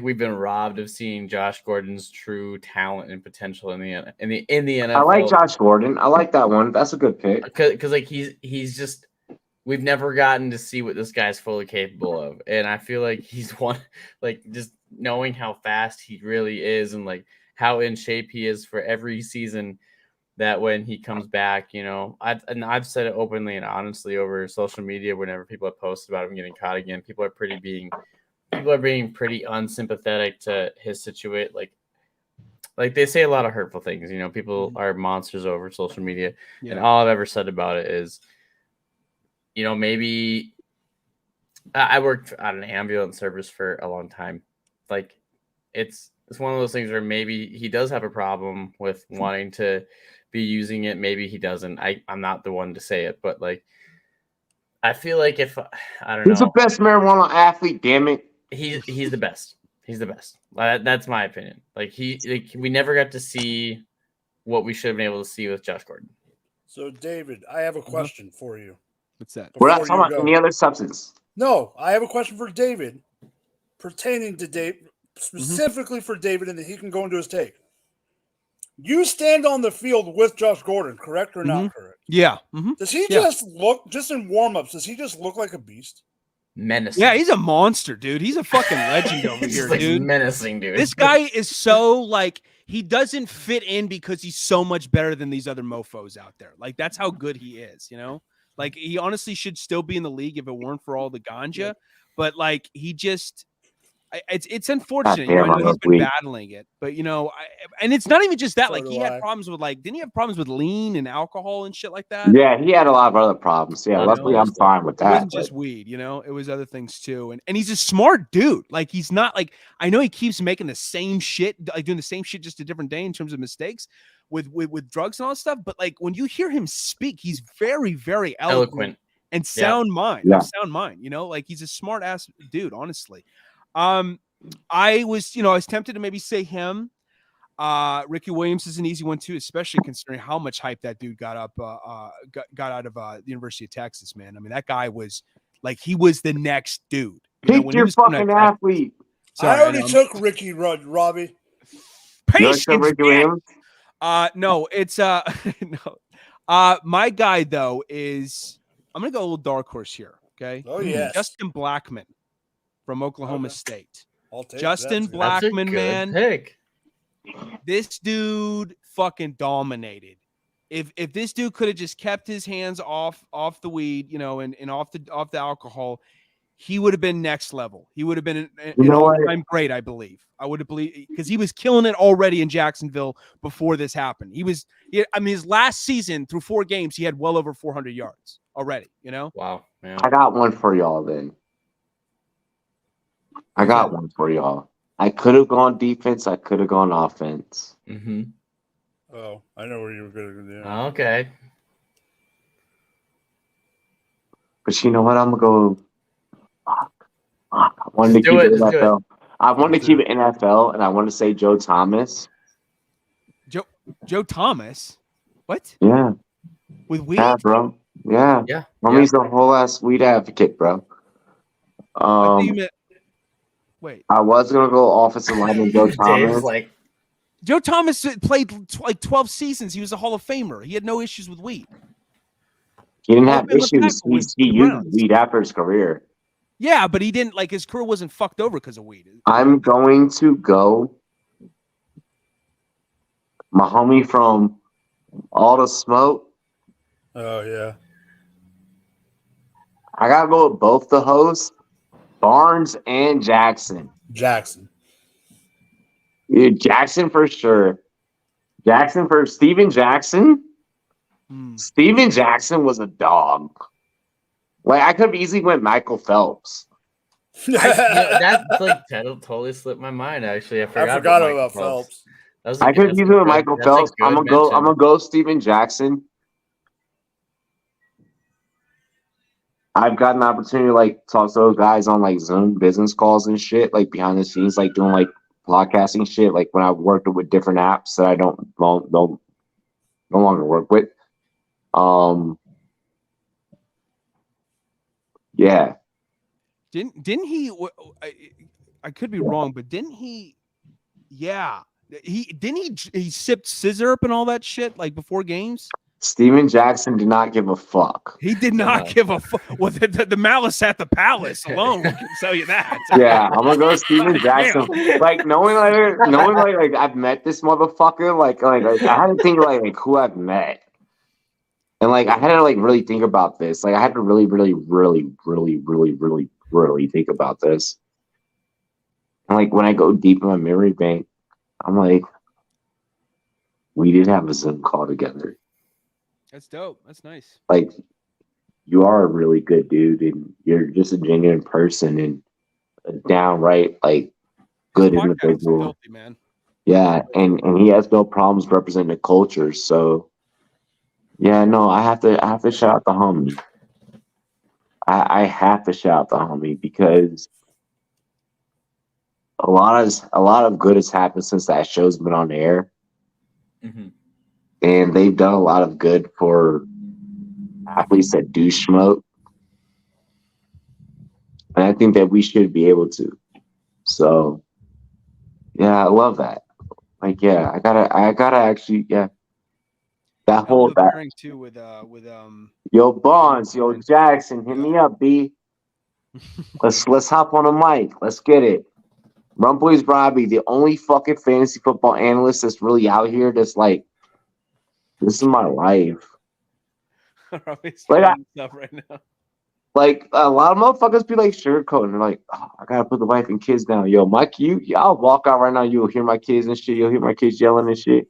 we've been robbed of seeing Josh Gordon's true talent and potential in the NFL. I like Josh Gordon. I like that one. That's a good pick. Because like he's just. We've never gotten to see what this guy's fully capable of. And I feel like he's one, like just knowing how fast he really is and like how in shape he is for every season that when he comes back, I've said it openly and honestly over social media, whenever people have posted about him getting caught again, people are being pretty unsympathetic to his situation. Like they say a lot of hurtful things, people are monsters over social media. Yeah. And all I've ever said about it is, maybe I worked on an ambulance service for a long time. Like it's one of those things where maybe he does have a problem with wanting to be using it. Maybe he doesn't. I'm not the one to say it, but like, I feel like if I don't know, he's the best marijuana athlete. Damn it. He's the best. He's the best. That's my opinion. Like we never got to see what we should have been able to see with Josh Gordon. So David, I have a question for you. What's that? We're not talking about any other substance. No, I have a question for David pertaining to Dave, specifically for David, and that he can go into his take. You stand on the field with Josh Gordon, correct or not correct? Yeah. Does he just in warm-ups, does he just look like a beast? Menacing. Yeah, he's a monster, dude. He's a fucking legend over here, like dude. Menacing, dude. This guy is so like he doesn't fit in because he's so much better than these other mofos out there. Like that's how good he is, Like he honestly should still be in the league if it weren't for all the ganja. But like he just, it's unfortunate. I know he's been battling it, but and it's not even just that. Like he had problems with didn't he have problems with lean and alcohol and shit like that? Yeah, he had a lot of other problems. Yeah, luckily I'm fine with that. It wasn't just weed, it was other things too. And he's a smart dude. Like he's not like I know he keeps making the same shit, like doing the same shit just a different day in terms of mistakes with drugs and all that stuff. But like when you hear him speak, he's very, very eloquent and sound mind. Yeah. Sound mind, like he's a smart ass dude, honestly. I was tempted to maybe say him. Ricky Williams is an easy one too, especially considering how much hype that dude got out of the University of Texas, man. I mean, that guy was like he was the next dude. Pick your fucking athlete. Sorry, I already took Ricky Robbie. Patience. No, it's no. My guy though is I'm gonna go a little dark horse here. Okay. Oh yeah. Justin Blackmon from Oklahoma State. I'll take Justin Blackmon, man. Pick. This dude fucking dominated. If this dude could have just kept his hands off the weed, and off the alcohol, he would have been next level. He would have been an all-time great, I believe. I would have believed because he was killing it already in Jacksonville before this happened. His last season through 4 games, he had well over 400 yards already. Wow, man. I got one for y'all then. I got one for y'all. I could have gone defense. I could have gone offense. Mm-hmm. Oh, I know where you were going to go. Yeah. Okay. But you know what? I'm going to go I wanted to Just keep do it it. Just do it. NFL. I wanted to keep it NFL, and I want to say Joe Thomas. Joe Thomas. What? Yeah, With weed? yeah, bro. Yeah, Yeah. Homie's a whole ass weed advocate, bro. I think you meant. Wait. I was gonna go offensive lineman Joe Dave's Thomas. like, Joe Thomas played like 12 seasons. He was a Hall of Famer. He had no issues with weed. He didn't have Alabama issues. tackle with He the used Browns. weed after his career. Yeah, but he didn't like his career wasn't fucked over because of weed. I'm going to go my homie from All the Smoke. Oh yeah. I gotta go with both the hosts, Barnes and Jackson. Jackson. Yeah, Jackson for sure. Jackson for Steven Jackson. Steven Jackson was a dog. Like I could have easily went Michael Phelps. that like totally slipped my mind. Actually, I forgot about Phelps. I could have easily went Michael Phelps. I'm gonna go Steven Jackson. I've got an opportunity to like talk to those guys on like Zoom business calls and shit, like behind the scenes, like doing like podcasting shit, like when I worked with different apps that I don't no longer work with. Yeah. Didn't he? I could be wrong, but didn't he? Yeah, he sipped scissor and all that shit like before games. Steven Jackson did not give a fuck. He did not give a fuck. Well, the malice at the palace alone can tell you that. Yeah, I'm gonna go Steven Jackson. Like knowing I've met this motherfucker. Like I had to think like who I've met, and like I had to like really think about this. Like I had to really think about this. And like when I go deep in my memory bank, I'm like, we did have a Zoom call together. That's dope. That's nice. Like, you are a really good dude, and you're just a genuine person and a downright like good individual. Filthy, man. Yeah, and he has no problems representing the culture. So, yeah, no, I have to shout out the homie. I have to shout out the homie because a lot of good has happened since that show's been on air. Mm-hmm. And they've done a lot of good for athletes that do smoke. And I think that we should be able to. So, yeah, I love that. Like, yeah, I gotta actually, yeah. That whole that too with yo Bonds, yo Jackson, hit me up, B. Let's hop on a mic. Let's get it. Rumboyz Robbie, the only fucking fantasy football analyst that's really out here that's like, this is my life. Stuff right now. Like a lot of motherfuckers be like sugarcoating. They're like, oh, I gotta put the wife and kids down. Yo, Mike, I'll walk out right now. You'll hear my kids and shit. You'll hear my kids yelling and shit.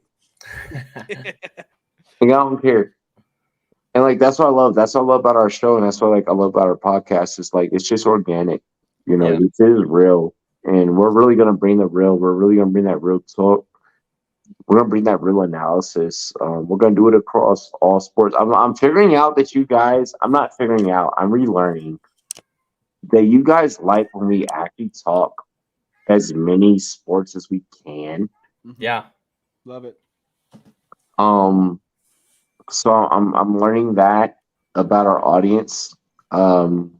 Like, I don't care. And like that's what I love. That's what I love about our show, and that's what like I love about our podcast. It's like it's just organic. You know, This is real, and we're really gonna bring the real. We're really gonna bring that real talk. We're gonna bring that real analysis. We're gonna do it across all sports. I'm figuring out that you guys. I'm not figuring out. I'm relearning that you guys like when we actually talk as many sports as we can. Yeah, love it. So I'm learning that about our audience. Y'all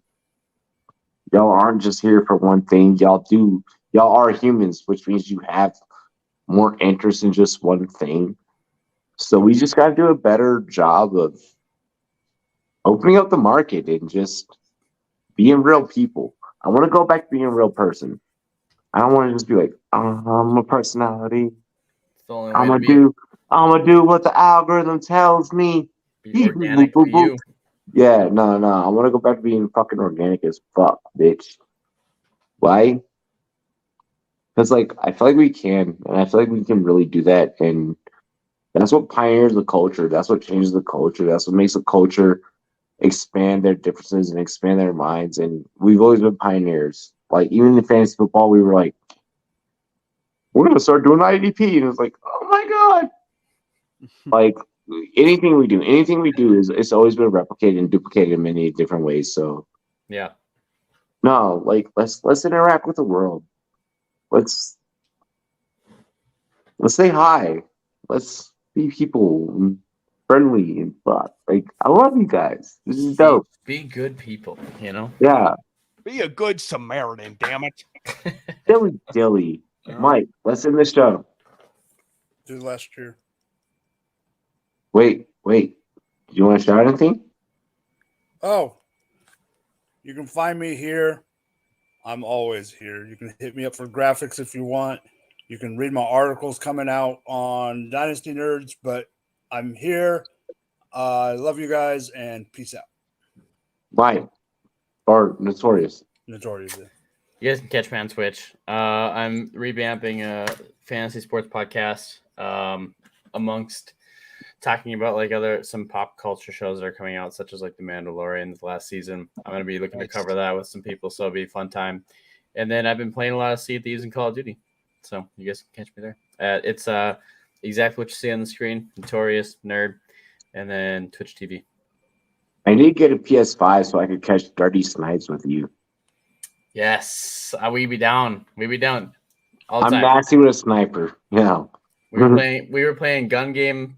aren't just here for one thing. Y'all are humans, which means you have more interest in just one thing. So we just got to do a better job of opening up the market and just being real people. I want to go back to being a real person. I don't want to just be like, I'm a personality. I'm gonna do what the algorithm tells me. Be organic for you. Yeah, no. I want to go back to being fucking organic as fuck, bitch. Why? Because like I feel like we can, and I feel like we can really do that, and that's what pioneers the culture. That's what changes the culture. That's what makes the culture expand their differences and expand their minds. And we've always been pioneers. Like even in fantasy football, we were like, we're gonna start doing IDP, and it was like, oh my god. Like anything we do is it's always been replicated and duplicated in many different ways. So yeah, No, like let's interact with the world. Let's say hi. Let's be people and friendly and fuck. Like I love you guys. This is dope. Be good people, you know? Yeah. Be a good Samaritan, damn it. Dilly. Mike, let's end the show. Do last year. Wait. Do you want to shout anything? Oh, you can find me here. I'm always here. You can hit me up for graphics if you want. You can read my articles coming out on Dynasty Nerds, but I'm here. I love you guys and peace out. Mike or Notorious. Notorious. You guys can catch me on Twitch. I'm revamping a fantasy sports podcast amongst talking about like some pop culture shows that are coming out, such as like The Mandalorian, the last season. I'm going to be looking to cover that with some people, so it'll be a fun time. And then I've been playing a lot of Sea of Thieves and Call of Duty, so you guys can catch me there. It's exactly what you see on the screen: Notorious, Nerd, and then Twitch TV. I need to get a PS5 so I could catch Dirty Snipes with you. Yes, we be down. All the I'm time. nasty with a sniper. Yeah. We were playing gun game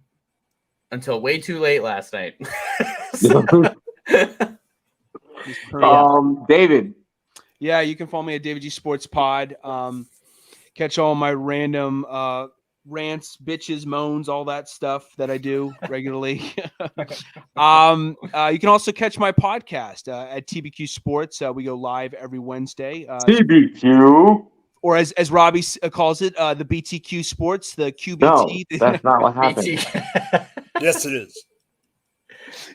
until way too late last night. David. Yeah, you can follow me at David G Sports Pod. Catch all my random rants, bitches, moans, all that stuff that I do regularly. You can also catch my podcast at TBQ Sports. We go live every Wednesday. TBQ. Or as Robbie calls it, the BTQ Sports, the QBT. No, that's not what happened. Yes, it is.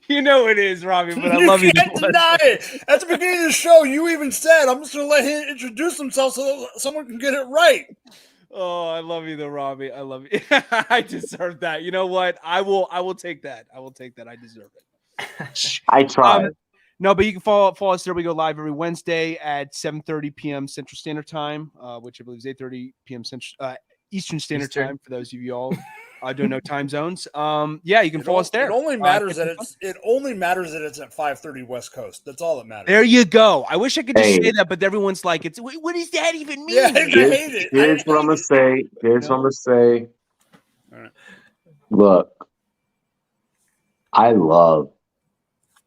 You know it is, Robbie, but I love you. You can't deny it. At the beginning of the show, you even said, I'm just going to let him introduce himself so someone can get it right. Oh, I love you, though, Robbie. I love you. I deserve that. You know what? I will take that. I deserve it. I tried. No, but you can follow us there. We go live every Wednesday at 7:30 p.m. Central Standard Time, which I believe is 8:30 p.m. Eastern Standard Time for those of you all don't know time zones. Yeah, you can follow us there. It only matters that it's at 5:30 West Coast. That's all that matters. There you go. I wish I could just say that, but everyone's like, what does that even mean? Yeah, I hate it. Here's what I'm gonna say. What I'm gonna say. All right. Look, I love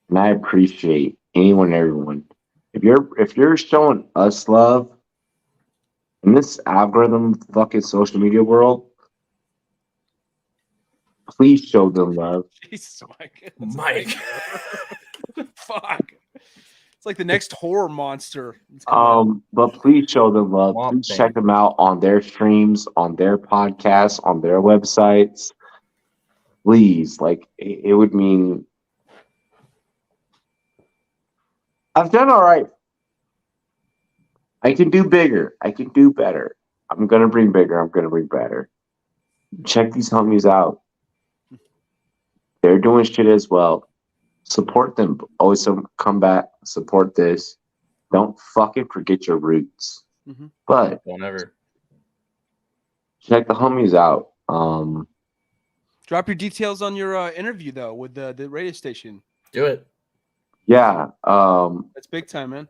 and I appreciate anyone and everyone. If you're showing us love in this algorithm fucking social media world, please show them love. Jesus, Mike. Fuck. It's like the next horror monster. But please show them love. Please check them out on their streams, on their podcasts, on their websites. Please, like it would mean I've done all right. I can do bigger. I can do better. I'm gonna bring bigger. I'm gonna bring better. Check these homies out. They're doing shit as well. Support them. Always come back. Support this. Don't fucking forget your roots. Mm-hmm. But don't ever check the homies out. Drop your details on your interview though with the radio station. Do it. Yeah. That's big time, man.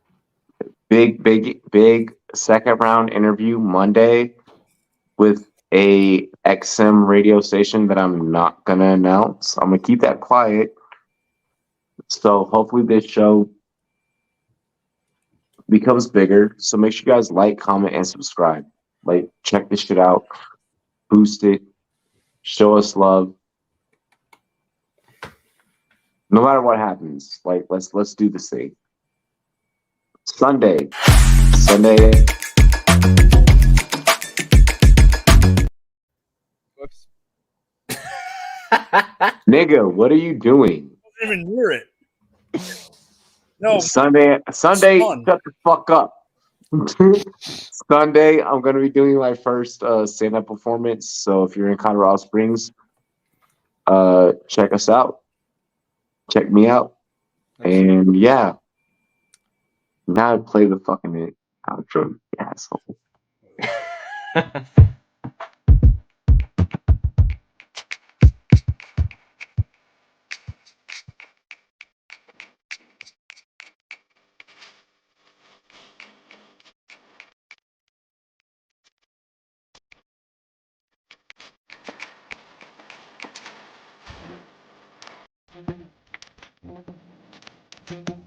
Big second round interview Monday with a XM radio station that I'm not gonna announce. I'm gonna keep that quiet. So hopefully this show becomes bigger. So make sure you guys like, comment, and subscribe. Like, check this shit out. Boost it. Show us love. No matter what happens, like let's do this thing. Sunday. Whoops. Nigga, what are you doing? I'm not even near it. No. Sunday, shut the fuck up. Sunday, I'm gonna be doing my first stand-up performance. So if you're in Colorado Springs, check us out. Check me out. And yeah. Now I play the fucking outro, you asshole. Peace.